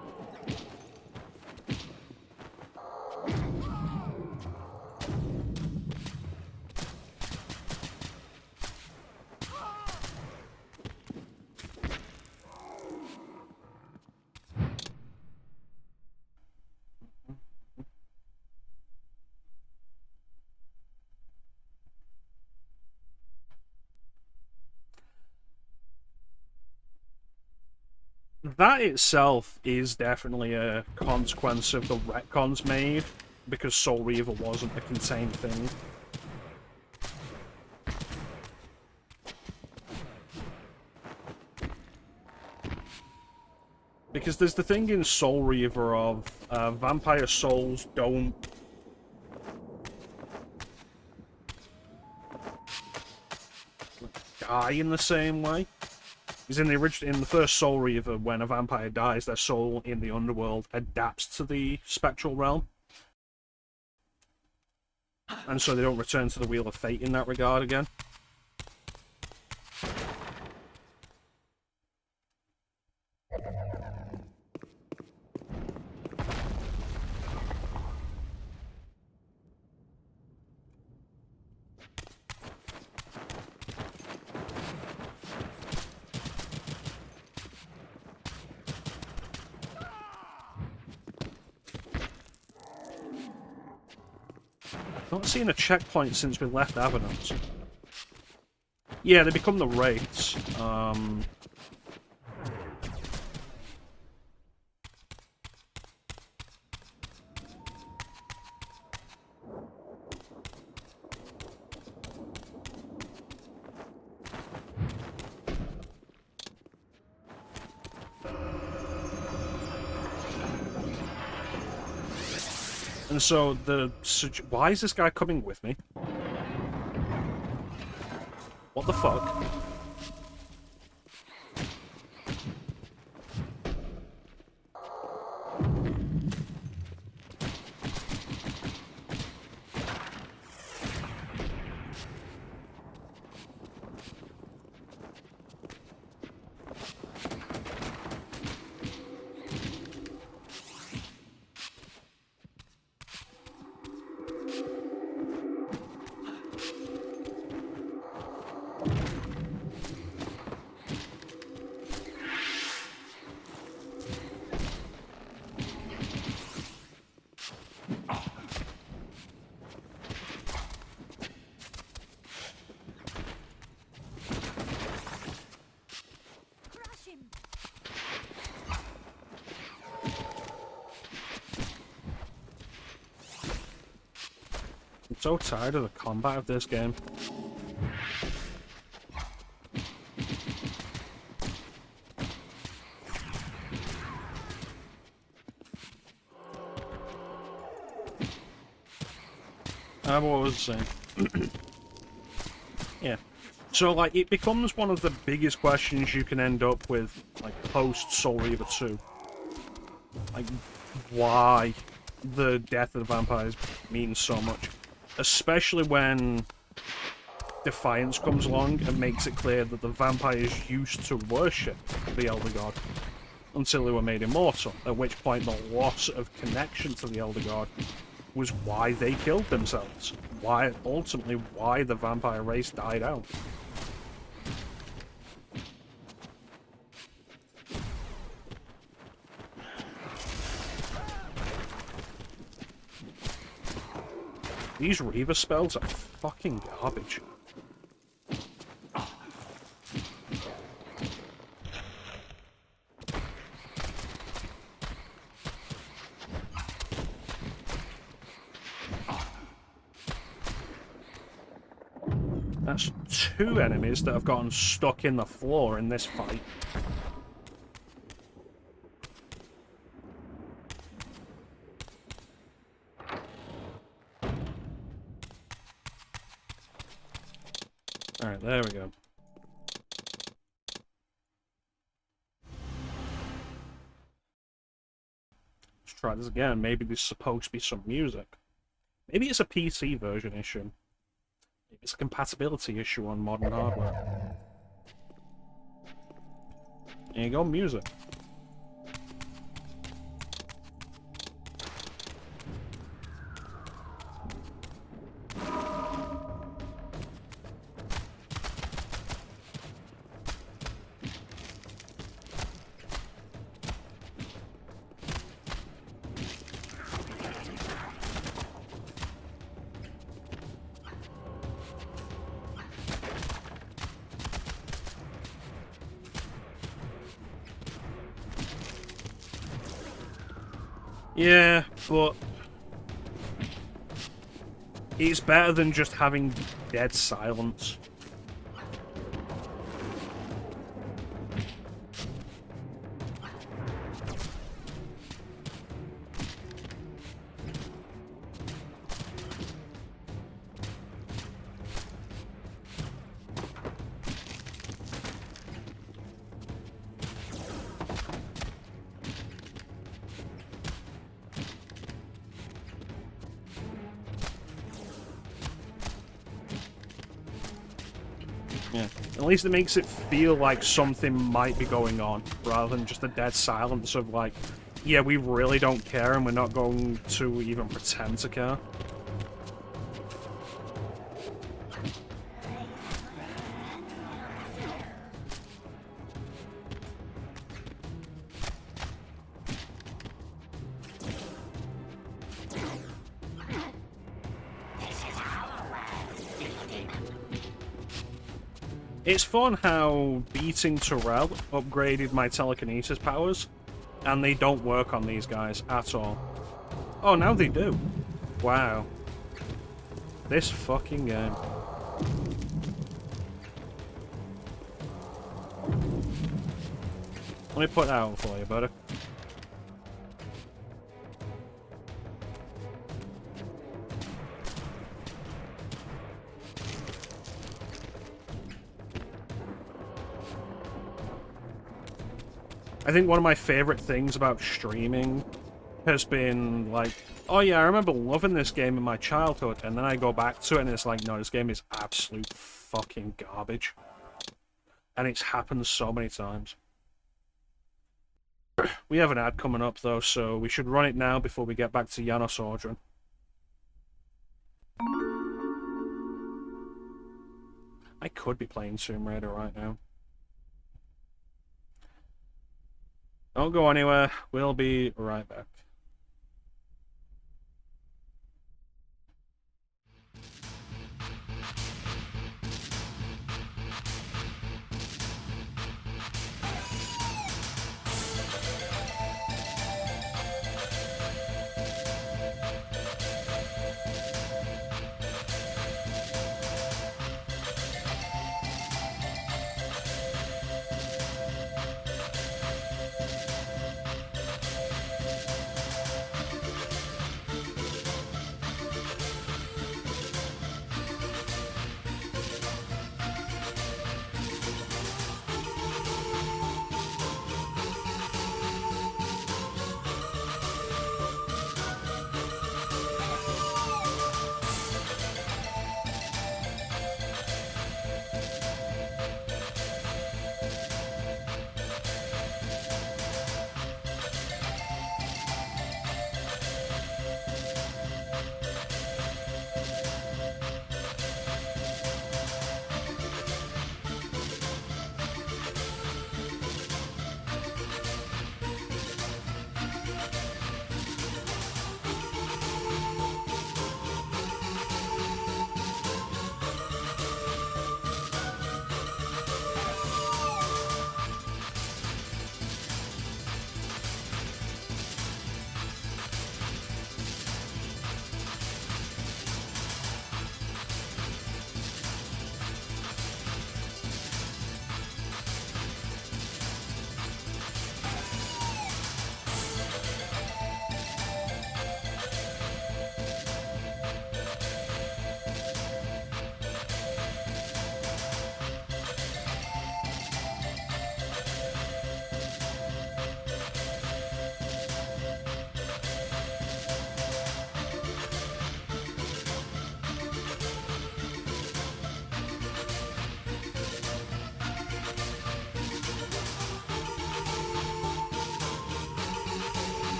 That itself is definitely a consequence of the retcons made, because Soul Reaver wasn't a contained thing. Because there's the thing in Soul Reaver of vampire souls don't die in the same way. Because in the first Soul Reaver, when a vampire dies, their soul in the underworld adapts to the spectral realm. And so they don't return to the Wheel of Fate in that regard again. Not seen a checkpoint since we left Avanos. Yeah, they become the wraiths. And so why is this guy coming with me? What the fuck? I'm so tired of the combat of this game. What was I saying? Yeah. So, like, it becomes one of the biggest questions you can end up with, like, post Soul Reaver 2. Like, why the death of the vampires means so much. Especially when Defiance comes along and makes it clear that the vampires used to worship the Elder God until they were made immortal, at which point the loss of connection to the Elder God was why they killed themselves. Ultimately why the vampire race died out. These Reaver spells are fucking garbage. That's 2 enemies that have gotten stuck in the floor in this fight. Alright, there we go. Let's try this again. Maybe there's supposed to be some music. Maybe it's a PC version issue. Maybe it's a compatibility issue on modern hardware. There you go, music. Yeah, but it's better than just having dead silence. Yeah. At least it makes it feel like something might be going on, rather than just a dead silence of like, yeah, we really don't care and we're not going to even pretend to care. It's fun how beating Terrell upgraded my telekinesis powers, and they don't work on these guys at all. Oh, now they do. Wow. This fucking game. Let me put that out for you, buddy. I think one of my favorite things about streaming has been like, oh yeah, I remember loving this game in my childhood, and then I go back to it and it's like, no, this game is absolute fucking garbage. And it's happened so many times. We have an ad coming up though, so we should run it now before we get back to Janos Audron. I could be playing Tomb Raider right now. Don't go anywhere. We'll be right back.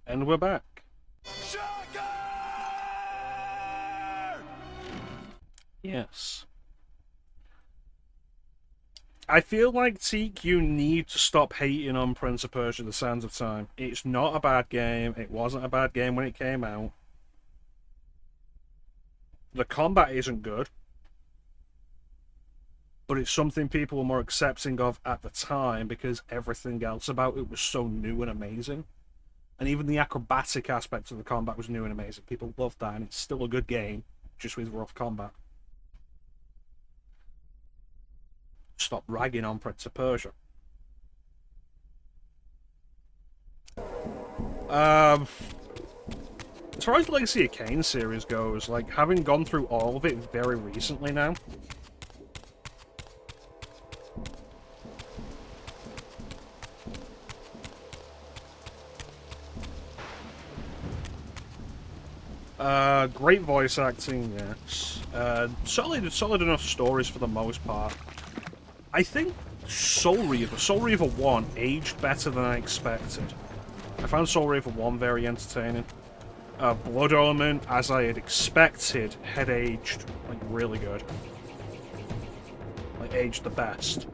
And we're back. Yes. I feel like, Teak, you need to stop hating on Prince of Persia: The Sands of Time. It's not a bad game. It wasn't a bad game when it came out. The combat isn't good, but it's something people were more accepting of at the time because everything else about it was so new and amazing. And even the acrobatic aspect of the combat was new and amazing. People loved that, and it's still a good game, just with rough combat. Stop ragging on Prince of Persia. As far as the Legacy of Kain series goes, like, having gone through all of it very recently now, great voice acting, yes. Solid enough stories for the most part. I think Soul Reaver 1 aged better than I expected. I found Soul Reaver 1 very entertaining. Blood Omen, as I had expected, had aged, like, really good. Like, aged the best.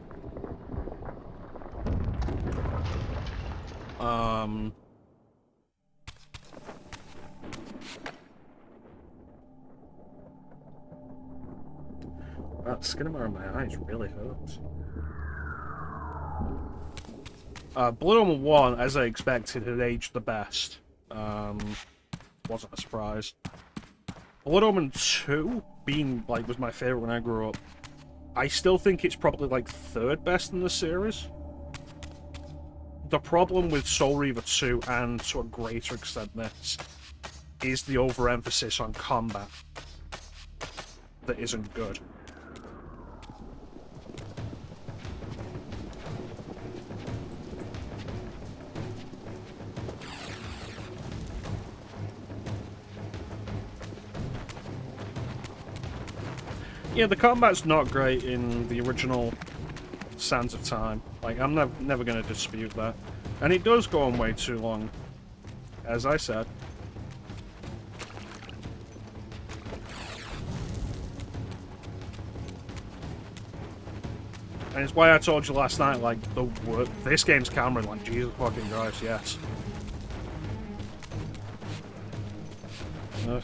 That skin around my eyes really hurts. Blood Omen 1, as I expected, had aged the best. Wasn't a surprise. Blood Omen 2, being, like, was my favourite when I grew up. I still think it's probably, like, third best in the series. The problem with Soul Reaver 2, and to a greater extent this, is the overemphasis on combat that isn't good. Yeah, the combat's not great in the original Sands of Time. Like, I'm never going to dispute that. And it does go on way too long, as I said. And it's why I told you last night, like, this game's camera, like, Jesus fucking Christ, yes. Ugh.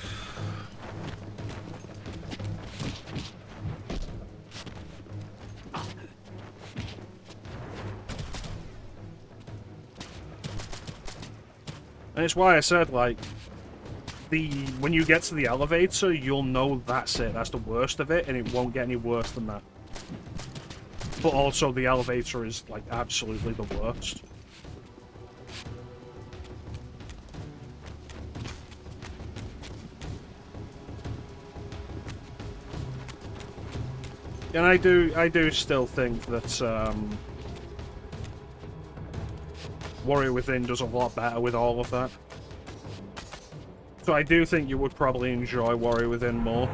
And it's why I said, like, when you get to the elevator, you'll know that's it. That's the worst of it, and it won't get any worse than that. But also, the elevator is, like, absolutely the worst. And I do still think that, Warrior Within does a lot better with all of that. So I do think you would probably enjoy Warrior Within more.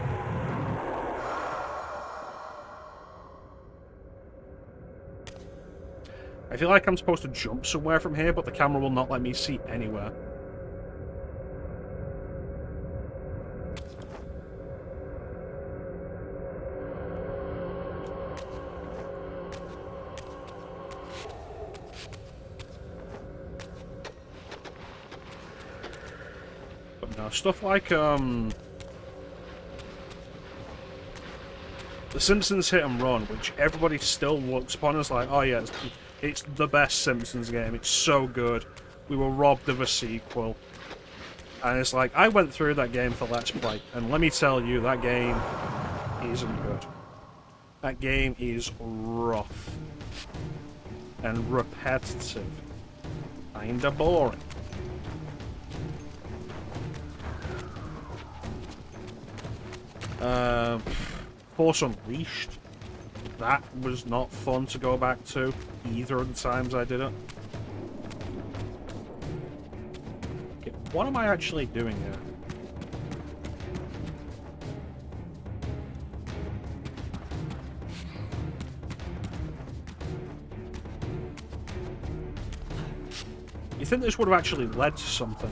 I feel like I'm supposed to jump somewhere from here, but the camera will not let me see anywhere. Stuff like, The Simpsons Hit and Run, which everybody still looks upon as like, oh yeah, it's the best Simpsons game, it's so good. We were robbed of a sequel. And it's like, I went through that game for Let's Play, and let me tell you, that game isn't good. That game is rough. And repetitive. Kinda boring. Force Unleashed. That was not fun to go back to either of the times I did it. Okay, what am I actually doing here? You think this would have actually led to something?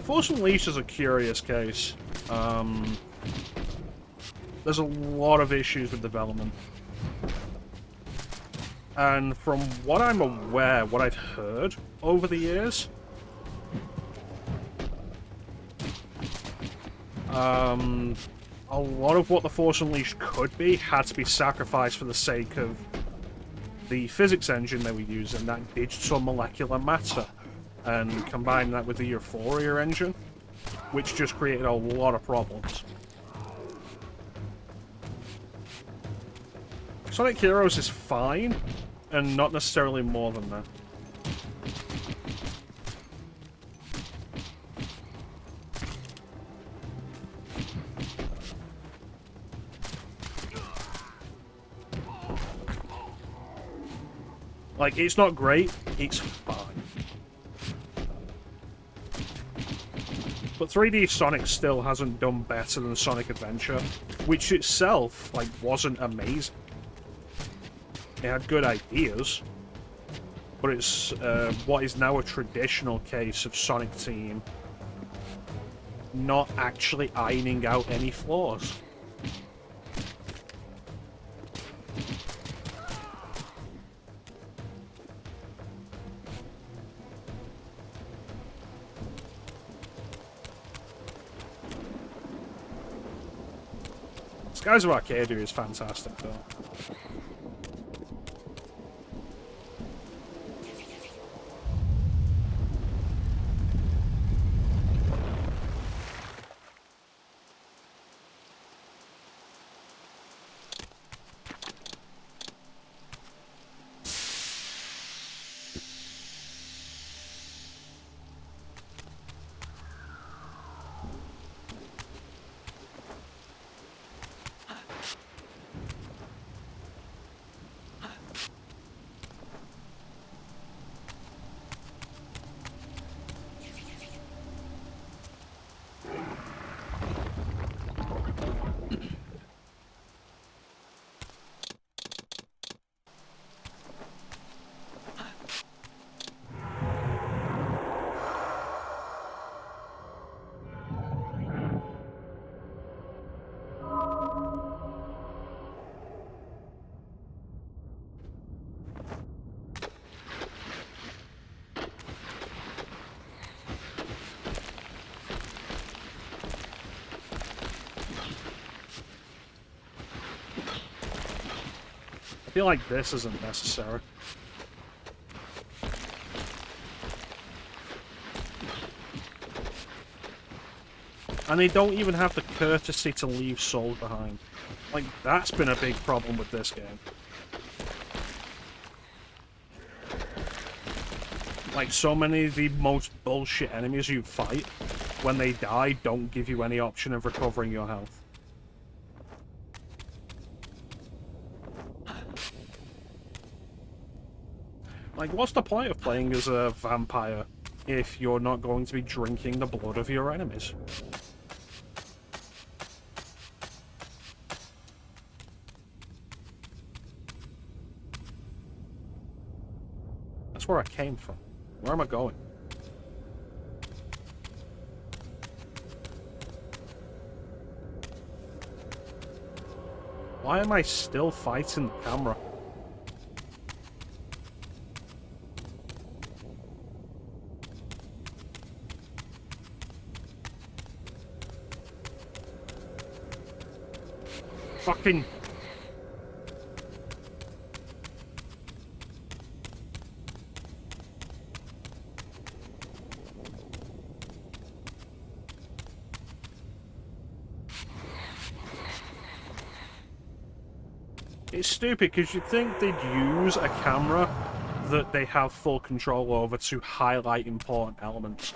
Force Unleashed is a curious case. There's a lot of issues with development. And from what I'm aware, what I've heard over the years, a lot of what the Force Unleashed could be had to be sacrificed for the sake of the physics engine they were using, that digital molecular matter. And combine that with the Euphoria engine, which just created a lot of problems. Sonic Heroes is fine, and not necessarily more than that. Like, it's not great, it's fine. But 3D Sonic still hasn't done better than Sonic Adventure, which itself, like, wasn't amazing. It had good ideas, but it's what is now a traditional case of Sonic Team not actually ironing out any flaws. Skies of Arcadia is fantastic, though. I feel like this isn't necessary. And they don't even have the courtesy to leave souls behind. Like, that's been a big problem with this game. Like, so many of the most bullshit enemies you fight, when they die, don't give you any option of recovering your health. Like, what's the point of playing as a vampire if you're not going to be drinking the blood of your enemies? That's where I came from. Where am I going? Why am I still fighting the camera? Fucking... It's stupid, because you'd think they'd use a camera that they have full control over to highlight important elements.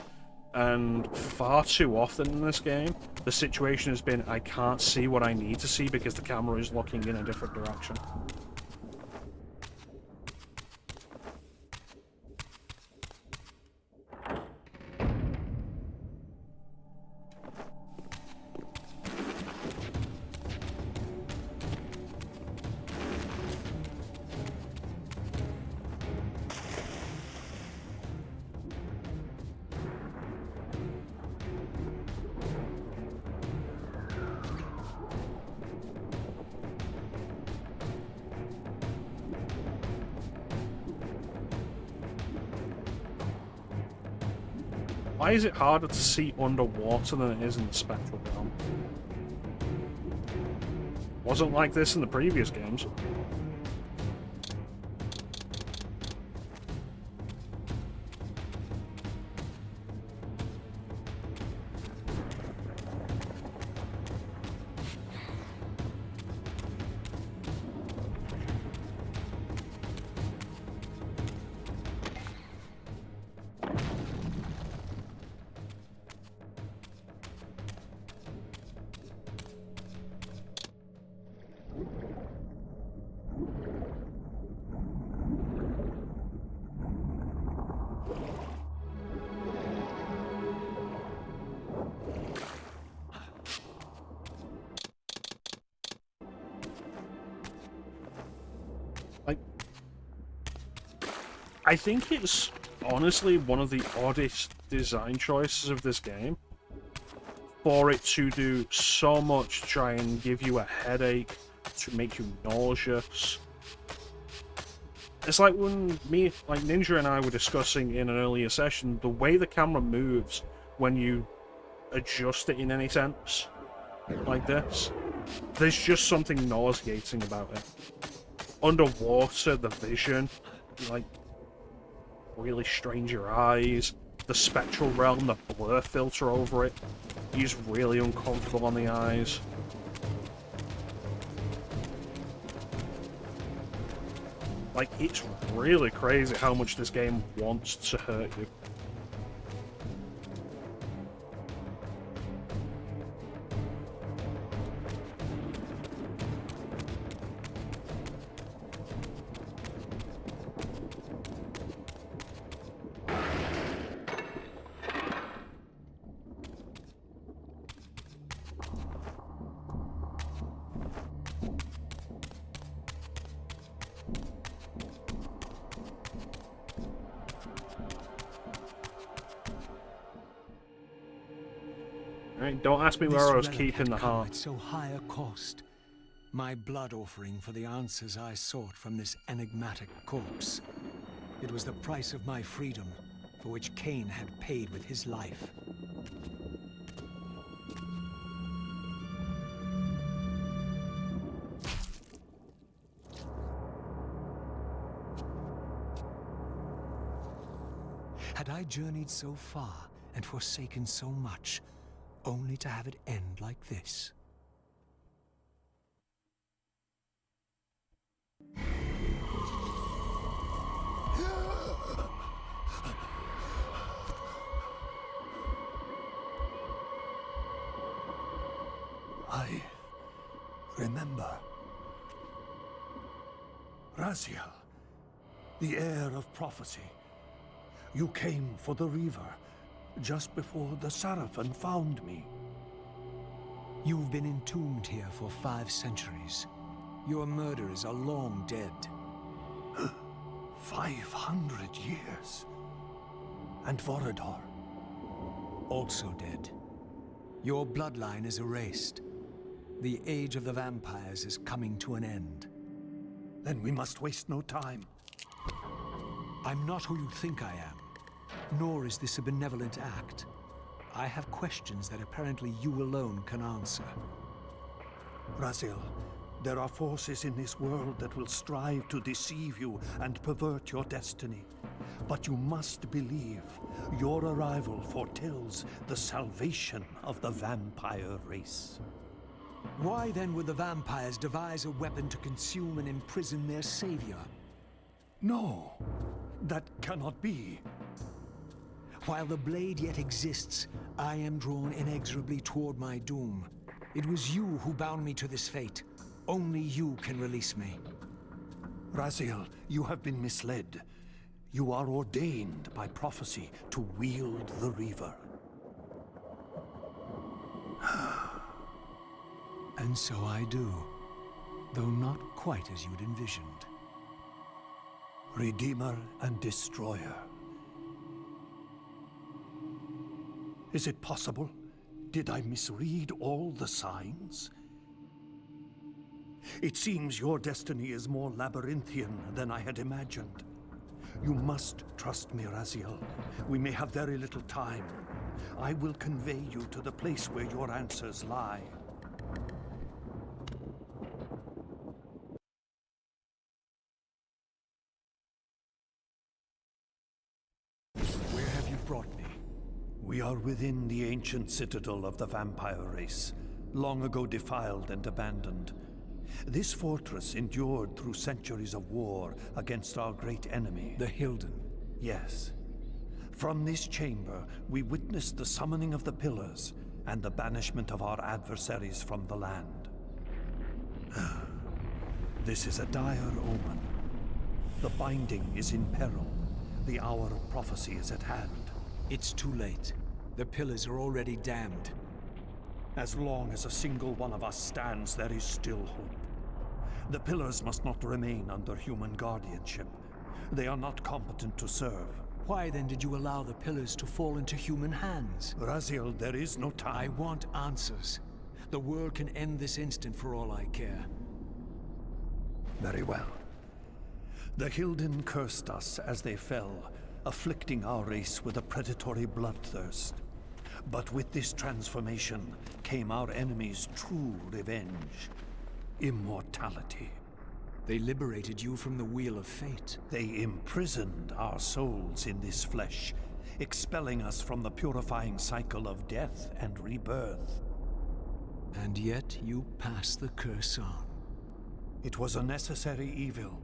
And far too often in this game, the situation has been, I can't see what I need to see because the camera is looking in a different direction. Why is it harder to see underwater than it is in the spectral realm? Wasn't like this in the previous games. I think it's honestly one of the oddest design choices of this game. For it to do so much to try and give you a headache, to make you nauseous. It's like when Ninja and I were discussing in an earlier session, the way the camera moves when you adjust it in any sense, like this. There's just something nauseating about it. Underwater, the vision, like, really strains your eyes. The spectral realm, the blur filter over it, is really uncomfortable on the eyes. Like, it's really crazy how much this game wants to hurt you. Right, don't ask me where I was keeping the heart. At so high a cost. My blood offering for the answers I sought from this enigmatic corpse. It was the price of my freedom, for which Kain had paid with his life. Had I journeyed so far and forsaken so much, only to have it end like this? I remember. Raziel, the heir of prophecy. You came for the Reaver, just before the Seraphim found me. You've been entombed here for 5 centuries. Your murderers are long dead. 500 years. And Vorador? Also dead. Your bloodline is erased. The age of the vampires is coming to an end. Then we must waste no time. I'm not who you think I am, nor is this a benevolent act. I have questions that apparently you alone can answer. Raziel, there are forces in this world that will strive to deceive you and pervert your destiny. But you must believe your arrival foretells the salvation of the vampire race. Why then would the vampires devise a weapon to consume and imprison their savior? No, that cannot be. While the blade yet exists, I am drawn inexorably toward my doom. It was you who bound me to this fate. Only you can release me. Raziel, you have been misled. You are ordained by prophecy to wield the Reaver. And so I do, though not quite as you'd envisioned. Redeemer and Destroyer. Is it possible? Did I misread all the signs? It seems your destiny is more labyrinthian than I had imagined. You must trust me, Raziel. We may have very little time. I will convey you to the place where your answers lie. Where have you brought me? We are within the ancient citadel of the vampire race, long ago defiled and abandoned. This fortress endured through centuries of war against our great enemy. The Hilden. Yes. From this chamber, we witnessed the summoning of the Pillars and the banishment of our adversaries from the land. This is a dire omen. The binding is in peril. The hour of prophecy is at hand. It's too late. The Pillars are already damned. As long as a single one of us stands, there is still hope. The Pillars must not remain under human guardianship. They are not competent to serve. Why then did you allow the pillars to fall into human hands? Raziel, there is no time. I want answers. The world can end this instant for all I care. Very well. The Hilden cursed us as they fell, afflicting our race with a predatory bloodthirst. But with this transformation came our enemy's true revenge. Immortality. They liberated you from the Wheel of Fate. They imprisoned our souls in this flesh, expelling us from the purifying cycle of death and rebirth. And yet you pass the curse on. It was a necessary evil.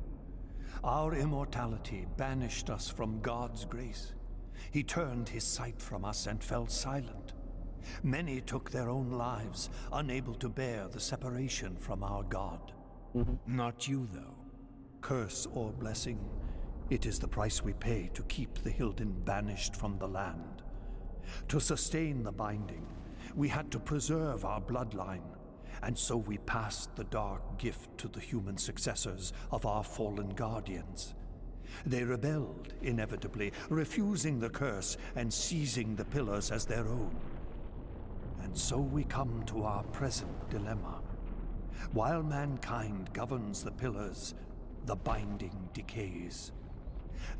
Our immortality banished us from God's grace. He turned his sight from us and fell silent. Many took their own lives, unable to bear the separation from our God. Not you, though. Curse or blessing, it is the price we pay to keep the Hilden banished from the land. To sustain the binding, we had to preserve our bloodline, and so we passed the dark gift to the human successors of our fallen guardians. They rebelled, inevitably, refusing the curse and seizing the pillars as their own. And so we come to our present dilemma. While mankind governs the pillars, the binding decays.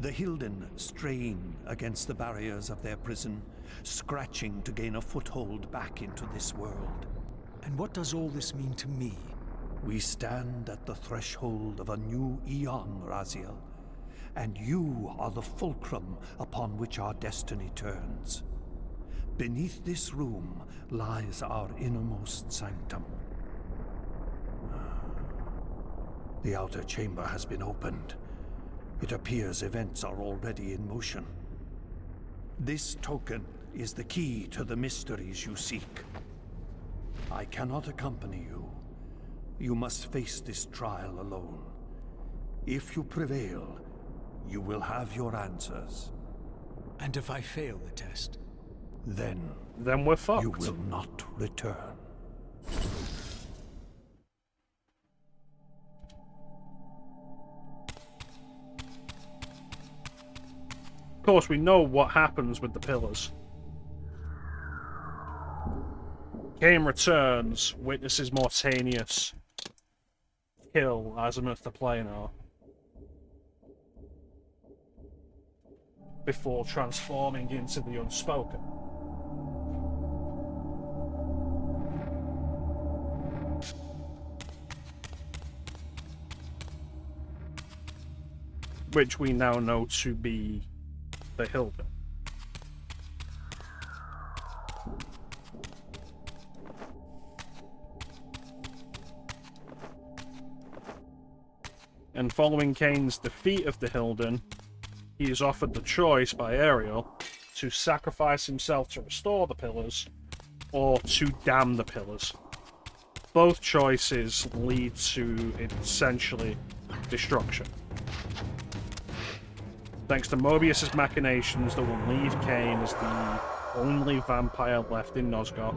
The Hilden strain against the barriers of their prison, scratching to gain a foothold back into this world. And what does all this mean to me? We stand at the threshold of a new eon, Raziel, and you are the fulcrum upon which our destiny turns. Beneath this room lies our innermost sanctum. The outer chamber has been opened. It appears events are already in motion. This token is the key to the mysteries you seek. I cannot accompany you. You must face this trial alone. If you prevail, you will have your answers. And if I fail the test? Then we're fucked. you will not return. Of course, we know what happens with the pillars. Kain returns, witnesses Mortanius kill Azimuth the Planar before transforming into the Unspoken. Which we now know to be the Hilden. And following Kain's defeat of the Hilden, he is offered the choice by Ariel to sacrifice himself to restore the pillars, or to damn the pillars. Both choices lead to, essentially, destruction. Thanks to Mobius's machinations that will leave Kain as the only vampire left in Nosgoth.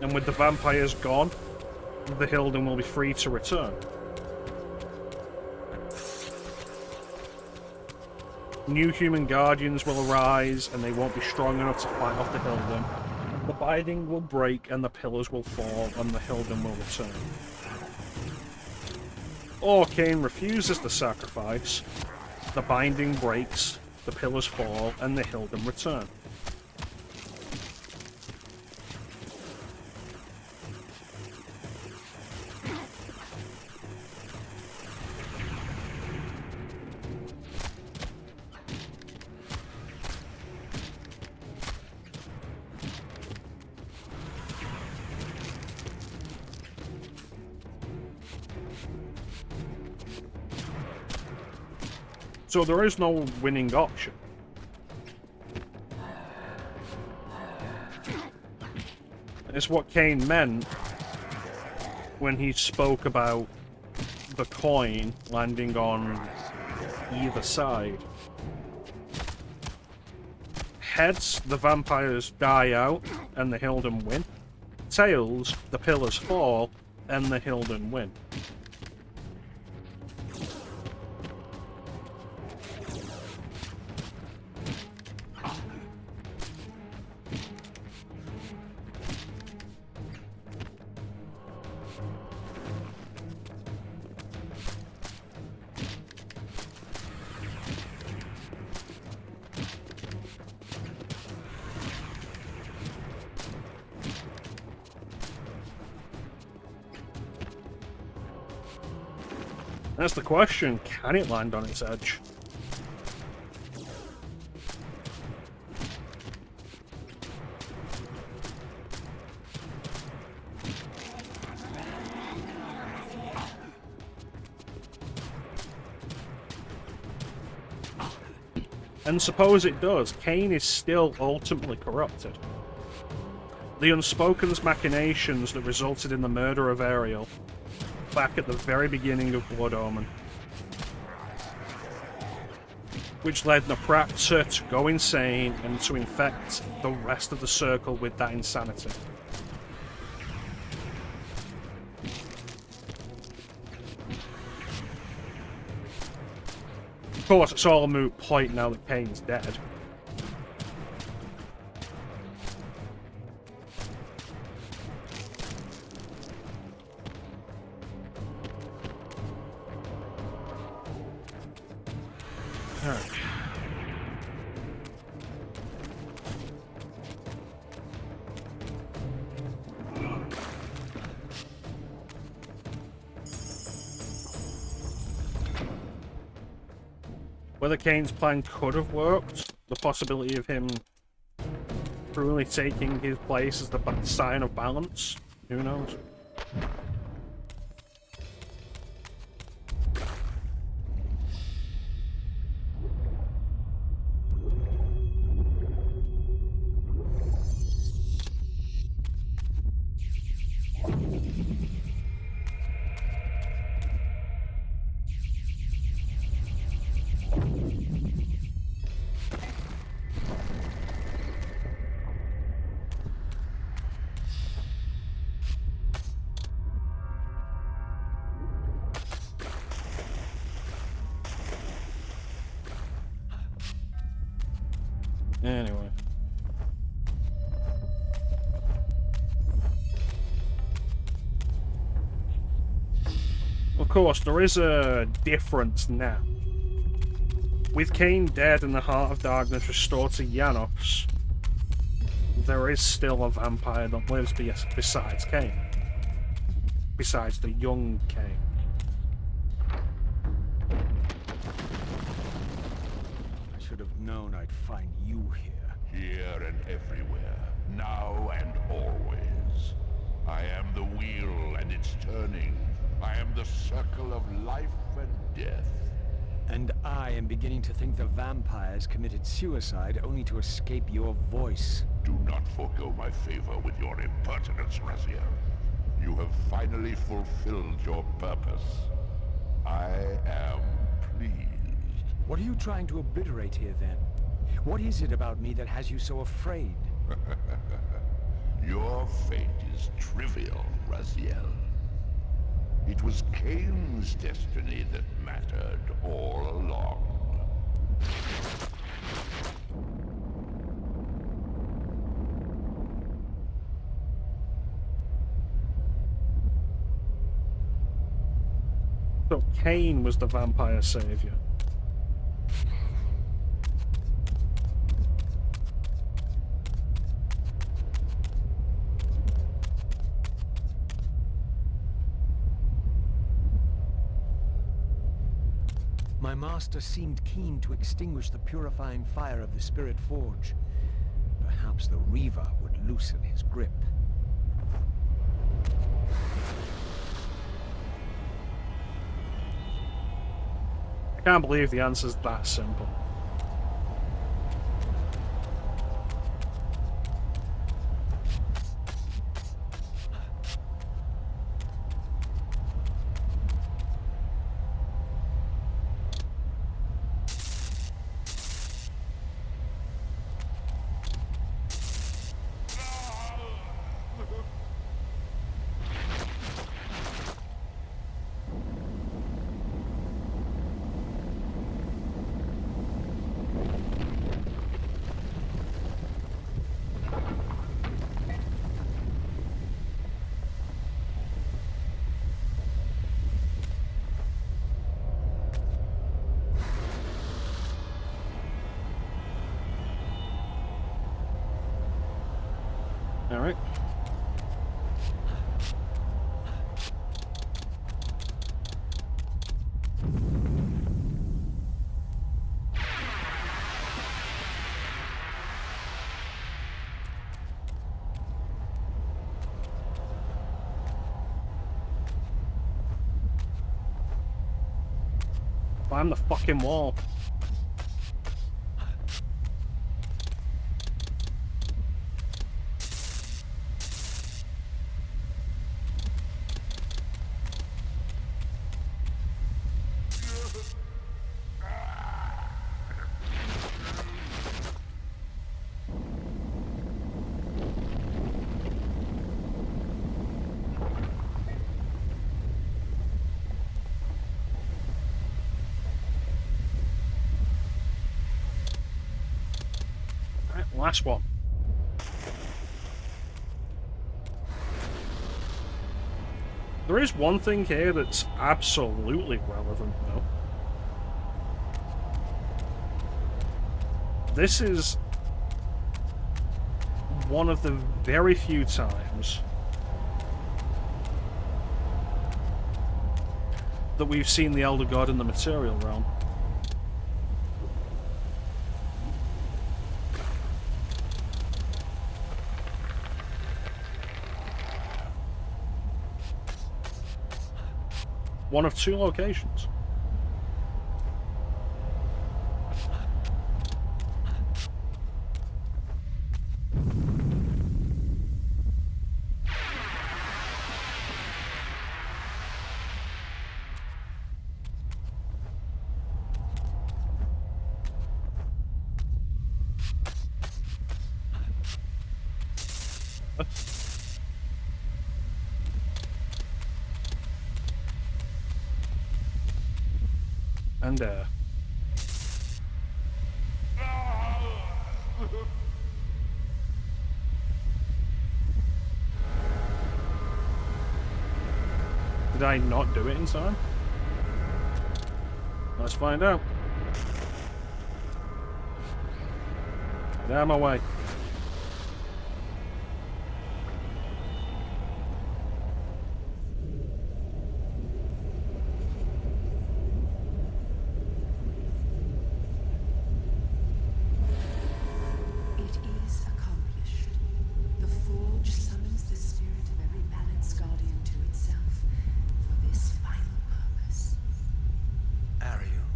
And with the vampires gone, the Hilden will be free to return. New human guardians will arise, and they won't be strong enough to fight off the Hilden. The binding will break, and the pillars will fall, and the Hilden will return. Or Kain refuses the sacrifice, the binding breaks, the pillars fall, and the Hilden return. So there is no winning option. It's what Kain meant when he spoke about the coin landing on either side. Heads, the vampires die out and the Hilden win. Tails, the pillars fall and the Hilden win. That's the question. Can it land on its edge? And suppose it does, Kain is still ultimately corrupted. The Unspoken's machinations that resulted in the murder of Ariel back at the very beginning of Blood Omen, which led Naprapta to go insane and to infect the rest of the circle with that insanity. Of course, it's all a moot point now that Kain's dead. Whether Kain's plan could have worked, the possibility of him truly taking his place as the sign of balance, who knows? Anyway. Of course, there is a difference now. With Kain dead and the Heart of Darkness restored to Janos, there is still a vampire that lives besides Kain. Besides the young Kain. I should have known I'd find you here. Here and everywhere, now and always. I am the wheel and its turning. I am the circle of life and death. And I am beginning to think the vampires committed suicide only to escape your voice. Do not forego my favor with your impertinence, Raziel. You have finally fulfilled your purpose. I am pleased. What are you trying to obliterate here, then? What is it about me that has you so afraid? Your fate is trivial, Raziel. It was Kain's destiny that mattered all along. So Kain was the vampire savior. My master seemed keen to extinguish the purifying fire of the Spirit Forge. Perhaps the Reaver would loosen his grip. I can't believe the answer's that simple. Climb the fucking wall. Last one. There is one thing here that's absolutely relevant, though. This is one of the very few times that we've seen the Elder God in the material realm. One of two locations. And did I not do it in time? Let's find out. Get out of my way. It is accomplished. The Forge summons the spirit of every Balance Guardian to itself for this final purpose. Ariel?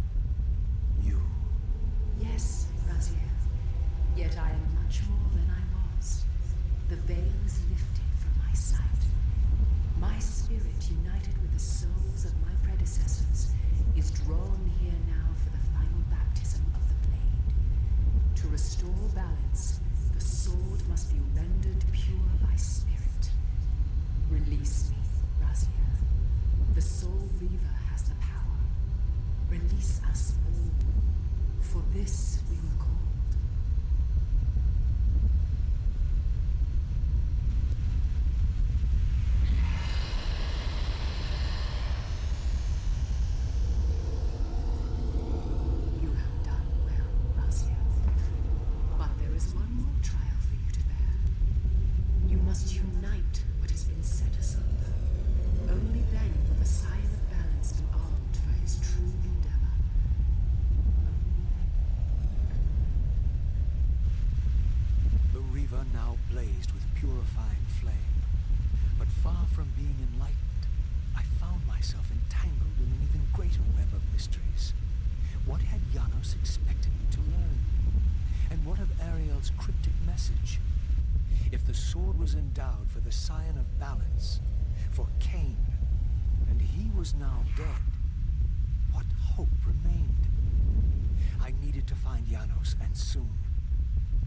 You? Yes, Raziel. Yet I am much more than I was. The veil is lifted from my sight. My spirit, united with the souls of my predecessors, is drawn here now for the final baptism of the blade. To restore balance, the sword must be rendered pure by spirit. Release me, Raziel. The Soul Reaver has the power. Release us all. For this we were called. You have done well, Raziel. But there is one more trial for you to bear. You must unite what has been set asunder. Only then will the Scion of Balance be armed for his true endeavor. The Reaver now blazed with purifying flame. But far from being enlightened, I found myself entangled in an even greater web of mysteries. What had Janos expected me to learn? And what of Ariel's cryptic message? If the sword was endowed for the Scion of Balance, for Kain, and he was now dead, what hope remained? I needed to find Janos, and soon.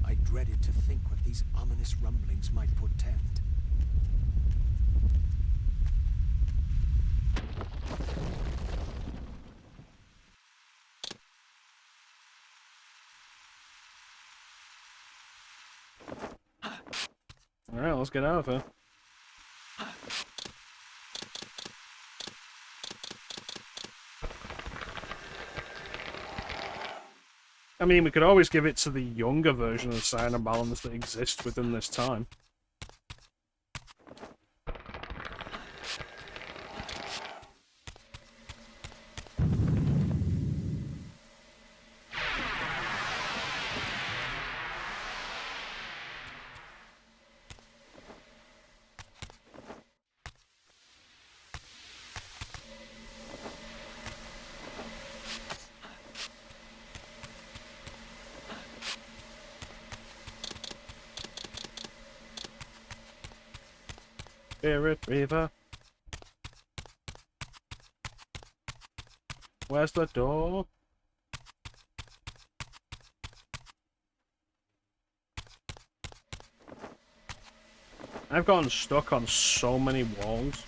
I dreaded to think what these ominous rumblings might portend. Alright, let's get out of here. I mean, we could always give it to the younger version of Scion of Balance that exists within this time. Spirit Reaver. Where's the door? I've gotten stuck on so many walls.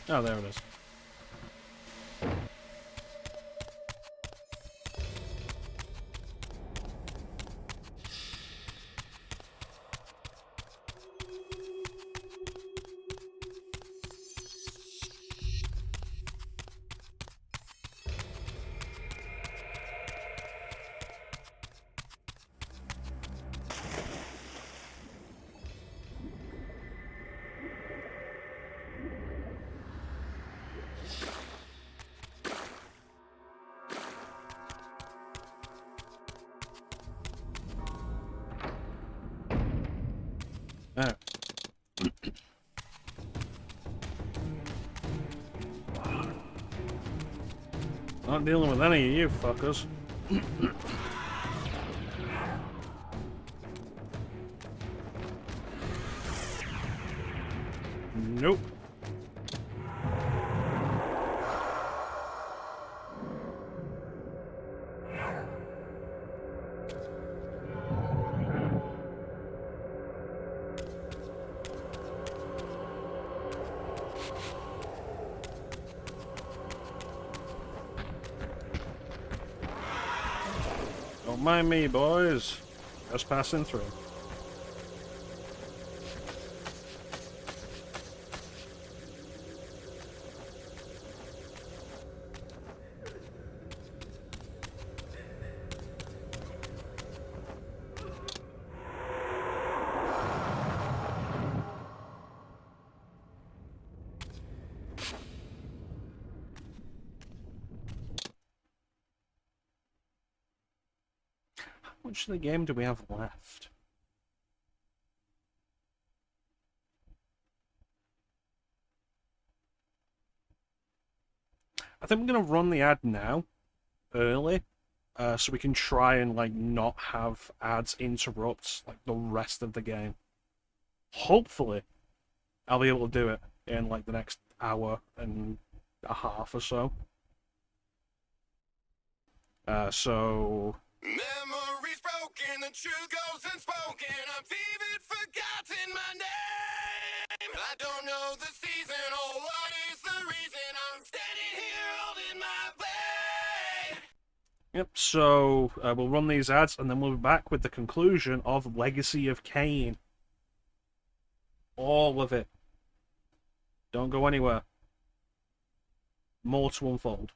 Oh, there it is. Alright. Not dealing with any of you fuckers. Nope. Don't mind me, boys. Just passing through. How much of the game do we have left? I think we're gonna run the ad now, early, so we can try and like not have ads interrupt like the rest of the game. Hopefully, I'll be able to do it in like the next hour and a half or so. So. Memories broken, the truth goes unspoken. I've even forgotten my name. I don't know the season or what is the reason I'm standing here holding my blade. Yep, so we'll run these ads and then we'll be back with the conclusion of Legacy of Kain. All of it. Don't go anywhere. More to unfold.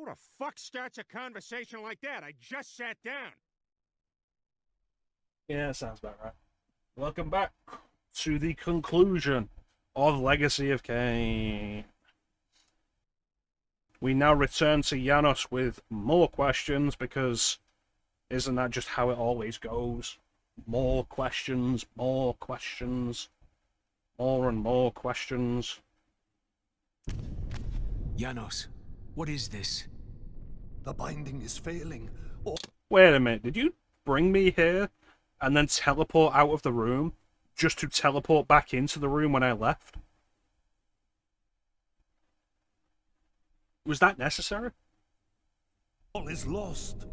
Who the fuck starts a conversation like that? I just sat down. Yeah, sounds about right. Welcome back to the conclusion of Legacy of Kain. We now return to Janos with more questions, because isn't that just how it always goes? More questions, more questions, more and more questions. Janos, what is this? The binding is failing. Wait a minute, did you bring me here and then teleport out of the room just to teleport back into the room when I left? Was that necessary? All is lost.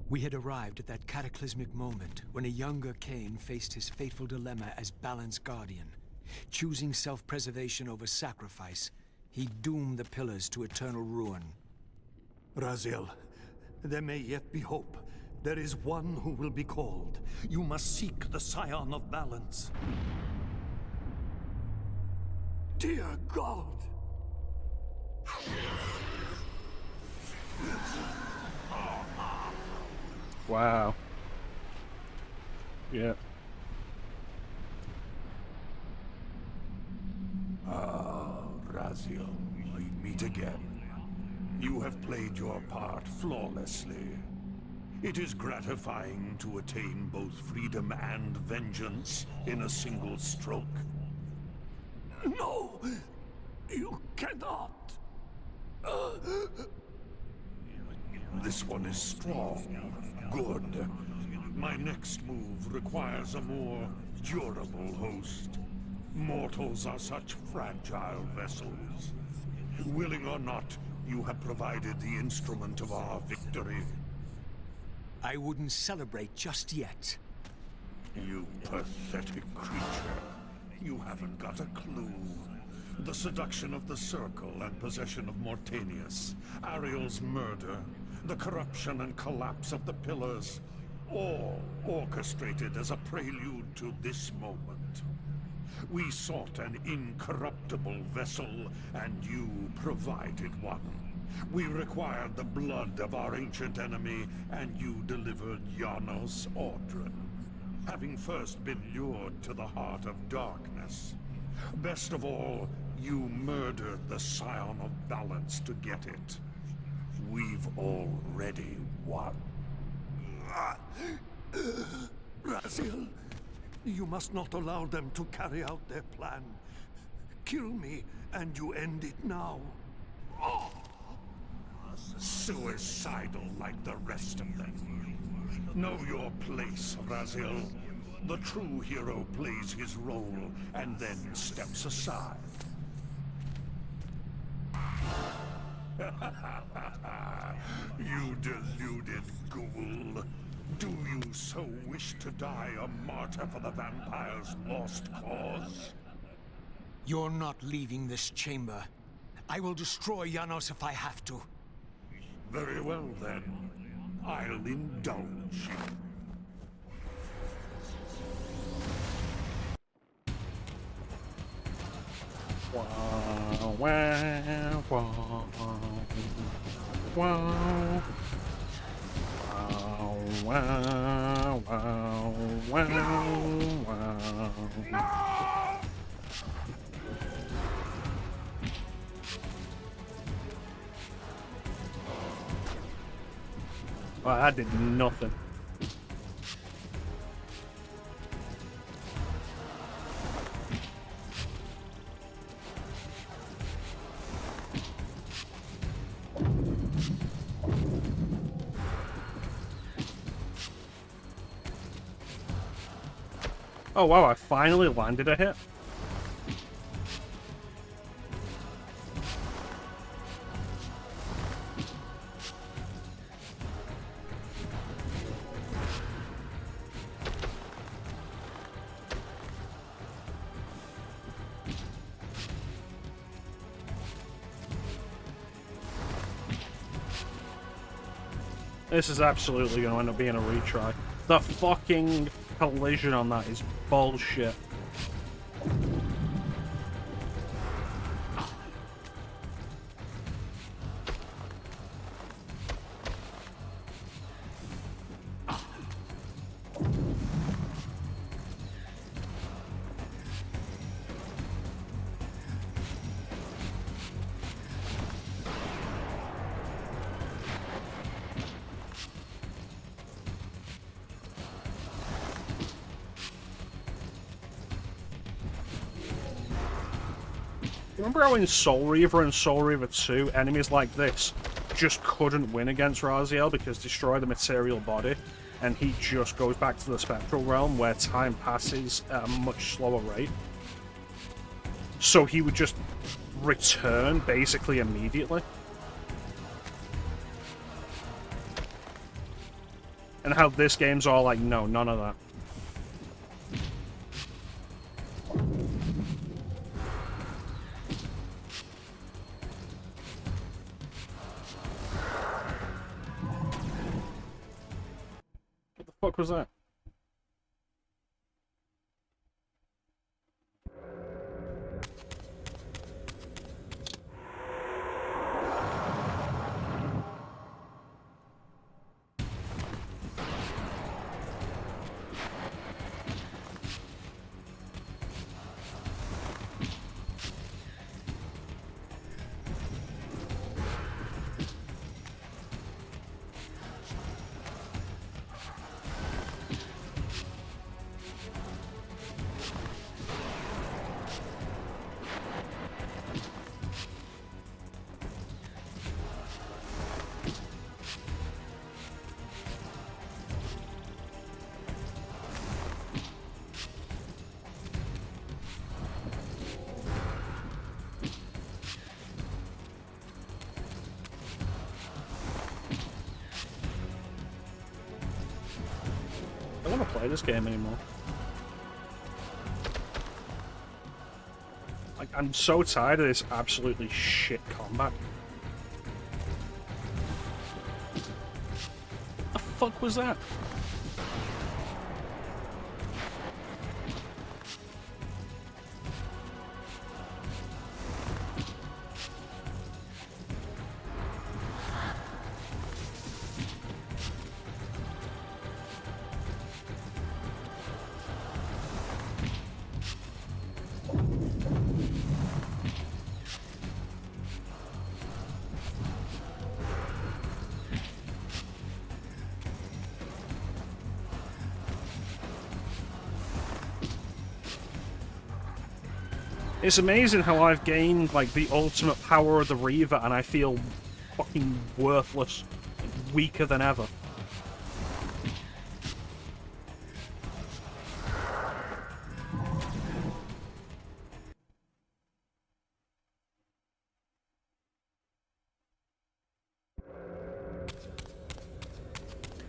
We had arrived at that cataclysmic moment when a younger Kain faced his fateful dilemma as Balance Guardian. Choosing self-preservation over sacrifice, he doomed the Pillars to eternal ruin. Raziel, there may yet be hope. There is one who will be called. You must seek the Scion of Balance. Dear God! Wow. Yeah. Raziel, we meet again. You have played your part flawlessly. It is gratifying to attain both freedom and vengeance in a single stroke. No! You cannot! This one is strong. Good. My next move requires a more durable host. Mortals are such fragile vessels. Willing or not, you have provided the instrument of our victory. I wouldn't celebrate just yet. You pathetic creature. You haven't got a clue. The seduction of the Circle and possession of Mortanius, Ariel's murder, the corruption and collapse of the Pillars, all orchestrated as a prelude to this moment. We sought an incorruptible vessel, and you provided one. We required the blood of our ancient enemy, and you delivered Janos Audron, having first been lured to the heart of darkness. Best of all, you murdered the Scion of Balance to get it. We've already won. Raziel, you must not allow them to carry out their plan. Kill me, and you end it now. Suicidal like the rest of them. Know your place, Raziel. The true hero plays his role and then steps aside. You deluded ghoul. Do you so wish to die a martyr for the vampire's lost cause? You're not leaving this chamber. I will destroy Janos if I have to. Very well, then. I'll indulge you. Wow, wow, wow, wow, wow, wow, wow, wow. Well, that did nothing. Oh wow, I finally landed a hit. This is absolutely going to end up being a retry. The fucking collision on that is bullshit. Remember how in Soul Reaver and Soul Reaver 2, enemies like this just couldn't win against Raziel because destroy the material body, and he just goes back to the spectral realm where time passes at a much slower rate? So he would just return basically immediately. And how this game's all like, no, none of that. What the fuck was that? I don't want to play this game anymore. Like, I'm so tired of this absolutely shit combat. What the fuck was that? It's amazing how I've gained, like, the ultimate power of the Reaver and I feel fucking worthless, weaker than ever.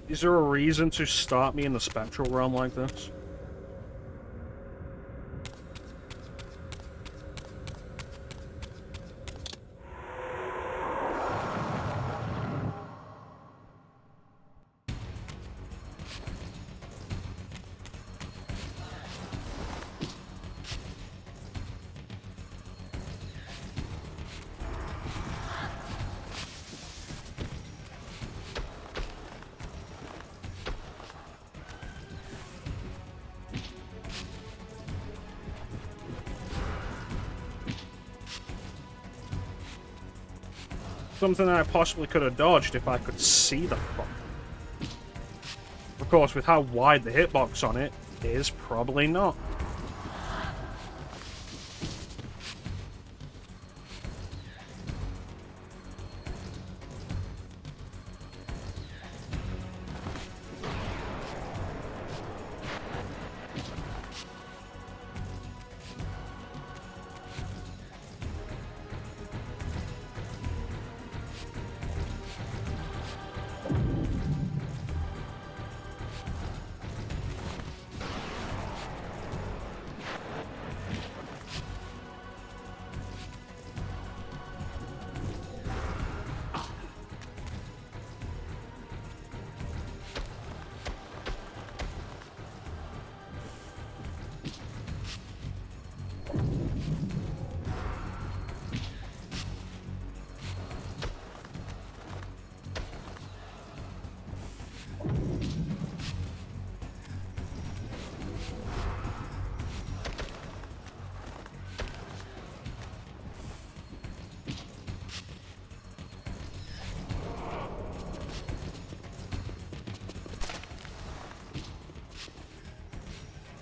Is there a reason to start me in the spectral realm like this? Something that I possibly could have dodged if I could see the fuck. Of course, with how wide the hitbox on it is, probably not.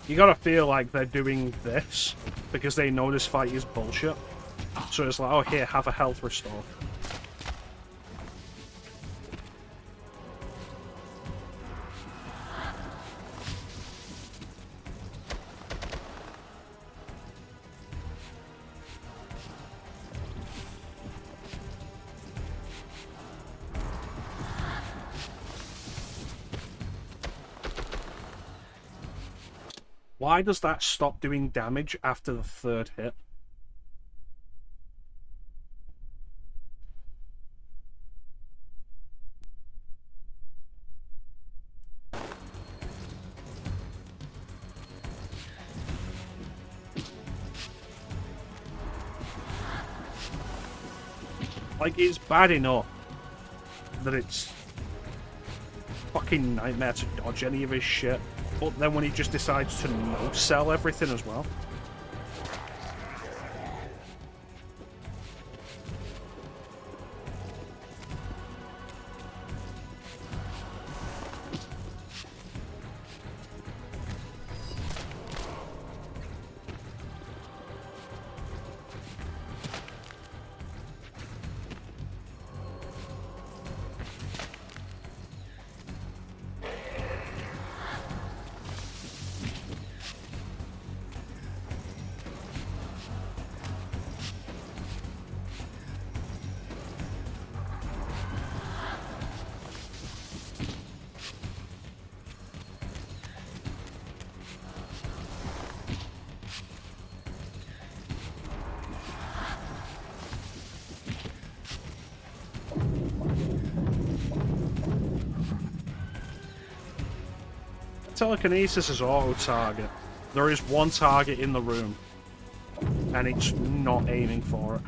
You gotta feel like they're doing this because they know this fight is bullshit. So it's like, oh, here, have a health restore. Why does that stop doing damage after the third hit? Like, it's bad enough that it's fucking nightmare to dodge any of his shit, but then when he just decides to no-sell everything as well. Telekinesis is auto-target. There is one target in the room, and it's not aiming for it.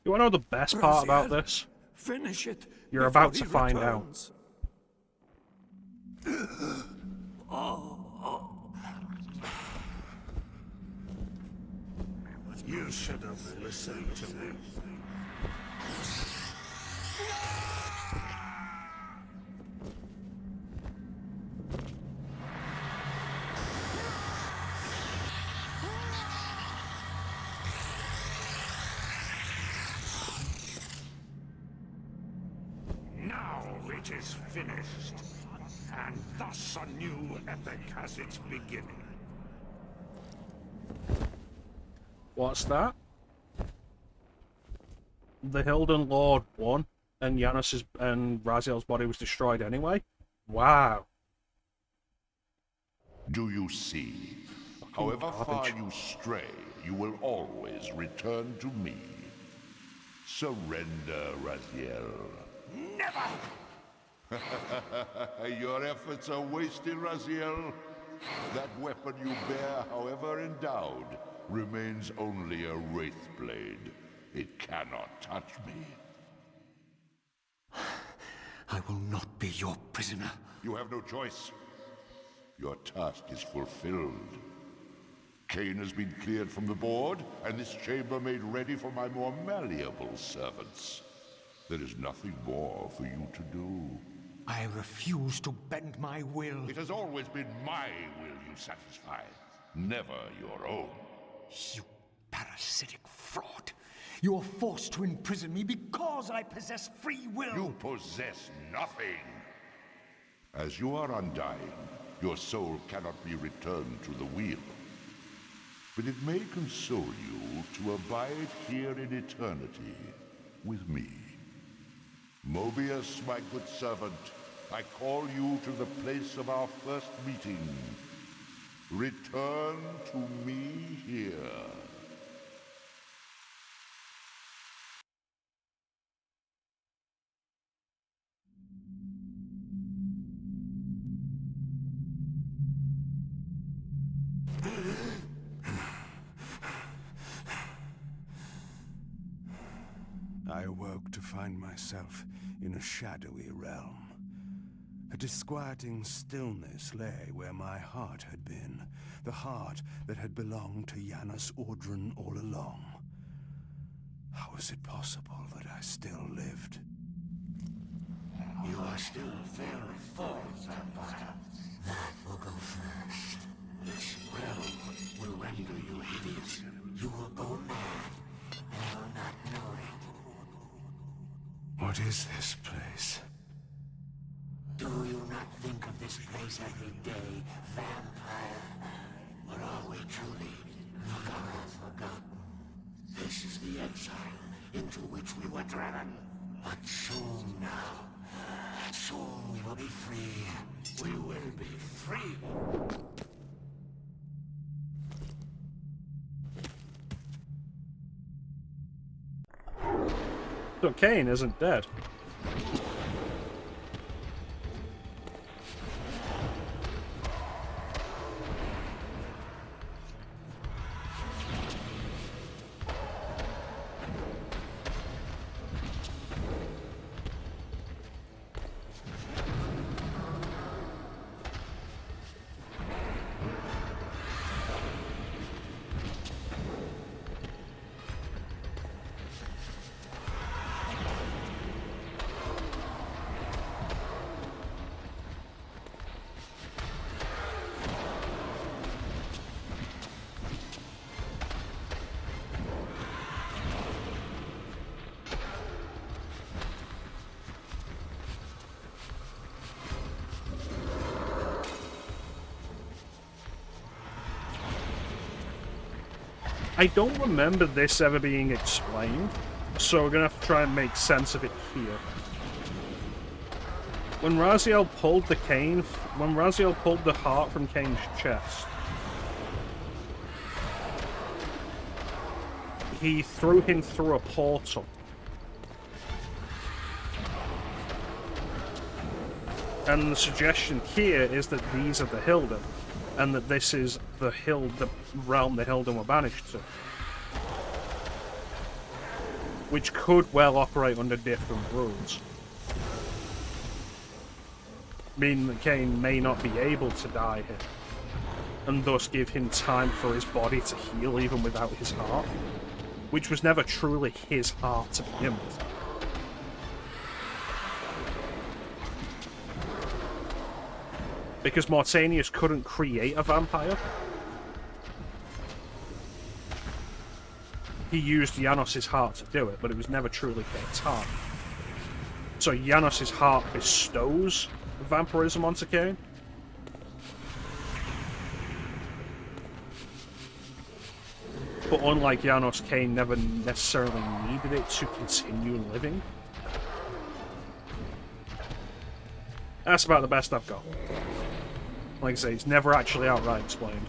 You want to know the best part about this? Finish it. You're about to find out. You should have listened to me. Now it is finished, and thus a new epic has its beginning. What's that? The Hilden Lord won, and Yanis's and Raziel's body was destroyed anyway? Wow. Do you see? However far you stray, you will always return to me. Surrender, Raziel. Never! Your efforts are wasted, Raziel. That weapon you bear, however endowed, remains only a wraith blade. It cannot touch me. I will not be your prisoner. You have no choice. Your task is fulfilled. Kain has been cleared from the board, and this chamber made ready for my more malleable servants. There is nothing more for you to do. I refuse to bend my will. It has always been my will you satisfy, never your own. You Parasitic fraud. You are forced to imprison me because I possess free will. You possess nothing. As you are undying, your soul cannot be returned to the wheel. But it may console you to abide here in eternity with me. Mobius, my good servant, I call you to the place of our first meeting. Return to me here. I awoke to find myself in a shadowy realm. A disquieting stillness lay where my heart had been, the heart that had belonged to Janus Audrun all along. How was it possible that I still lived? You are still very false, Vampire. That will go first. This realm will render you hideous. You will go mad. You will not know it. What is this place? Do you not think of this place every day, Vampire? Or are we truly forgotten? This is the exile into which we were driven. But soon now, soon we will be free. We will be free. So Kain isn't dead. I don't remember this ever being explained, so we're gonna have to try and make sense of it here. When Raziel pulled the heart from Kain's chest, he threw him through a portal. And the suggestion here is that these are the Hilden, and that this is the realm the Hilden were banished to. Which could well operate under different rules. Meaning that Kain may not be able to die here, and thus give him time for his body to heal even without his heart, which was never truly his heart to begin with. Because Mortanius couldn't create a vampire. He used Janos' heart to do it, but it was never truly Kain's heart. So Janos' heart bestows vampirism onto Kain. But unlike Janos, Kain never necessarily needed it to continue living. That's about the best I've got. Like I say, it's never actually outright explained.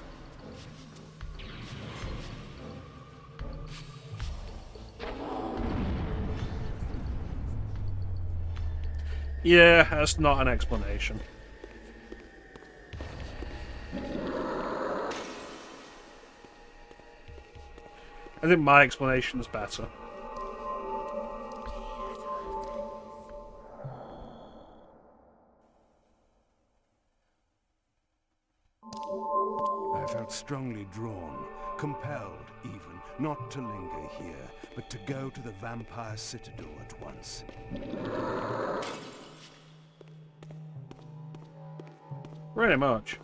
Yeah, that's not an explanation. I think my explanation is better. I felt strongly drawn, compelled even, not to linger here, but to go to the vampire citadel at once. Pretty much.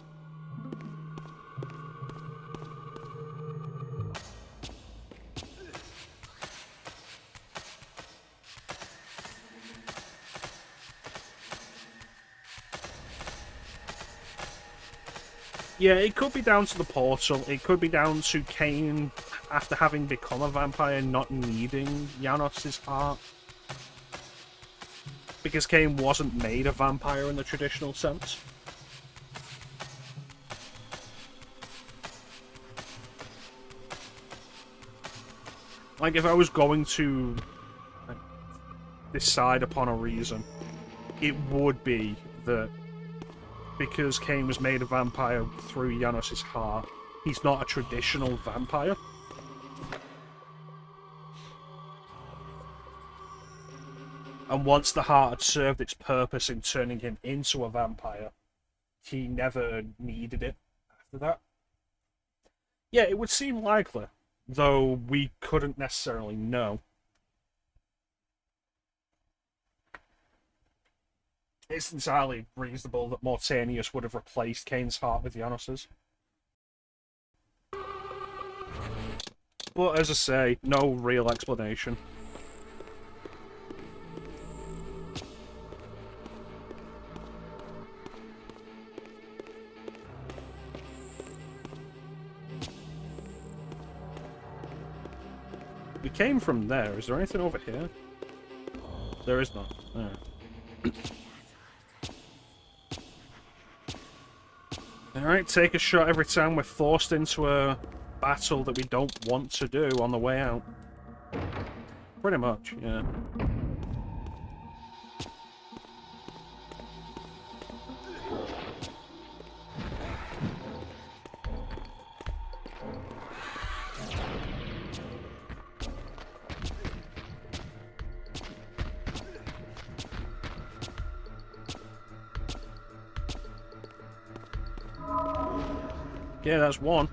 Yeah, it could be down to the portal. It could be down to Kain, after having become a vampire, not needing Janos' heart. Because Kain wasn't made a vampire in the traditional sense. Like, if I was going to decide upon a reason, it would be that because Kain was made a vampire through Janos' heart, he's not a traditional vampire. And once the heart had served its purpose in turning him into a vampire, he never needed it after that. Yeah, it would seem likely, though we couldn't necessarily know. It's entirely reasonable that Mortanius would have replaced Kain's heart with Janos's. But as I say, no real explanation. We came from there. Is there anything over here? There is not. Alright, take a shot every time we're forced into a battle that we don't want to do on the way out. Pretty much, yeah. Yeah, that's one.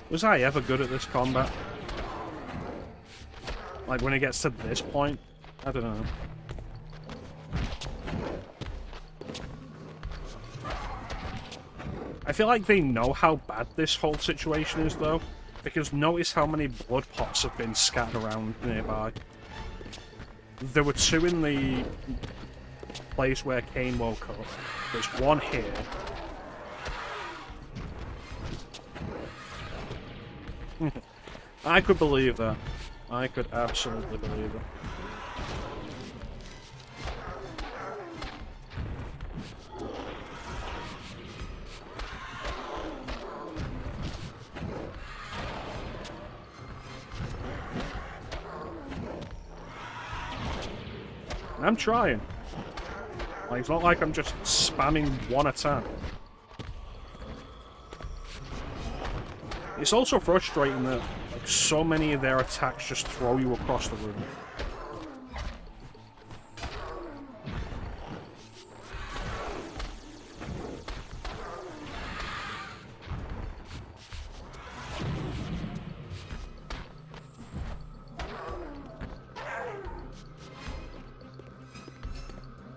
Was I ever good at this combat? Like, when it gets to this point? I don't know. I feel like they know how bad this whole situation is, though. Because notice how many blood pots have been scattered around nearby. There were two in the place where Kain woke up. There's one here. I could believe that. I could absolutely believe it. I'm trying. Like, it's not like I'm just spamming one attack. It's also frustrating that like so many of their attacks just throw you across the room.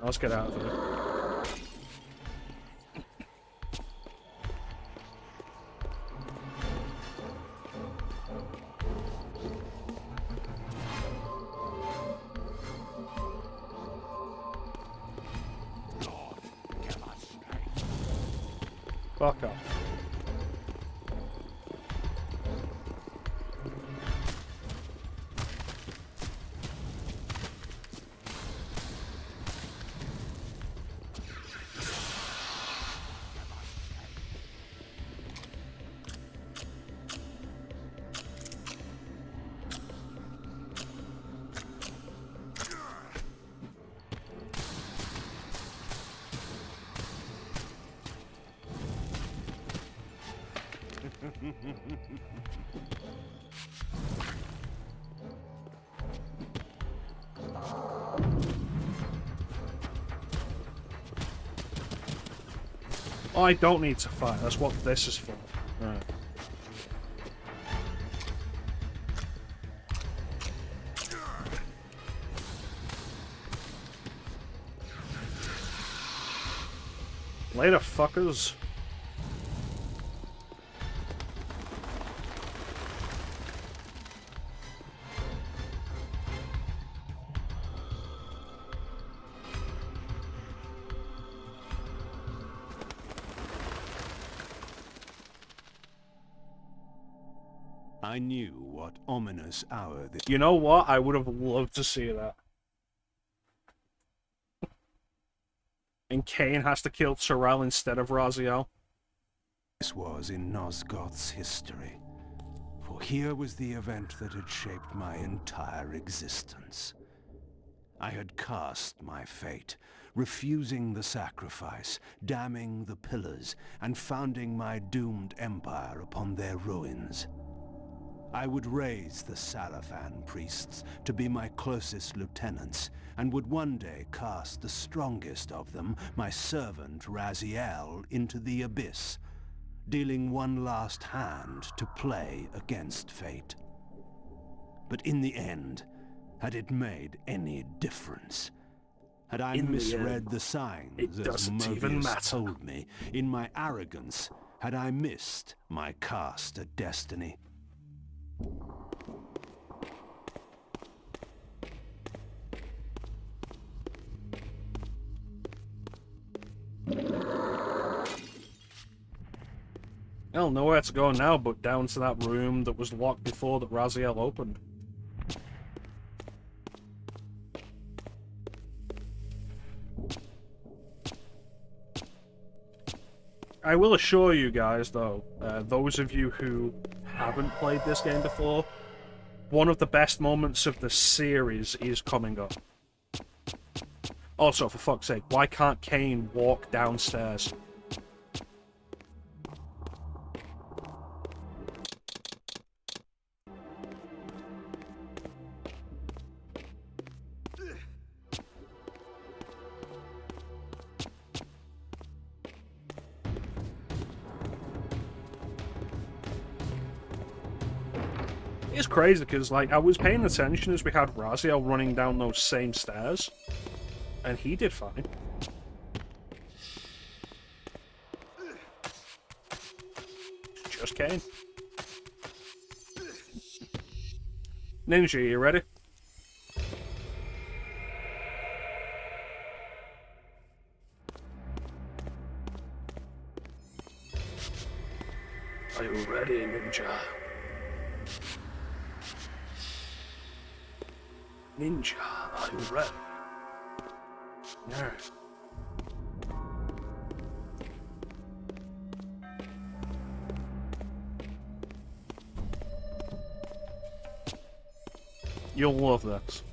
Let's get out of here. Fuck off. Oh, I don't need to fight. That's what this is for. Right. Later, fuckers. I knew what ominous hour this You know what? I would have loved to see that. And Kain has to kill Sorrel instead of Raziel. was in Nosgoth's history. For here was the event that had shaped my entire existence. I had cast my fate, refusing the sacrifice, damning the pillars, and founding my doomed empire upon their ruins. I would raise the Salafan priests to be my closest lieutenants, and would one day cast the strongest of them, my servant Raziel, into the abyss, dealing one last hand to play against fate. But in the end, had it made any difference? Had I misread the signs as Mobius told me? In my arrogance, had I missed my cast at destiny? I don't know where to go now, but down to that room that was locked before that Raziel opened. I will assure you guys, though, those of you who haven't played this game before, one of the best moments of the series is coming up. Also, for fuck's sake, why can't Kain walk downstairs? It's crazy because, like, I was paying attention as we had Raziel running down those same stairs, and he did fine. Just Kain. Ninja, you ready? Are you ready, Ninja? Ninja, are you ready? No. You'll love this.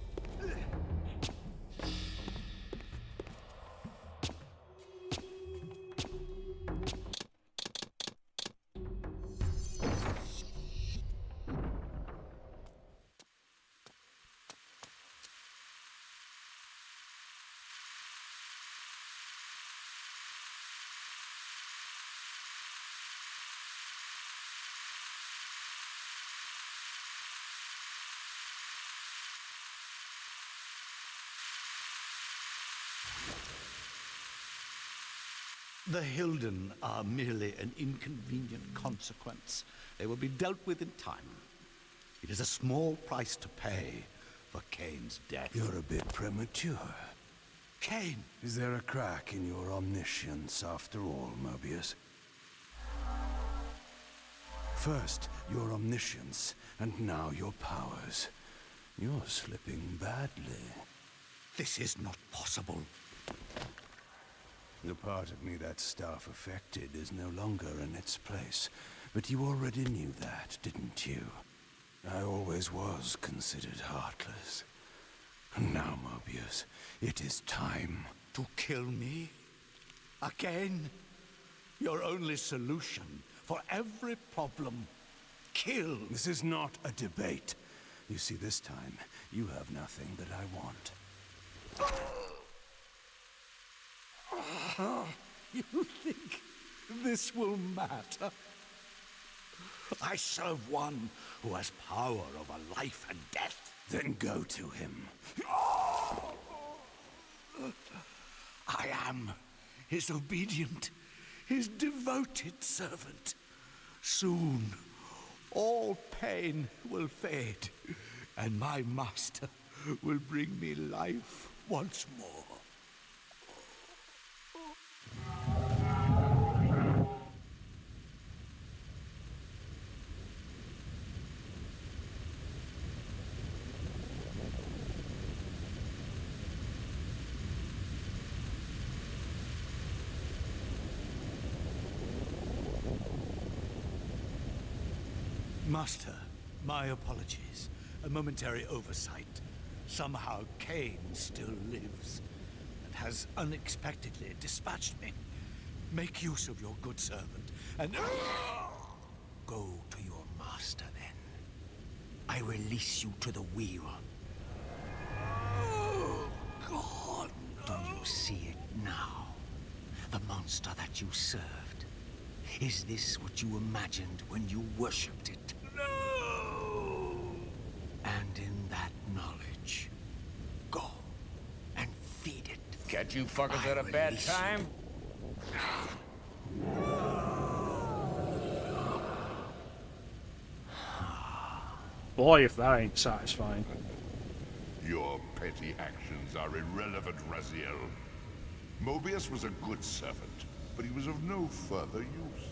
The Hilden are merely an inconvenient consequence. They will be dealt with in time. It is a small price to pay for Kain's death. You're a bit premature. Kain! Is there a crack in your omniscience after all, Mobius? First, your omniscience, and now your powers. You're slipping badly. This is not possible. The part of me that staff affected is no longer in its place. But you already knew that, didn't you? I always was considered heartless. And now, Mobius, it is time. To kill me? Again? Your only solution for every problem. Kill. This is not a debate. You see, this time, you have nothing that I want. You think this will matter? I serve one who has power over life and death. Then go to him. I am his obedient, his devoted servant. Soon, all pain will fade, and my master will bring me life once more. Master, my apologies. A momentary oversight. Somehow Kain still lives, and has unexpectedly dispatched me. Make use of your good servant, and go to your master then. I release you to the wheel. Oh, God. Do you see it now? The monster that you served. Is this what you imagined when you worshipped it? No! And in that knowledge, go and feed it. Catch you fuckers at a bad time? Boy, if that ain't satisfying. Your petty actions are irrelevant, Raziel. Mobius was a good servant, but he was of no further use.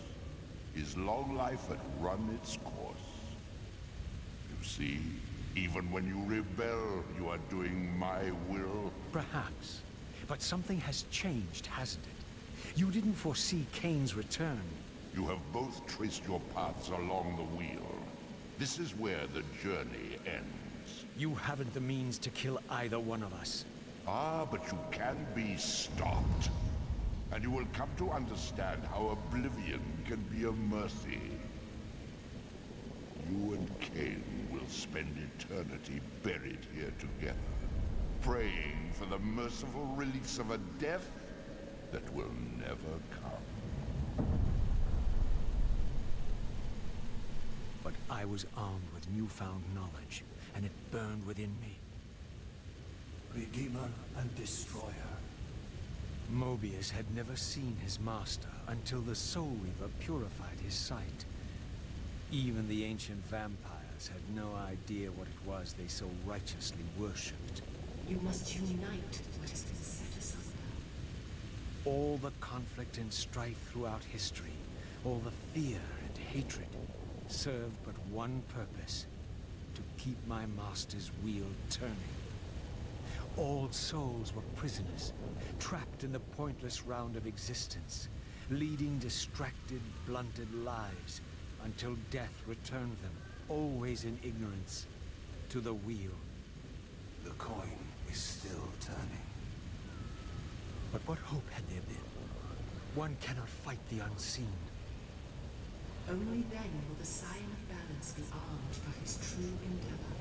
His long life had run its course. You see, even when you rebel, you are doing my will. Perhaps. But something has changed, hasn't it? You didn't foresee Kain's return. You have both traced your paths along the wheel. This is where the journey ends. You haven't the means to kill either one of us. Ah, but you can be stopped. And you will come to understand how oblivion can be a mercy. You and Kain will spend eternity buried here together, praying for the merciful release of a death that will never come. But I was armed with newfound knowledge, and it burned within me. Redeemer and Destroyer. Mobius had never seen his master until the Soul Reaver purified his sight. Even the ancient vampires had no idea what it was they so righteously worshipped. You must unite what has been set asunder. All the conflict and strife throughout history, all the fear and hatred, served but one purpose: to keep my master's wheel turning. All souls were prisoners, trapped in the pointless round of existence, leading distracted, blunted lives until death returned them, always in ignorance, to the wheel. The coin is still turning. But what hope had there been? One cannot fight the unseen. Only then will the Scion of Balance be armed for his true endeavor.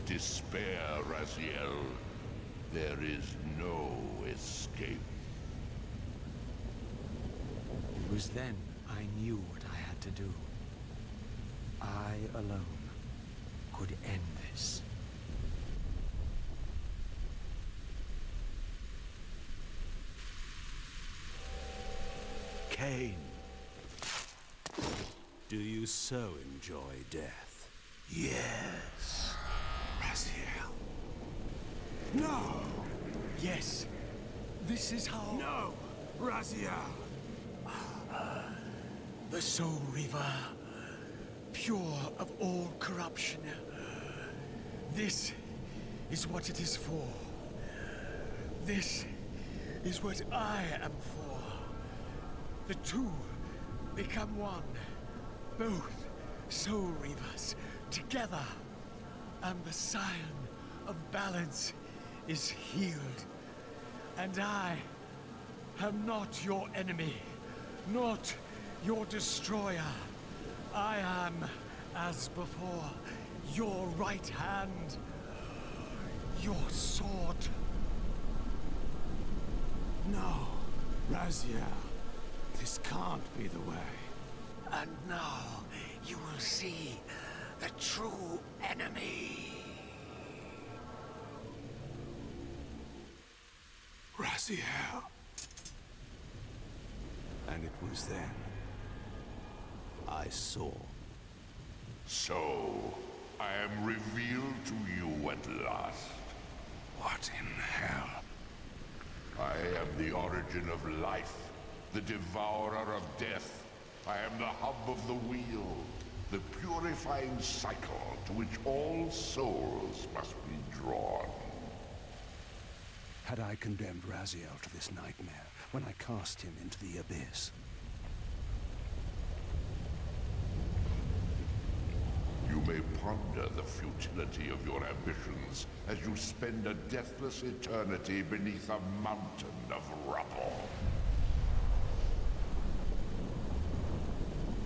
Despair, Raziel. There is no escape. It was then I knew what I had to do. I alone could end this. Kain. Do you so enjoy death? Yes. Raziel. No! Yes. This is how... No! Raziel! The Soul Reaver, pure of all corruption. This is what it is for. This is what I am for. The two become one. Both Soul Reavers together. And the Scion of Balance is healed. And I am not your enemy, not your destroyer. I am, as before, your right hand, your sword. No, Raziel. This can't be the way. And now you will see the true enemy. Raziel. And it was then I saw. So, I am revealed to you at last. What in hell? I am the origin of life, the devourer of death. I am the hub of the wheel, the purifying cycle to which all souls must be drawn. Had I condemned Raziel to this nightmare when I cast him into the abyss? may ponder the futility of your ambitions as you spend a deathless eternity beneath a mountain of rubble.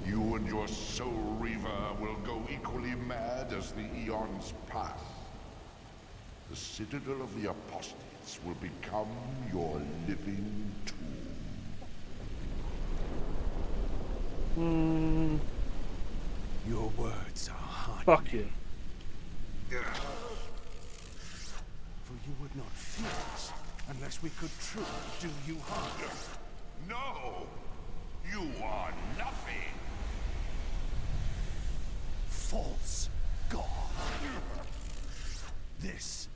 You and your soul reaver will go equally mad as the eons pass. The citadel of the apostates will become your living tomb. Your words are heartening. Fuck you. For you would not fear us unless we could truly do you harm. No! You are nothing! False god. This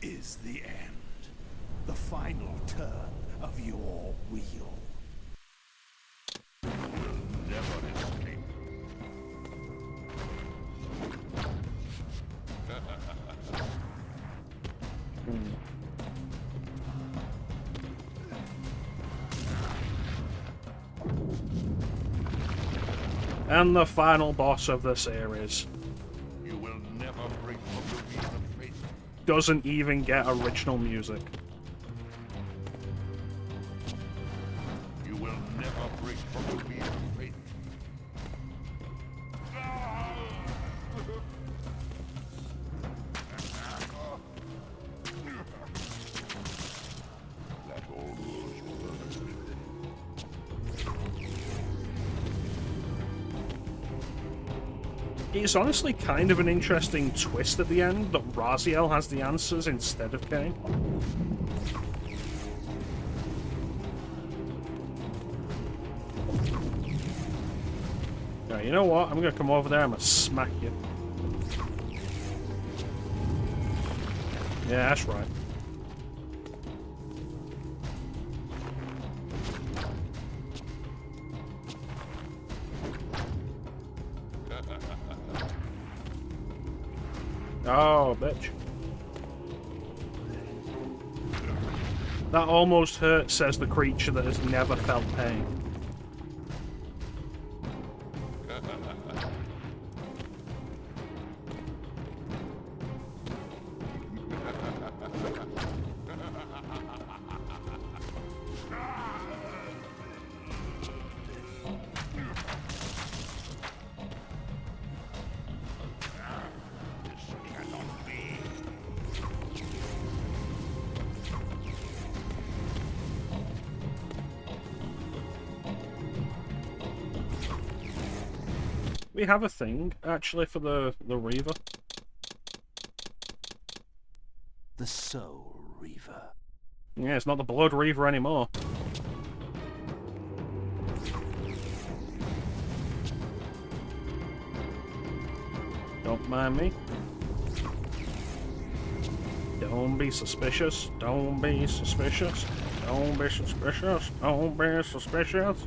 is the end. The final turn of your wheel. Never escape. And the final boss of the series. You will never break from the wheel of fate. Doesn't even get original music. You will never break from the wheel of fate. Let all rules burn. It's honestly kind of an interesting twist at the end that Raziel has the answers instead of Kain. Yeah, you know what? I'm gonna come over there, I'm gonna smack you. Yeah, that's right. Oh, bitch. That almost hurt, says the creature that has never felt pain. We have a thing, actually, for the Reaver. The Soul Reaver. Yeah, it's not the Blood Reaver anymore. Don't mind me. Don't be suspicious. Don't be suspicious. Don't be suspicious. Don't be suspicious.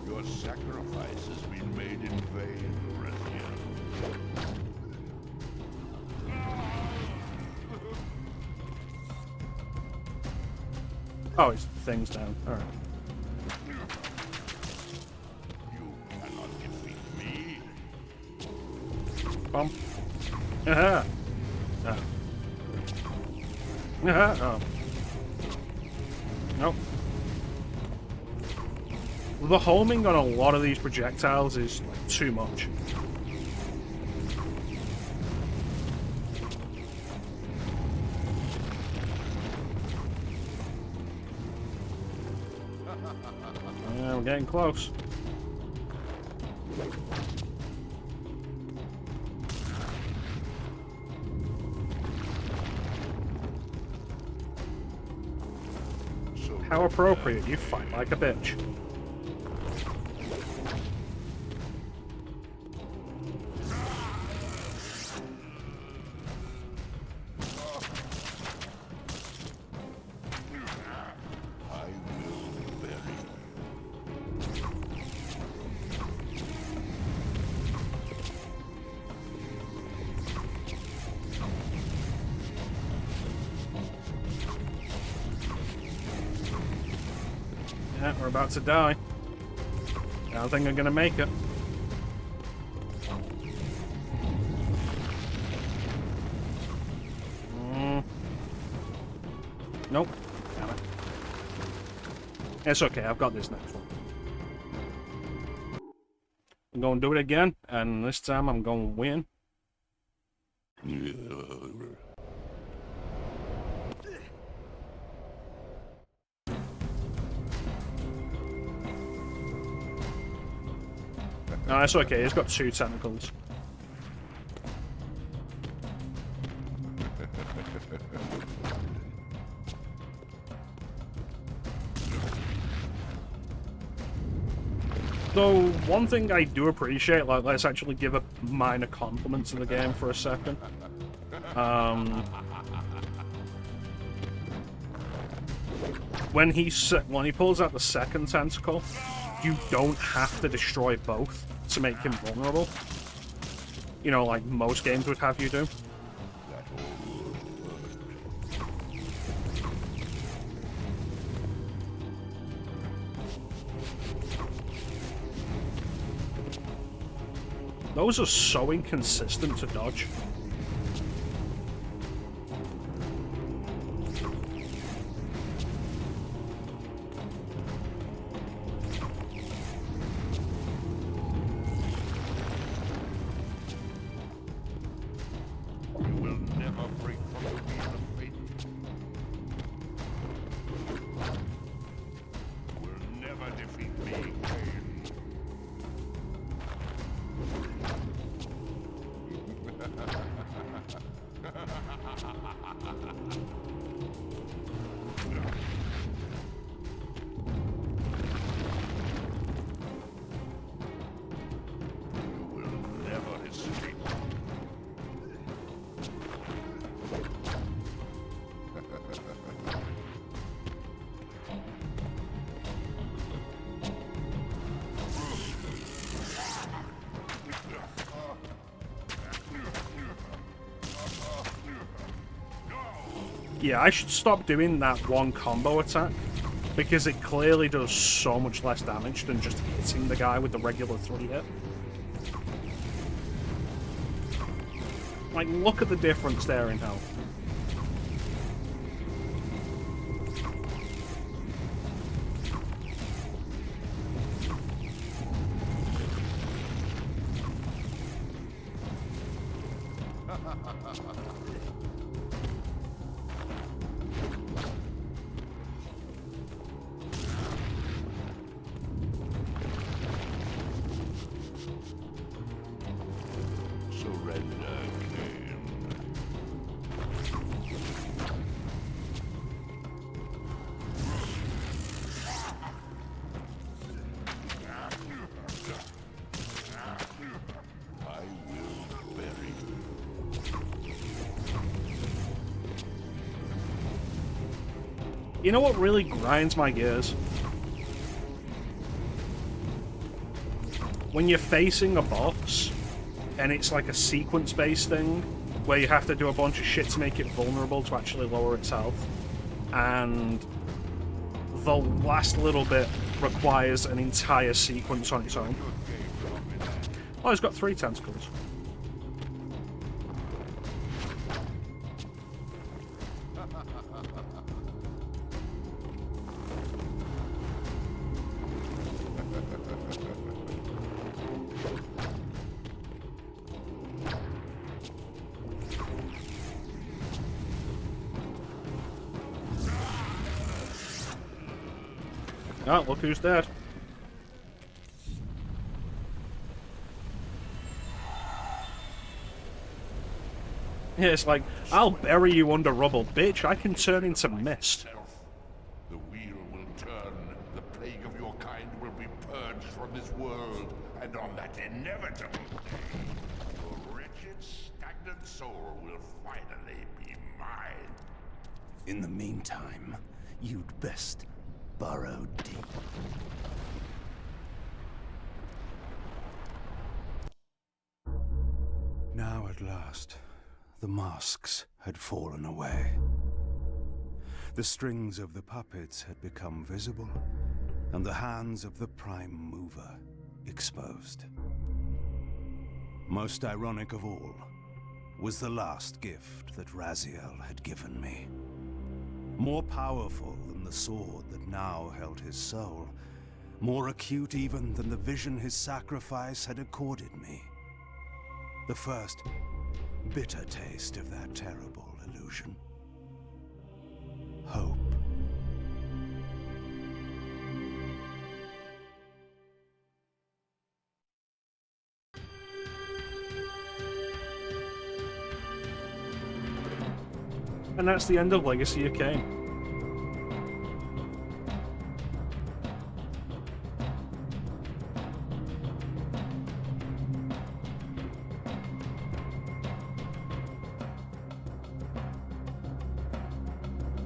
Your sacrifice has been made in vain, Raziel. Oh, his thing's down. Alright. You cannot defeat me. Bump. Aha! Oh. Aha! Oh. Nope. The homing on a lot of these projectiles is like, too much. Yeah, we're getting close. How appropriate, you fight like a bitch. Yeah, we're about to die. I don't think I'm gonna make it. Nope. Damn it. It's okay, I've got this next one. I'm going to do it again, and this time I'm going to win. No, it's okay, he's got 2 tentacles. So, one thing I do appreciate, like, let's actually give a minor compliment to the game for a second. When he pulls out the second tentacle, you don't have to destroy both to make him vulnerable. You know, like most games would have you do. Those are so inconsistent to dodge. You will never break from the wheel of fate. You will never defeat me, Kain. You will never escape. Yeah, I should stop doing that one combo attack, because it clearly does so much less damage than just hitting the guy with the regular 3-hit. Like, look at the difference there in health. Surrender, Kain. I will bury you. You know what really grinds my gears? When you're facing a boss, and it's like a sequence-based thing, where you have to do a bunch of shit to make it vulnerable to actually lower its health, and the last little bit requires an entire sequence on its own. Oh, it's got 3 tentacles. Oh, look who's dead. Yeah, it's like, I'll bury you under rubble, bitch. I can turn into mist. The wheel will turn. The plague of your kind will be purged from this world. And on that inevitable day, your wretched, stagnant soul will finally be mine. In the meantime, you'd best burrow deep. Now at last, the masks had fallen away. The strings of the puppets had become visible, and the hands of the Prime Mover exposed. Most ironic of all was the last gift that Raziel had given me. More powerful than the sword that now held his soul, more acute even than the vision his sacrifice had accorded me. The first bitter taste of that terrible illusion. Hope. And that's the end of Legacy of Kain.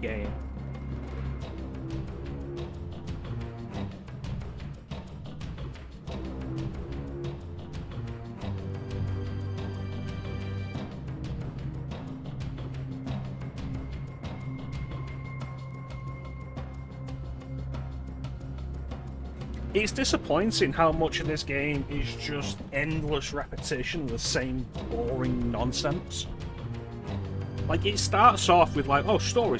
Game. It's disappointing how much of this game is just endless repetition of the same boring nonsense. Like, it starts off with like, oh, story.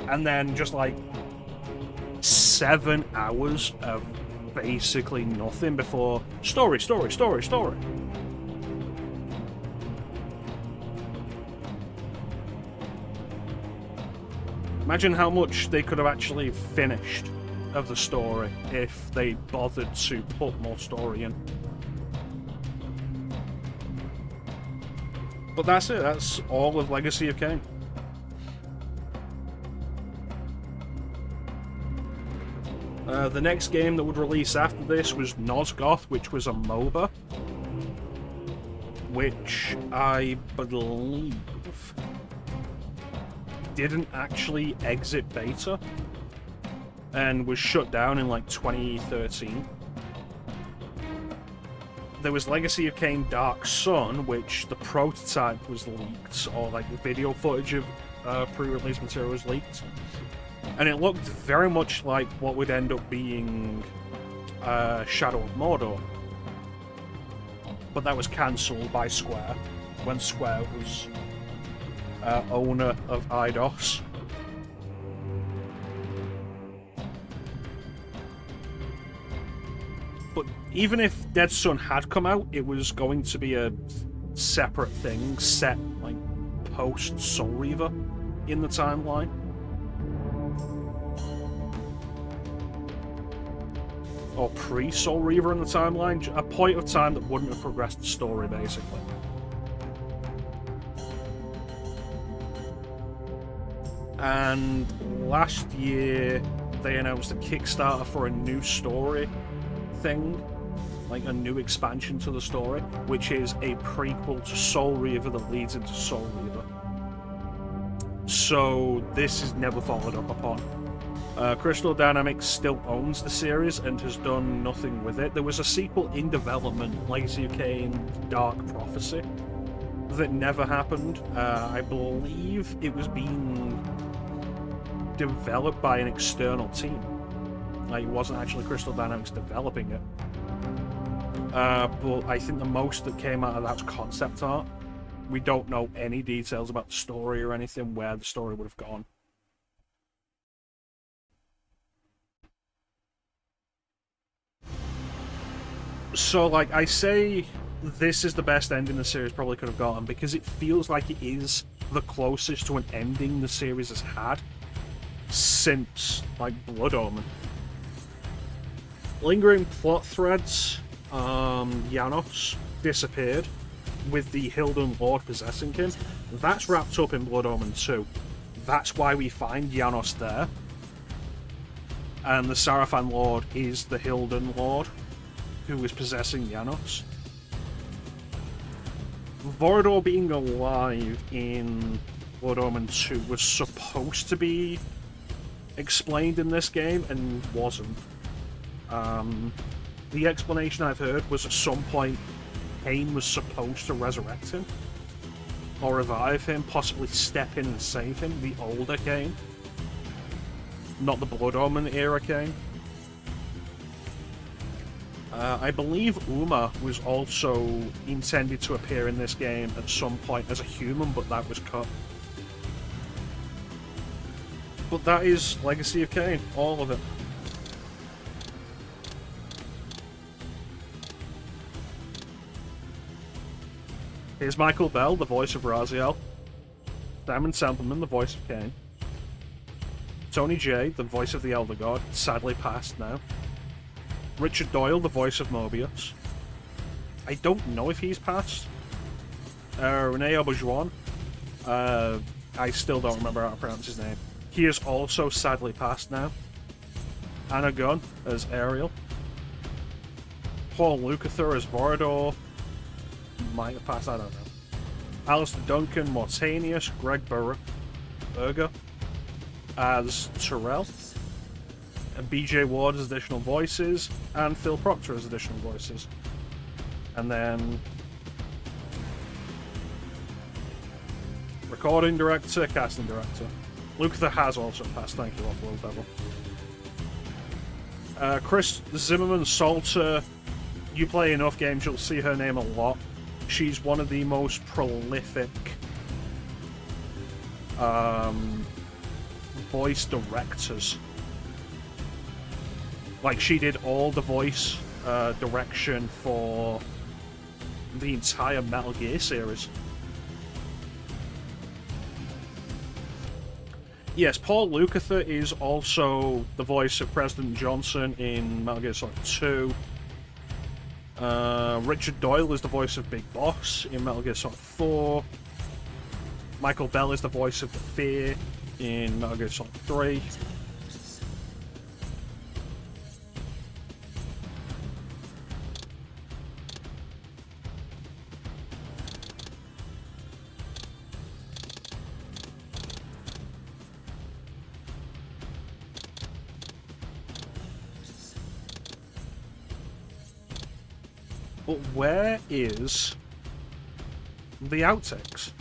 And then just like 7 hours of basically nothing before story. Imagine how much they could have actually finished of the story if they bothered to put more story in. But that's it, that's all of Legacy of Kain. The next game that would release after this was Nosgoth, which was a MOBA, which I believe didn't actually exit beta and was shut down in like 2013. There was Legacy of Kain Dark Sun, which the prototype was leaked, or like the video footage of pre-release material was leaked. And it looked very much like what would end up being Shadow of Mordor. But that was cancelled by Square, when Square was owner of Eidos. But even if Dead Sun had come out, it was going to be a separate thing, set like post Soul Reaver in the timeline. Or pre-Soul Reaver in the timeline, a point of time that wouldn't have progressed the story, basically. And last year, they announced a Kickstarter for a new story thing, like a new expansion to the story, which is a prequel to Soul Reaver that leads into Soul Reaver. So this is never followed up upon. Crystal Dynamics still owns the series and has done nothing with it. There was a sequel in development, Legacy of Kain Dark Prophecy, that never happened. I believe it was being developed by an external team. Like, it wasn't actually Crystal Dynamics developing it. But I think the most that came out of that was concept art. We don't know any details about the story or anything, where the story would have gone. So, like, I say this is the best ending the series probably could have gotten because it feels like it is the closest to an ending the series has had since, like, Blood Omen. Lingering plot threads, Janos disappeared with the Hilden Lord possessing him. That's wrapped up in Blood Omen 2. That's why we find Janos there. And the Sarafan Lord is the Hilden Lord who is possessing Janos. Vorador being alive in Blood Omen 2 was supposed to be explained in this game and wasn't. The explanation I've heard was at some point Kain was supposed to resurrect him or revive him, possibly step in and save him, the older Kain. not the Blood Omen era Kain. I believe Uma was also intended to appear in this game at some point as a human, but that was cut. But that is Legacy of Kain, all of it. Here's Michael Bell, the voice of Raziel. Simon Templeman, the voice of Kain. Tony J, the voice of the Elder God, sadly passed now. Richard Doyle, the voice of Mobius. I don't know if he's passed. Rene Auberjoin. I still don't remember how to pronounce his name. He is also sadly passed now. Anna Gunn as Ariel. Paul Lukather as Vorador. Might have passed, I don't know. Alistair Duncan, Mortanius, Greg Berger as Terrell. And BJ Ward as additional voices, and Phil Proctor as additional voices. And then recording director, casting director. Lukather has also passed, thank you, Off-World Devil. Chris Zimmerman Salter, you play enough games, you'll see her name a lot. She's one of the most prolific voice directors. Like, she did all the voice direction for the entire Metal Gear series. Yes, Paul Lukather is also the voice of President Johnson in Metal Gear Solid 2. Richard Doyle is the voice of Big Boss in Metal Gear Solid 4. Michael Bell is the voice of the Fear in Metal Gear Solid 3. But where is the outtakes?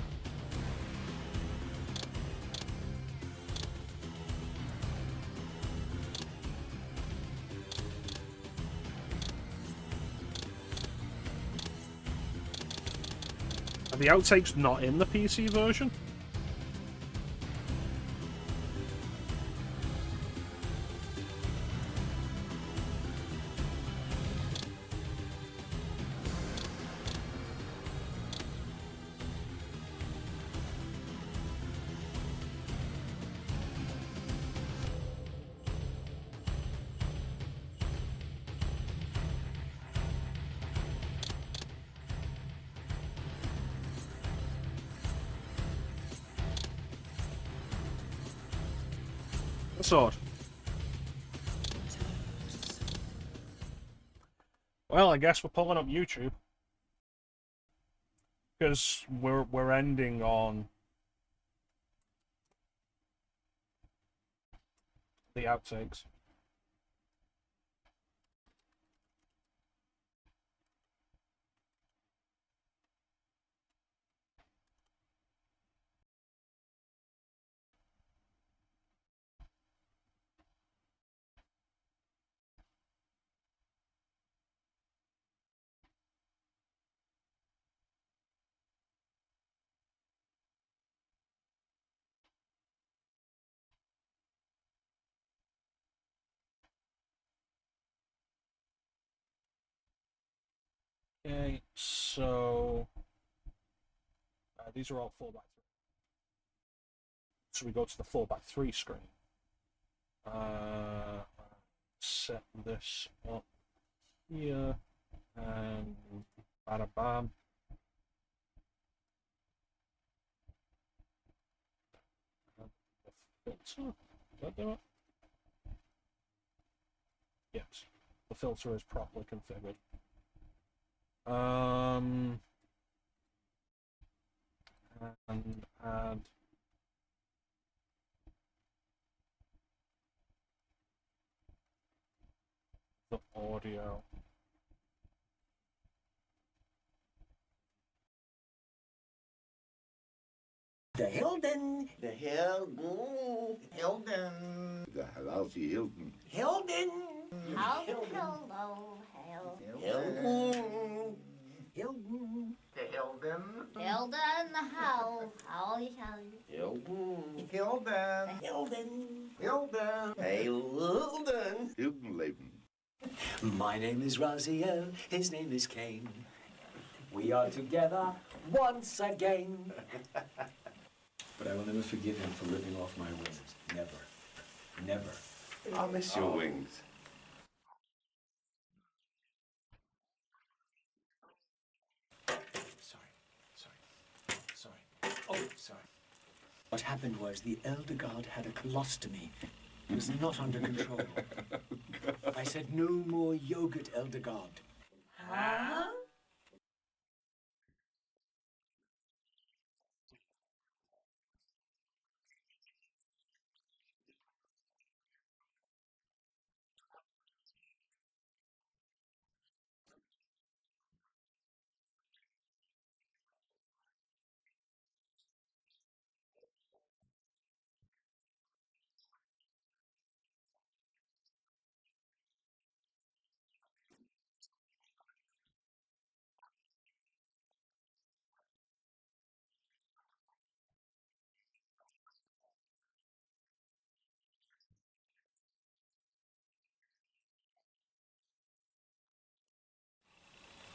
Are the outtakes not in the PC version? That's odd. Well, I guess we're pulling up YouTube. Because we're ending on the outtakes. Okay, so these are all 4x3. So we go to the 4x3 screen. Set this up here, and bada bam. Filter, does that do it? Yes, the filter is properly configured. And add the audio. The Hilden. The Hilden. Hilden. The Halausi Hilton. Hilden. Hello. Hilden. Hilden. The Hilden. Hilden, how? Hilden. Hilden. Hilden. Hilden. Hey, Hilden. Hildenleben. My name is Raziel, his name is Kain. We are together once again. But I will never forgive him for ripping off my wings. Never. Never. I'll miss your wings. Sorry. Oh, sorry. What happened was the Elder God had a colostomy. It was not under control. I said no more yogurt, Elder God. Huh?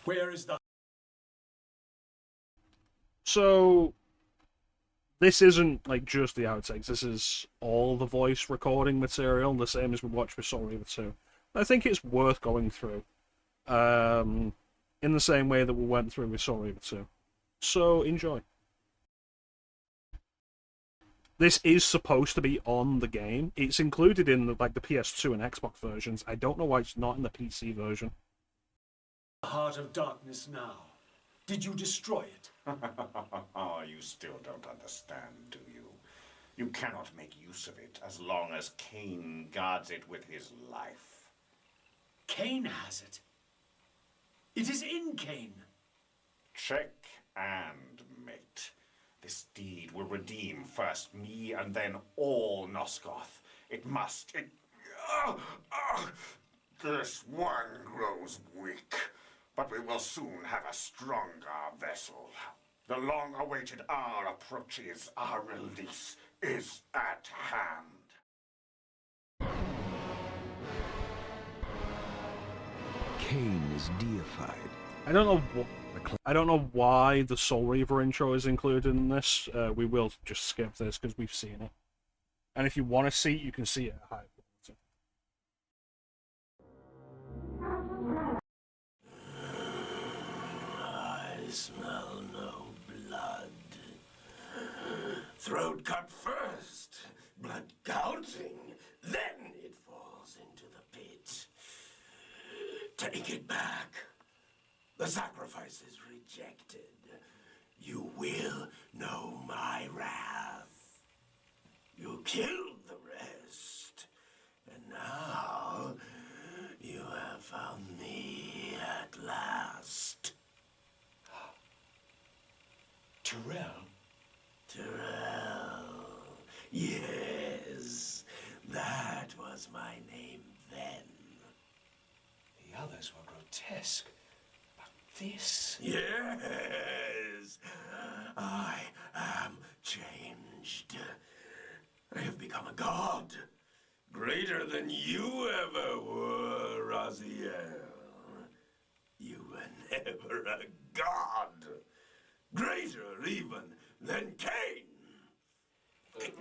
Where is the... So, this isn't like just the outtakes. This is all the voice recording material, the same as we watched with Soul Reaver 2. I think it's worth going through, in the same way that we went through with Soul Reaver 2. So, enjoy. This is supposed to be on the game. It's included in the PS2 and Xbox versions. I don't know why it's not in the PC version. The heart of darkness now. Did you destroy it? Oh, you still don't understand, do you? You cannot make use of it as long as Kain guards it with his life. Kain has it. It is in Kain. Check and mate. This deed will redeem first me and then all Nosgoth. It must. This one grows weak, but we will soon have a stronger vessel. The long-awaited hour approaches. Our release is at hand. Kain is deified. I don't know why the Soul Reaver intro is included in this. We will just skip this because we've seen it. And if you want to see it, you can see it at high quality. I smell no blood. Throat cut first, blood gouting, then it falls into the pit. Take it back. The sacrifice is rejected. You will know my wrath. You killed the rest, and now you have found me at last. Tyrell? Tyrell. Yes, that was my name then. The others were grotesque. This? Yes, I am changed. I have become a god, greater than you ever were, Raziel. You were never a god, greater even than Kain.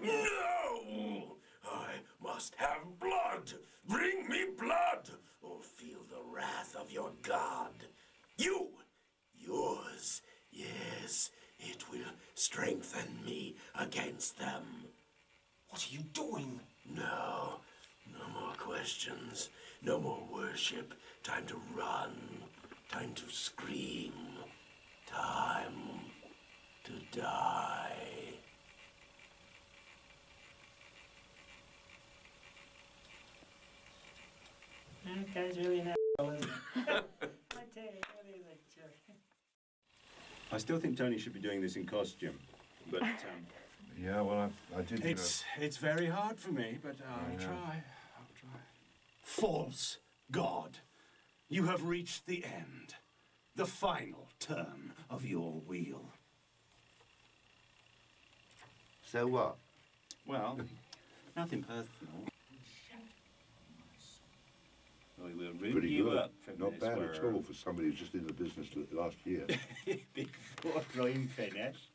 No! I must have blood. Bring me blood, or feel the wrath of your god. Yours, yes, it will strengthen me against them. What are you doing? No more questions, no more worship. Time to run, time to scream, time to die. That guy's really an asshole, isn't he? What do you think, Jerry? I still think Tony should be doing this in costume, but Yeah, well, I did. It's very hard for me, but I'll try. I'll try. False God, you have reached the end, the final turn of your wheel. So what? Well, nothing personal. We will root Pretty you good. up from Not this bad world. at all for somebody who's just in the business last year. Before I'm finished.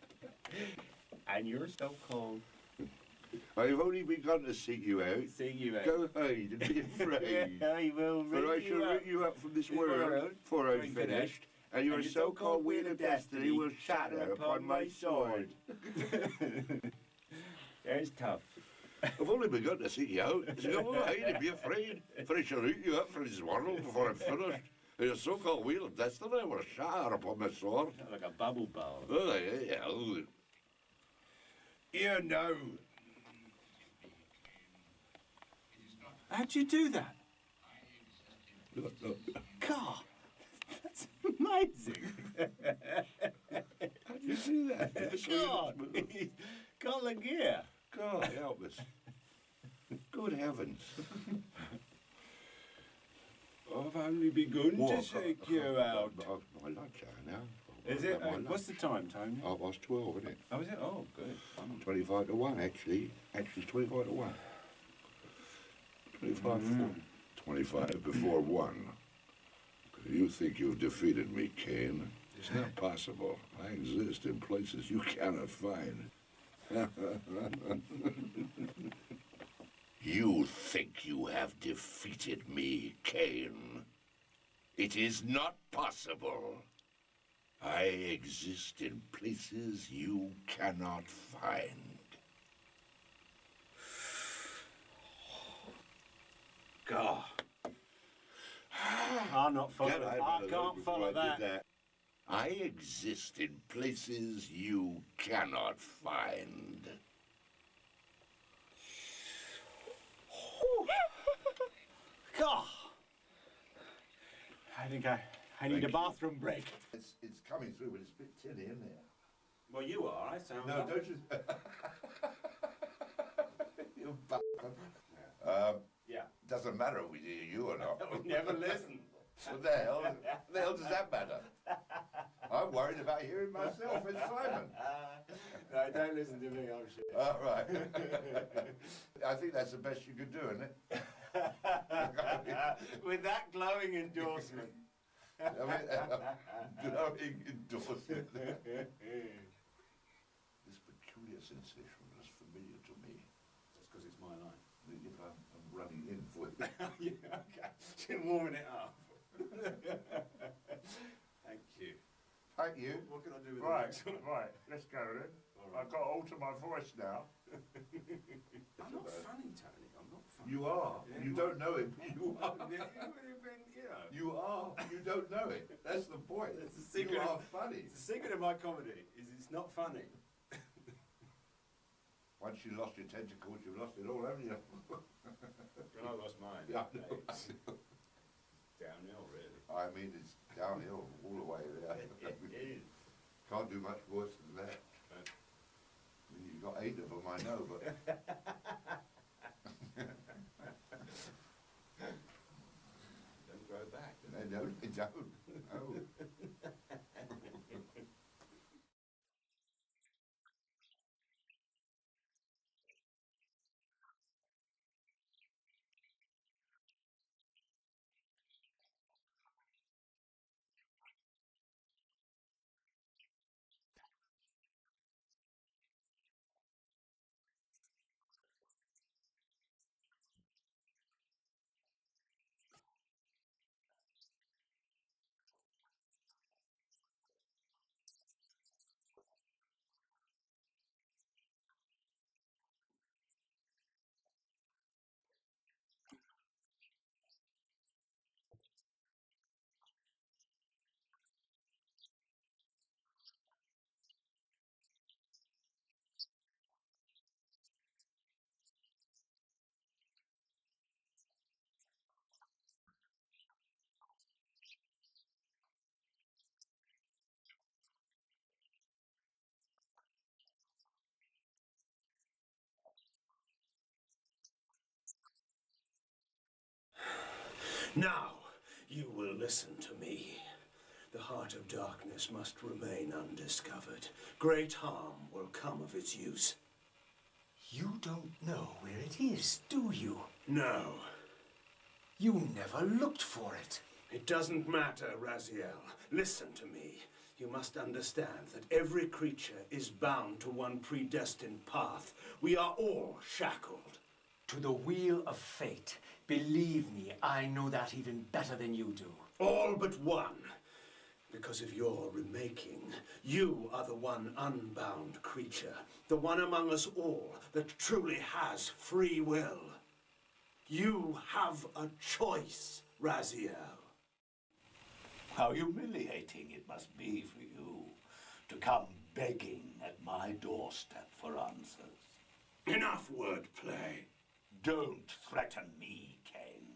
And you're so cold. I've only begun to seek you out. Seek you out. Go hide and be afraid. I will For I root shall you up. root you up from this world, for I'm finished, and your so-called wheel of destiny will shatter upon my sword. There's tough. I've only begun to seek you out. So go hide and be afraid, for I shall root you up from this world before I'm finished. And your so-called wheel of destiny will shatter upon my sword. Like a bubble ball. Oh, yeah. You know. How'd you do that? Look. God, that's amazing. How'd you do that? God, he's got the gear. God help us. Good heavens. I've only begun to seek you out. My lunch hour now. Is it? What's the time, Tony? 12:30, isn't it? Oh, is it? Oh, good. 25 to 1, actually. Actually, 25 to 1. 25 before 1. You think you've defeated me, Kain? It's not possible. I exist in places you cannot find. You think you have defeated me, Kain? It is not possible. I exist in places you cannot find. God. I'm not following. I can't follow that. I exist in places you cannot find. God. I think I need a bathroom break. It's coming through, but it's a bit tinny, isn't it? Well, you are. I sound. No, don't you? You bastard. Yeah. Doesn't matter if we hear you or not. We never listen. What the hell does that matter? I'm worried about hearing myself and Simon. No, don't listen to me. I'm shit. All right. I think that's the best you could do, isn't it? With that glowing endorsement. Glowing endorsement. This peculiar sensation was familiar to me. That's because it's my line. If I'm running in for it. Yeah, okay. She's warming it up. Thank you. Thank you. What can I do with Right, the next one? right. Let's go then. All right. I've got to alter my voice now. I'm not funny, Tony. I'm not funny. You are. Yeah, You don't know it. You are. You are. You don't know it. That's the point. It's the secret. You are funny. The secret of my comedy is it's not funny. Once you lost your tentacles, you've lost it all, haven't you? And I lost mine. Yeah, I know. It's downhill, really. I mean, it's downhill all the way there. It is. Can't do much worse than that. I mean, you've got 8 of them, I know, but... Don't grow back. They don't. No. Now, you will listen to me. The heart of darkness must remain undiscovered. Great harm will come of its use. You don't know where it is, do you? No. You never looked for it. It doesn't matter, Raziel. Listen to me. You must understand that every creature is bound to one predestined path. We are all shackled. To the wheel of fate. Believe me, I know that even better than you do. All but one. Because of your remaking, you are the one unbound creature. The one among us all that truly has free will. You have a choice, Raziel. How humiliating it must be for you to come begging at my doorstep for answers. Enough wordplay. Don't threaten me, Kain.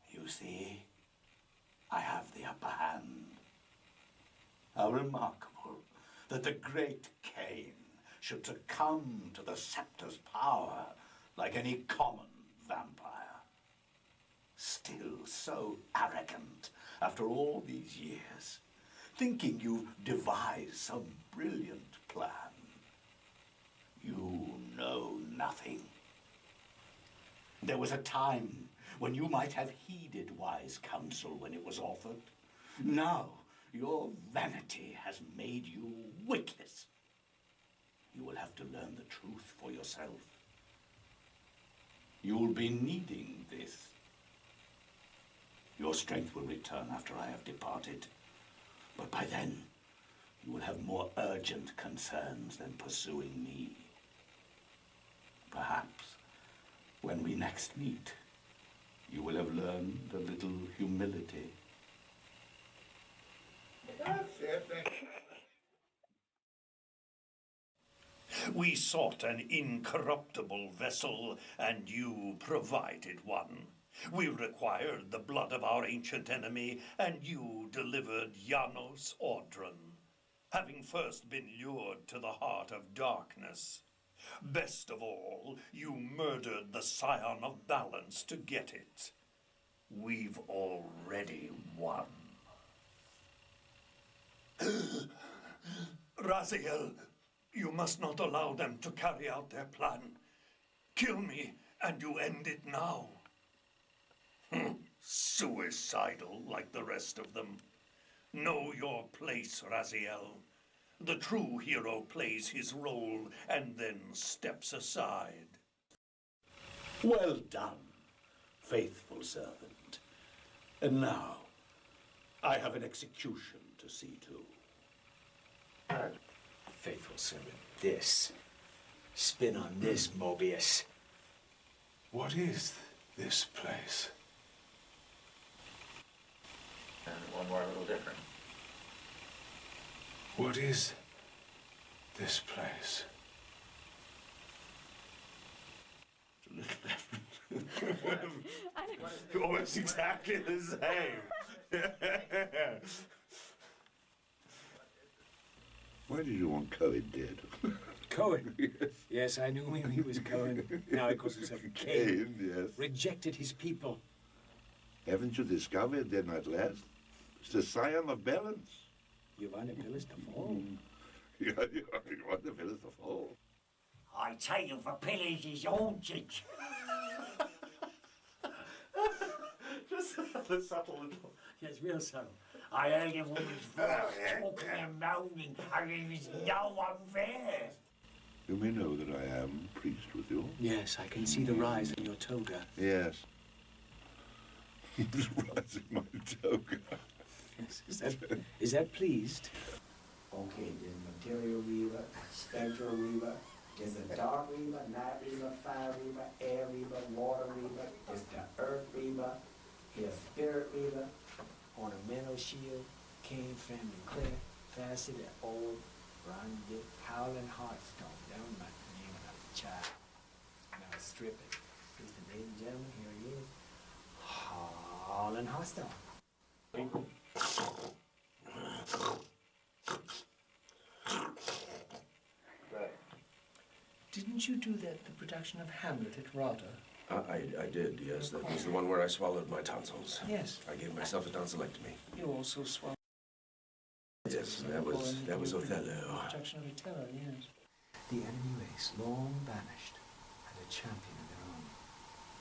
You see, I have the upper hand. How remarkable that the great Kain should succumb to the scepter's power like any common vampire. Still so arrogant after all these years, thinking you've devised some brilliant plan. You know nothing. There was a time when you might have heeded wise counsel when it was offered. Now, your vanity has made you witless. You will have to learn the truth for yourself. You'll be needing this. Your strength will return after I have departed. But by then, you will have more urgent concerns than pursuing me. Perhaps, when we next meet, you will have learned a little humility. We sought an incorruptible vessel, and you provided one. We required the blood of our ancient enemy, and you delivered Janos Audron, having first been lured to the heart of darkness. Best of all, you murdered the Scion of Balance to get it. We've already won. Raziel, you must not allow them to carry out their plan. Kill me, and you end it now. Suicidal like the rest of them. Know your place, Raziel. The true hero plays his role and then steps aside. Well done, faithful servant. And now, I have an execution to see to. Faithful servant, this. Spin on this, Mobius. What is this place? And one more little different. What is this place? Almost exactly the same. Why did you want Cohen dead? Cohen? Yes, I knew him. He was Cohen. Now he calls himself Kain. Kain, yes. Rejected his people. Haven't you discovered then at last? It's the Scion of Balance. You want the pillars to fall? You want the pillars to fall. I tell you, for pillars is haunted. Just the subtle little. Yes, real subtle. I heard a woman's voice talking and moaning, and there was no one there. You may know that I am priest with you. Yes, I can see the rise in your toga. Yes. The rise in my toga. Yes, is that pleased? Okay, there's Material Reaver, Spectral Reaver, there's a Dark Reaver, Night Reaver, Fire Reaver, Air Reaver, Water Reaver, there's the Earth Reaver, here's Spirit Reaver, Ornamental Shield, Kain, Family Clear, Facet, and Old, Ron Dick, Howling Heartstone. That was my name when I was a child. And I was stripping. Ladies and gentlemen, here he is, Howling Heartstone. Didn't you do that, the production of Hamlet at RADA? I did, yes. That was the one where I swallowed my tonsils. Yes. I gave myself a tonsillectomy. You also swallowed. Yes, that was Othello. Protection of the terror, yes. The enemy race, long banished, had a champion of their own.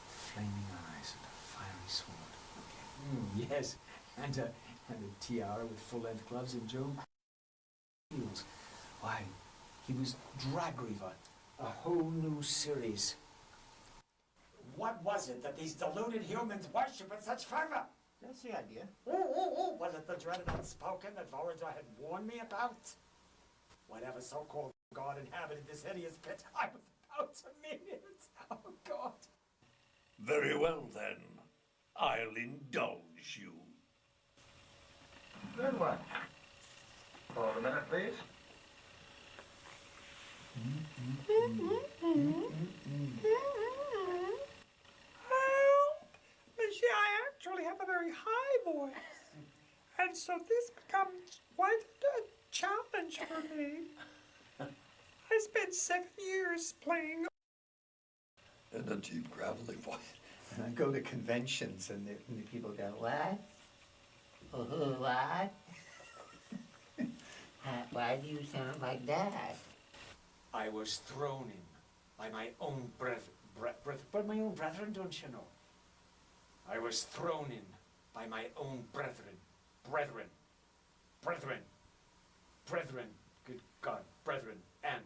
Flaming eyes and a fiery sword. Okay. Yes, and a tiara with full-length gloves and Joe heels. Why, he was Drag Reaver, a whole new series. What was it that these deluded humans worship with such fervor? That's the idea. Was it the dreaded unspoken that Voyager had warned me about? Whatever so-called god inhabited this hideous pit, I was about to meet it. Oh, God. Very well, then. I'll indulge you. Then what? Hold a minute, please. Monsieur, I actually have a very high voice. And so this becomes quite a challenge for me. I spent 7 years playing. In a deep, gravelly voice. And I go to conventions and the people go, what? What? Why do you sound like that? I was thrown in by my own my own brethren, don't you know? I was thrown in by my own brethren. Good God, brethren, and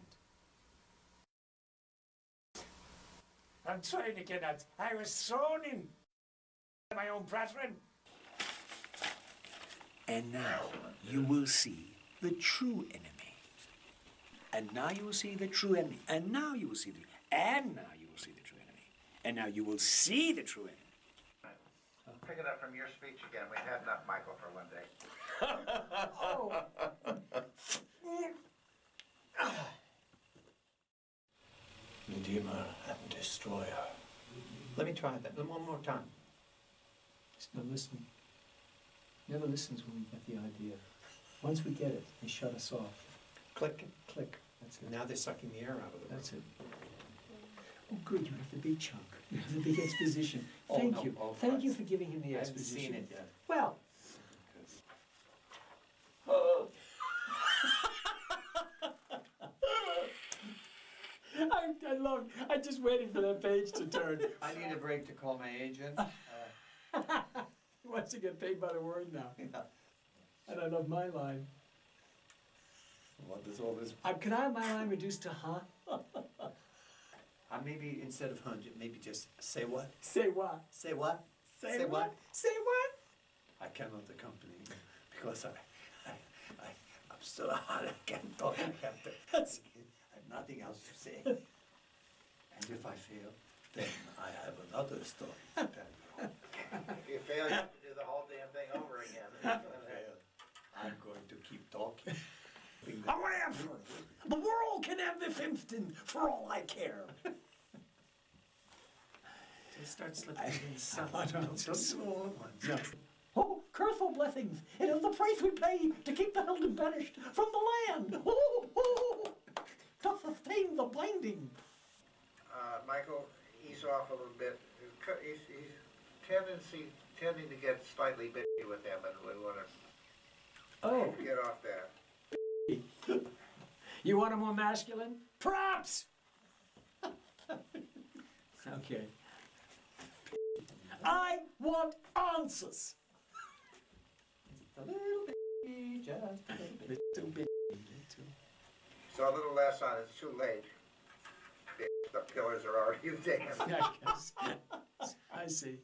I'm trying to get at. I was thrown in by my own brethren. And now you will see the true enemy. And now you will see the true enemy. And now you will see the... And now you will see the true enemy. And now you will see the true enemy. Pick it up from your speech again. We've had enough, Michael, for one day. Redeemer and Destroyer. Let me try that one more time. Just no listening. Never listens when we get the idea. Once we get it, they shut us off. Click. Click. That's it. Now they're sucking the air out of it. That's it. Oh, good. You have the big chunk. You have the big exposition. Thank you. Thank you for giving him the I haven't exposition. seen it yet. Well. I'm just waiting for that page to turn. I need a break to call my agent. He wants to get paid by the word now. Yeah. And I love my line. What does all this... Can I have my line reduced to huh? Maybe instead of hundred, maybe just say what? Say what? Say what? Say what? Say what? I cannot accompany you because I'm still hot. I can't talk. I have nothing else to say. And if I fail, then I have another story to tell you. If you fail, you have to do the whole damn thing over again. I'm going to keep talking. However, the world can have the 15 for all I care. Just start slipping in some. Just small ones. No. Oh, curthful blessings! It is the price we pay to keep the Helden banished from the land. Oh, to sustain the blinding. Michael, ease off a little bit. He's tending to get slightly bitchy with him, and we want to get off that. You want him more masculine? Props! Okay. I want answers. Just a little bit, just a little bit. So a little less on. It's too late. The pillars are already damned. I guess. I see.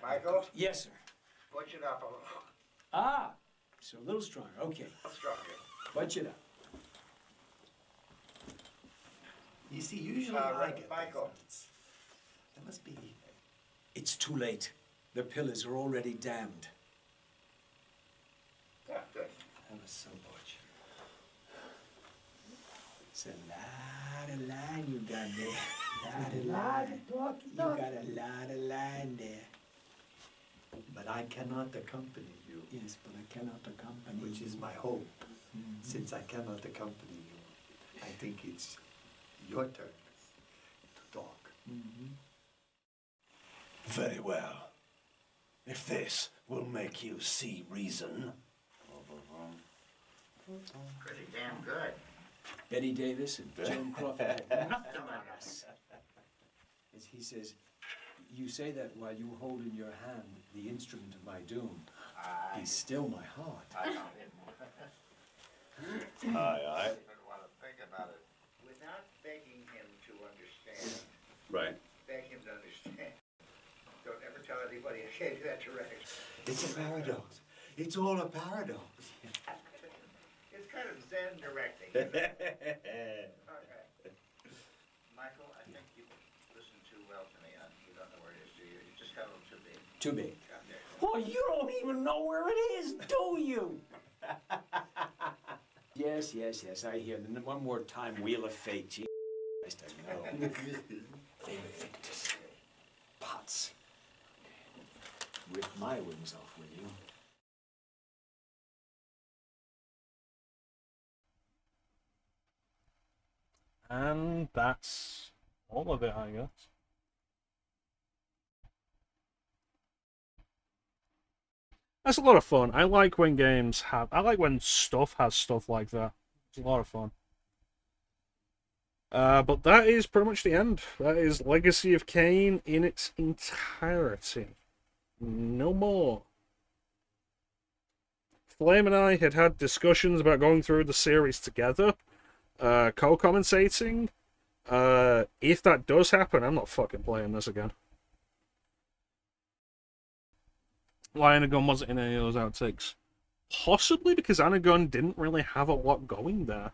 Michael? Yes, sir. Push it up a little. Ah, so a little stronger. Okay. A little stronger. Punch it up. You see, usually I get Michael. There must be. It's too late. The pillars are already damned. Yeah, good. That was so much. It's a lot of line you got there. You got a lot of line there. But I cannot accompany you. Yes, but I cannot accompany Which you. is my hope. Since I cannot accompany you, I think it's your turn to talk. Very well. If this will make you see reason. Pretty damn good. Betty Davis and Joan Crawford had nothing on us. As he says, you say that while you hold in your hand the instrument of my doom. Be still my heart. I know. Aye. I want to think about it. Without begging him to understand. Right. Beg him to understand. Don't ever tell anybody I gave you that direction. It's a paradox. It's all a paradox. It's kind of Zen directing. Isn't it? Okay. Michael, I think you listen too well to me. You don't know where it is, do you? You just got a little too big. Too big. Oh, you don't even know where it is, do you? Yes, I hear. Then one more time, Wheel of Fate. Jesus Christ, I know. Invictus. Pots. Rip my wings off, will you? And that's all of it, I guess. That's a lot of fun. I like when games have... I like when stuff has stuff like that. It's a lot of fun. But that is pretty much the end. That is Legacy of Kain in its entirety. No more. Flame and I had discussions about going through the series together. Co-commentating. If that does happen, I'm not fucking playing this again. Why Anagon wasn't in any of those outtakes? Possibly because Anagon didn't really have a lot going there.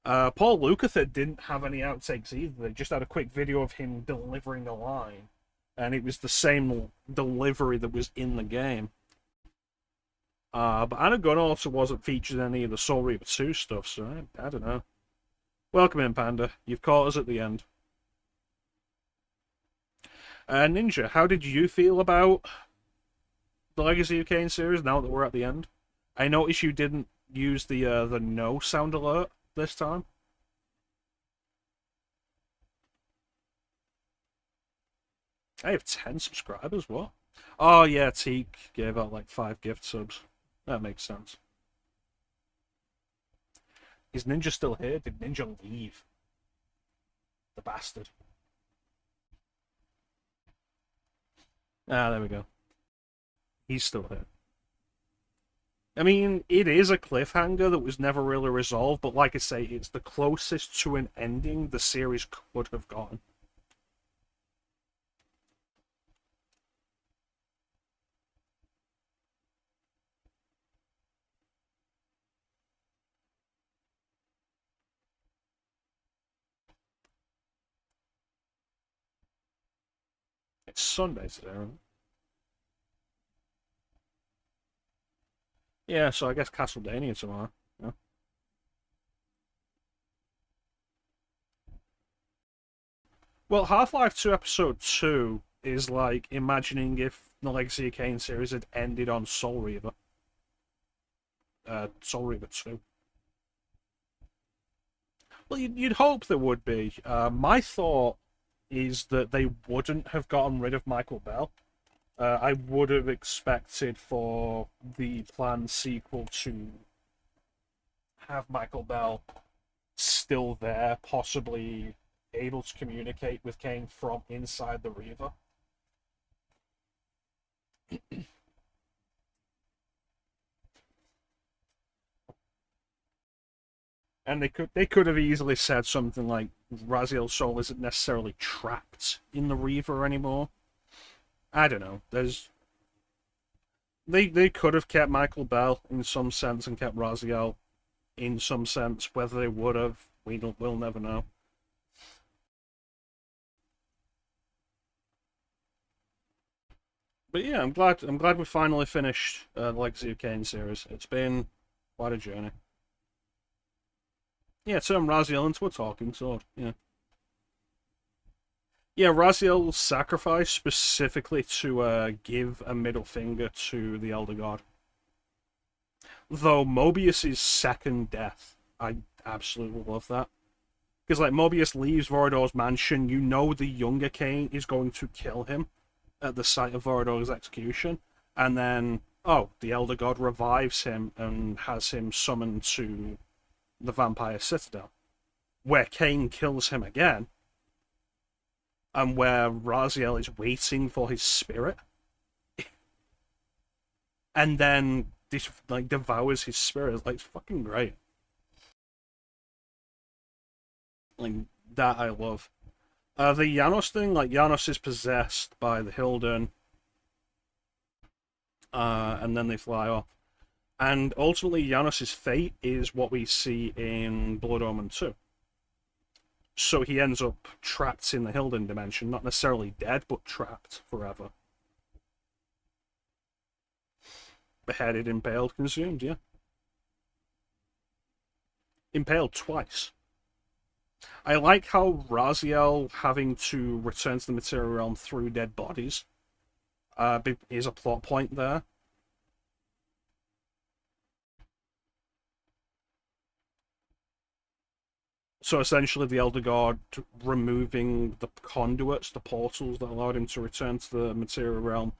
Paul Lukather didn't have any outtakes either. They just had a quick video of him delivering a line. And it was the same delivery that was in the game. But Anagon also wasn't featured in any of the Soul Reaper 2 stuff, so I don't know. Welcome in, Panda. You've caught us at the end. Ninja, how did you feel about the Legacy of Kain series now that we're at the end? I noticed you didn't use the no sound alert this time. I have 10 subscribers, what? Oh yeah, Teak gave out like 5 gift subs. That makes sense. Is Ninja still here? Did Ninja leave? The bastard. Ah, there we go. He's still here. I mean, it is a cliffhanger that was never really resolved, but like I say, it's the closest to an ending the series could have gotten. It's Sunday today, right? Yeah, so I guess Castlevania tomorrow. Yeah. Well, Half-Life 2 Episode 2 is like imagining if the Legacy of Kain series had ended on Soul Reaver. Soul Reaver 2. Well, you'd hope there would be. My thought is that they wouldn't have gotten rid of Michael Bell. I would have expected for the planned sequel to have Michael Bell still there, possibly able to communicate with Kain from inside the Reaver. And they could have easily said something like Raziel's soul isn't necessarily trapped in the Reaver anymore. I don't know. They could have kept Michael Bell in some sense and kept Raziel in some sense. Whether they would have, we'll never know. But yeah, I'm glad we finally finished the Legacy of Kain series. It's been quite a journey. Yeah, turn Raziel into a talking sword. Yeah. Yeah, Raziel sacrificed specifically to give a middle finger to the Elder God. Though Mobius' second death, I absolutely love that. Because, like, Mobius leaves Vorador's mansion, you know the younger Kain is going to kill him at the site of Vorador's execution. And then, oh, the Elder God revives him and has him summoned to the Vampire Citadel, where Kain kills him again, and where Raziel is waiting for his spirit. And then this, like, devours his spirit. Like, it's fucking great. Like, that I love. The Janos thing, like, Janos is possessed by the Hilden, and then they fly off. And ultimately, Janos' fate is what we see in Blood Omen 2. So he ends up trapped in the Hilden dimension, not necessarily dead, but trapped forever. Beheaded, impaled, consumed, yeah. Impaled twice. I like how Raziel having to return to the material realm through dead bodies is a plot point there. So essentially the Elder God removing the conduits, the portals that allowed him to return to the material realm,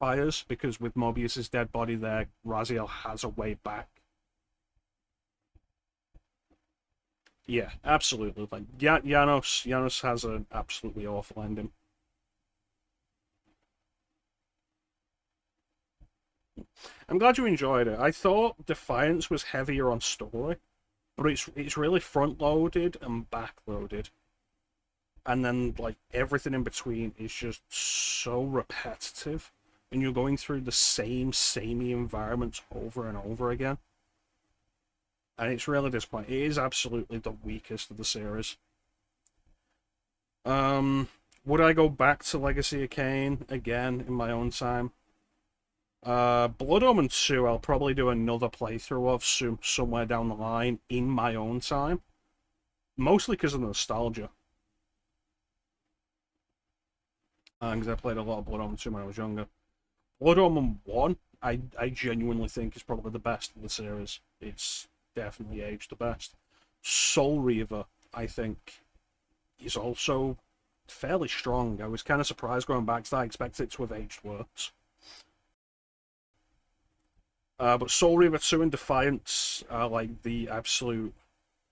backfires, because with Mobius's dead body there, Raziel has a way back. Yeah, absolutely. Like, Janos has an absolutely awful ending. I'm glad you enjoyed it. I thought Defiance was heavier on story, but it's really front-loaded and back-loaded. And then, like, everything in between is just so repetitive, and you're going through the samey environments over and over again. And it's really disappointing. It is absolutely the weakest of the series. Would I go back to Legacy of Kain again in my own time? Blood Omen 2, I'll probably do another playthrough of somewhere down the line in my own time. Mostly because of nostalgia. Because I played a lot of Blood Omen 2 when I was younger. Blood Omen 1, I genuinely think is probably the best of the series. It's definitely aged the best. Soul Reaver, I think, is also fairly strong. I was kind of surprised going back to that. I expected it to have aged worse. But Soul Reaver 2 and Defiance are like the absolute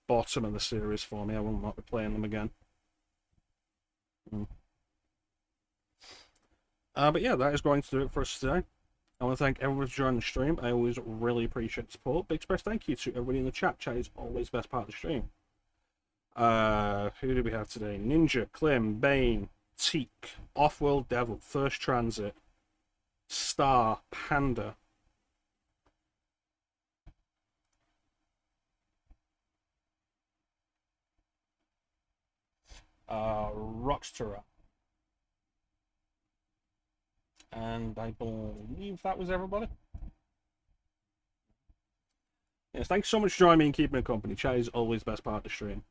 bottom of the series for me. I will not be playing them again. But yeah, that is going to do it for us today. I want to thank everyone for joining the stream. I always really appreciate the support. Big express thank you to everybody in the chat. Chat is always the best part of the stream. Who do we have today? Ninja, Klim, Bane, Teak, Offworld Devil, First Transit, Star, Panda, Rocksterer. And I believe that was everybody. Yes, thanks so much for joining me and keeping me company. Chat is always the best part of the stream.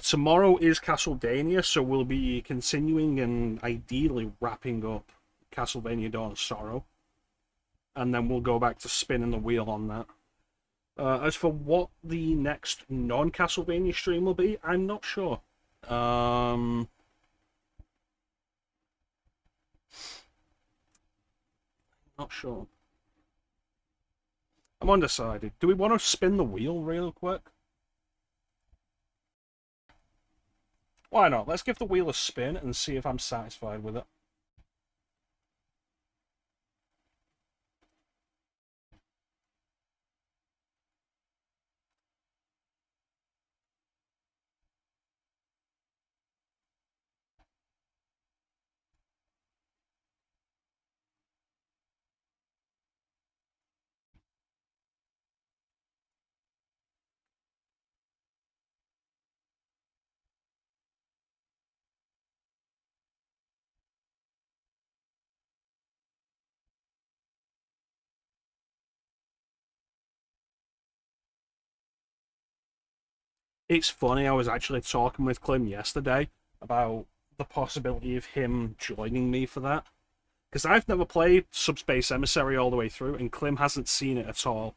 Tomorrow is Castlevania, so we'll be continuing and ideally wrapping up Castlevania Dawn of Sorrow. And then we'll go back to spinning the wheel on that. As for what the next non-Castlevania stream will be, I'm not sure. Not sure. I'm undecided. Do we want to spin the wheel real quick? Why not? Let's give the wheel a spin and see if I'm satisfied with it. It's funny, I was actually talking with Klim yesterday about the possibility of him joining me for that. Because I've never played Subspace Emissary all the way through, and Klim hasn't seen it at all.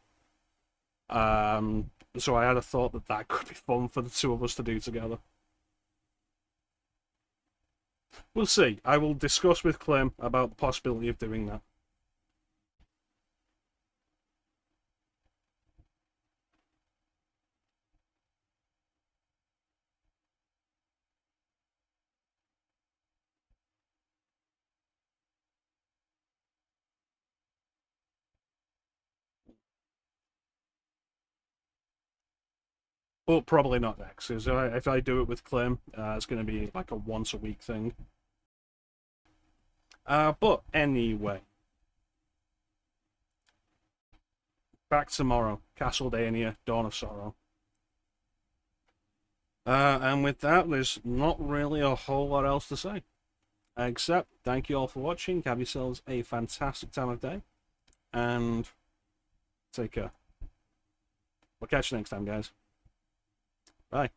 So I had a thought that that could be fun for the two of us to do together. We'll see. I will discuss with Clem about the possibility of doing that. But probably not next, because if I do it with Clem, it's going to be like a once-a-week thing. But anyway. Back tomorrow. Castlevania, Dawn of Sorrow. And with that, there's not really a whole lot else to say. Except, thank you all for watching. Have yourselves a fantastic time of day. And take care. We'll catch you next time, guys. Bye.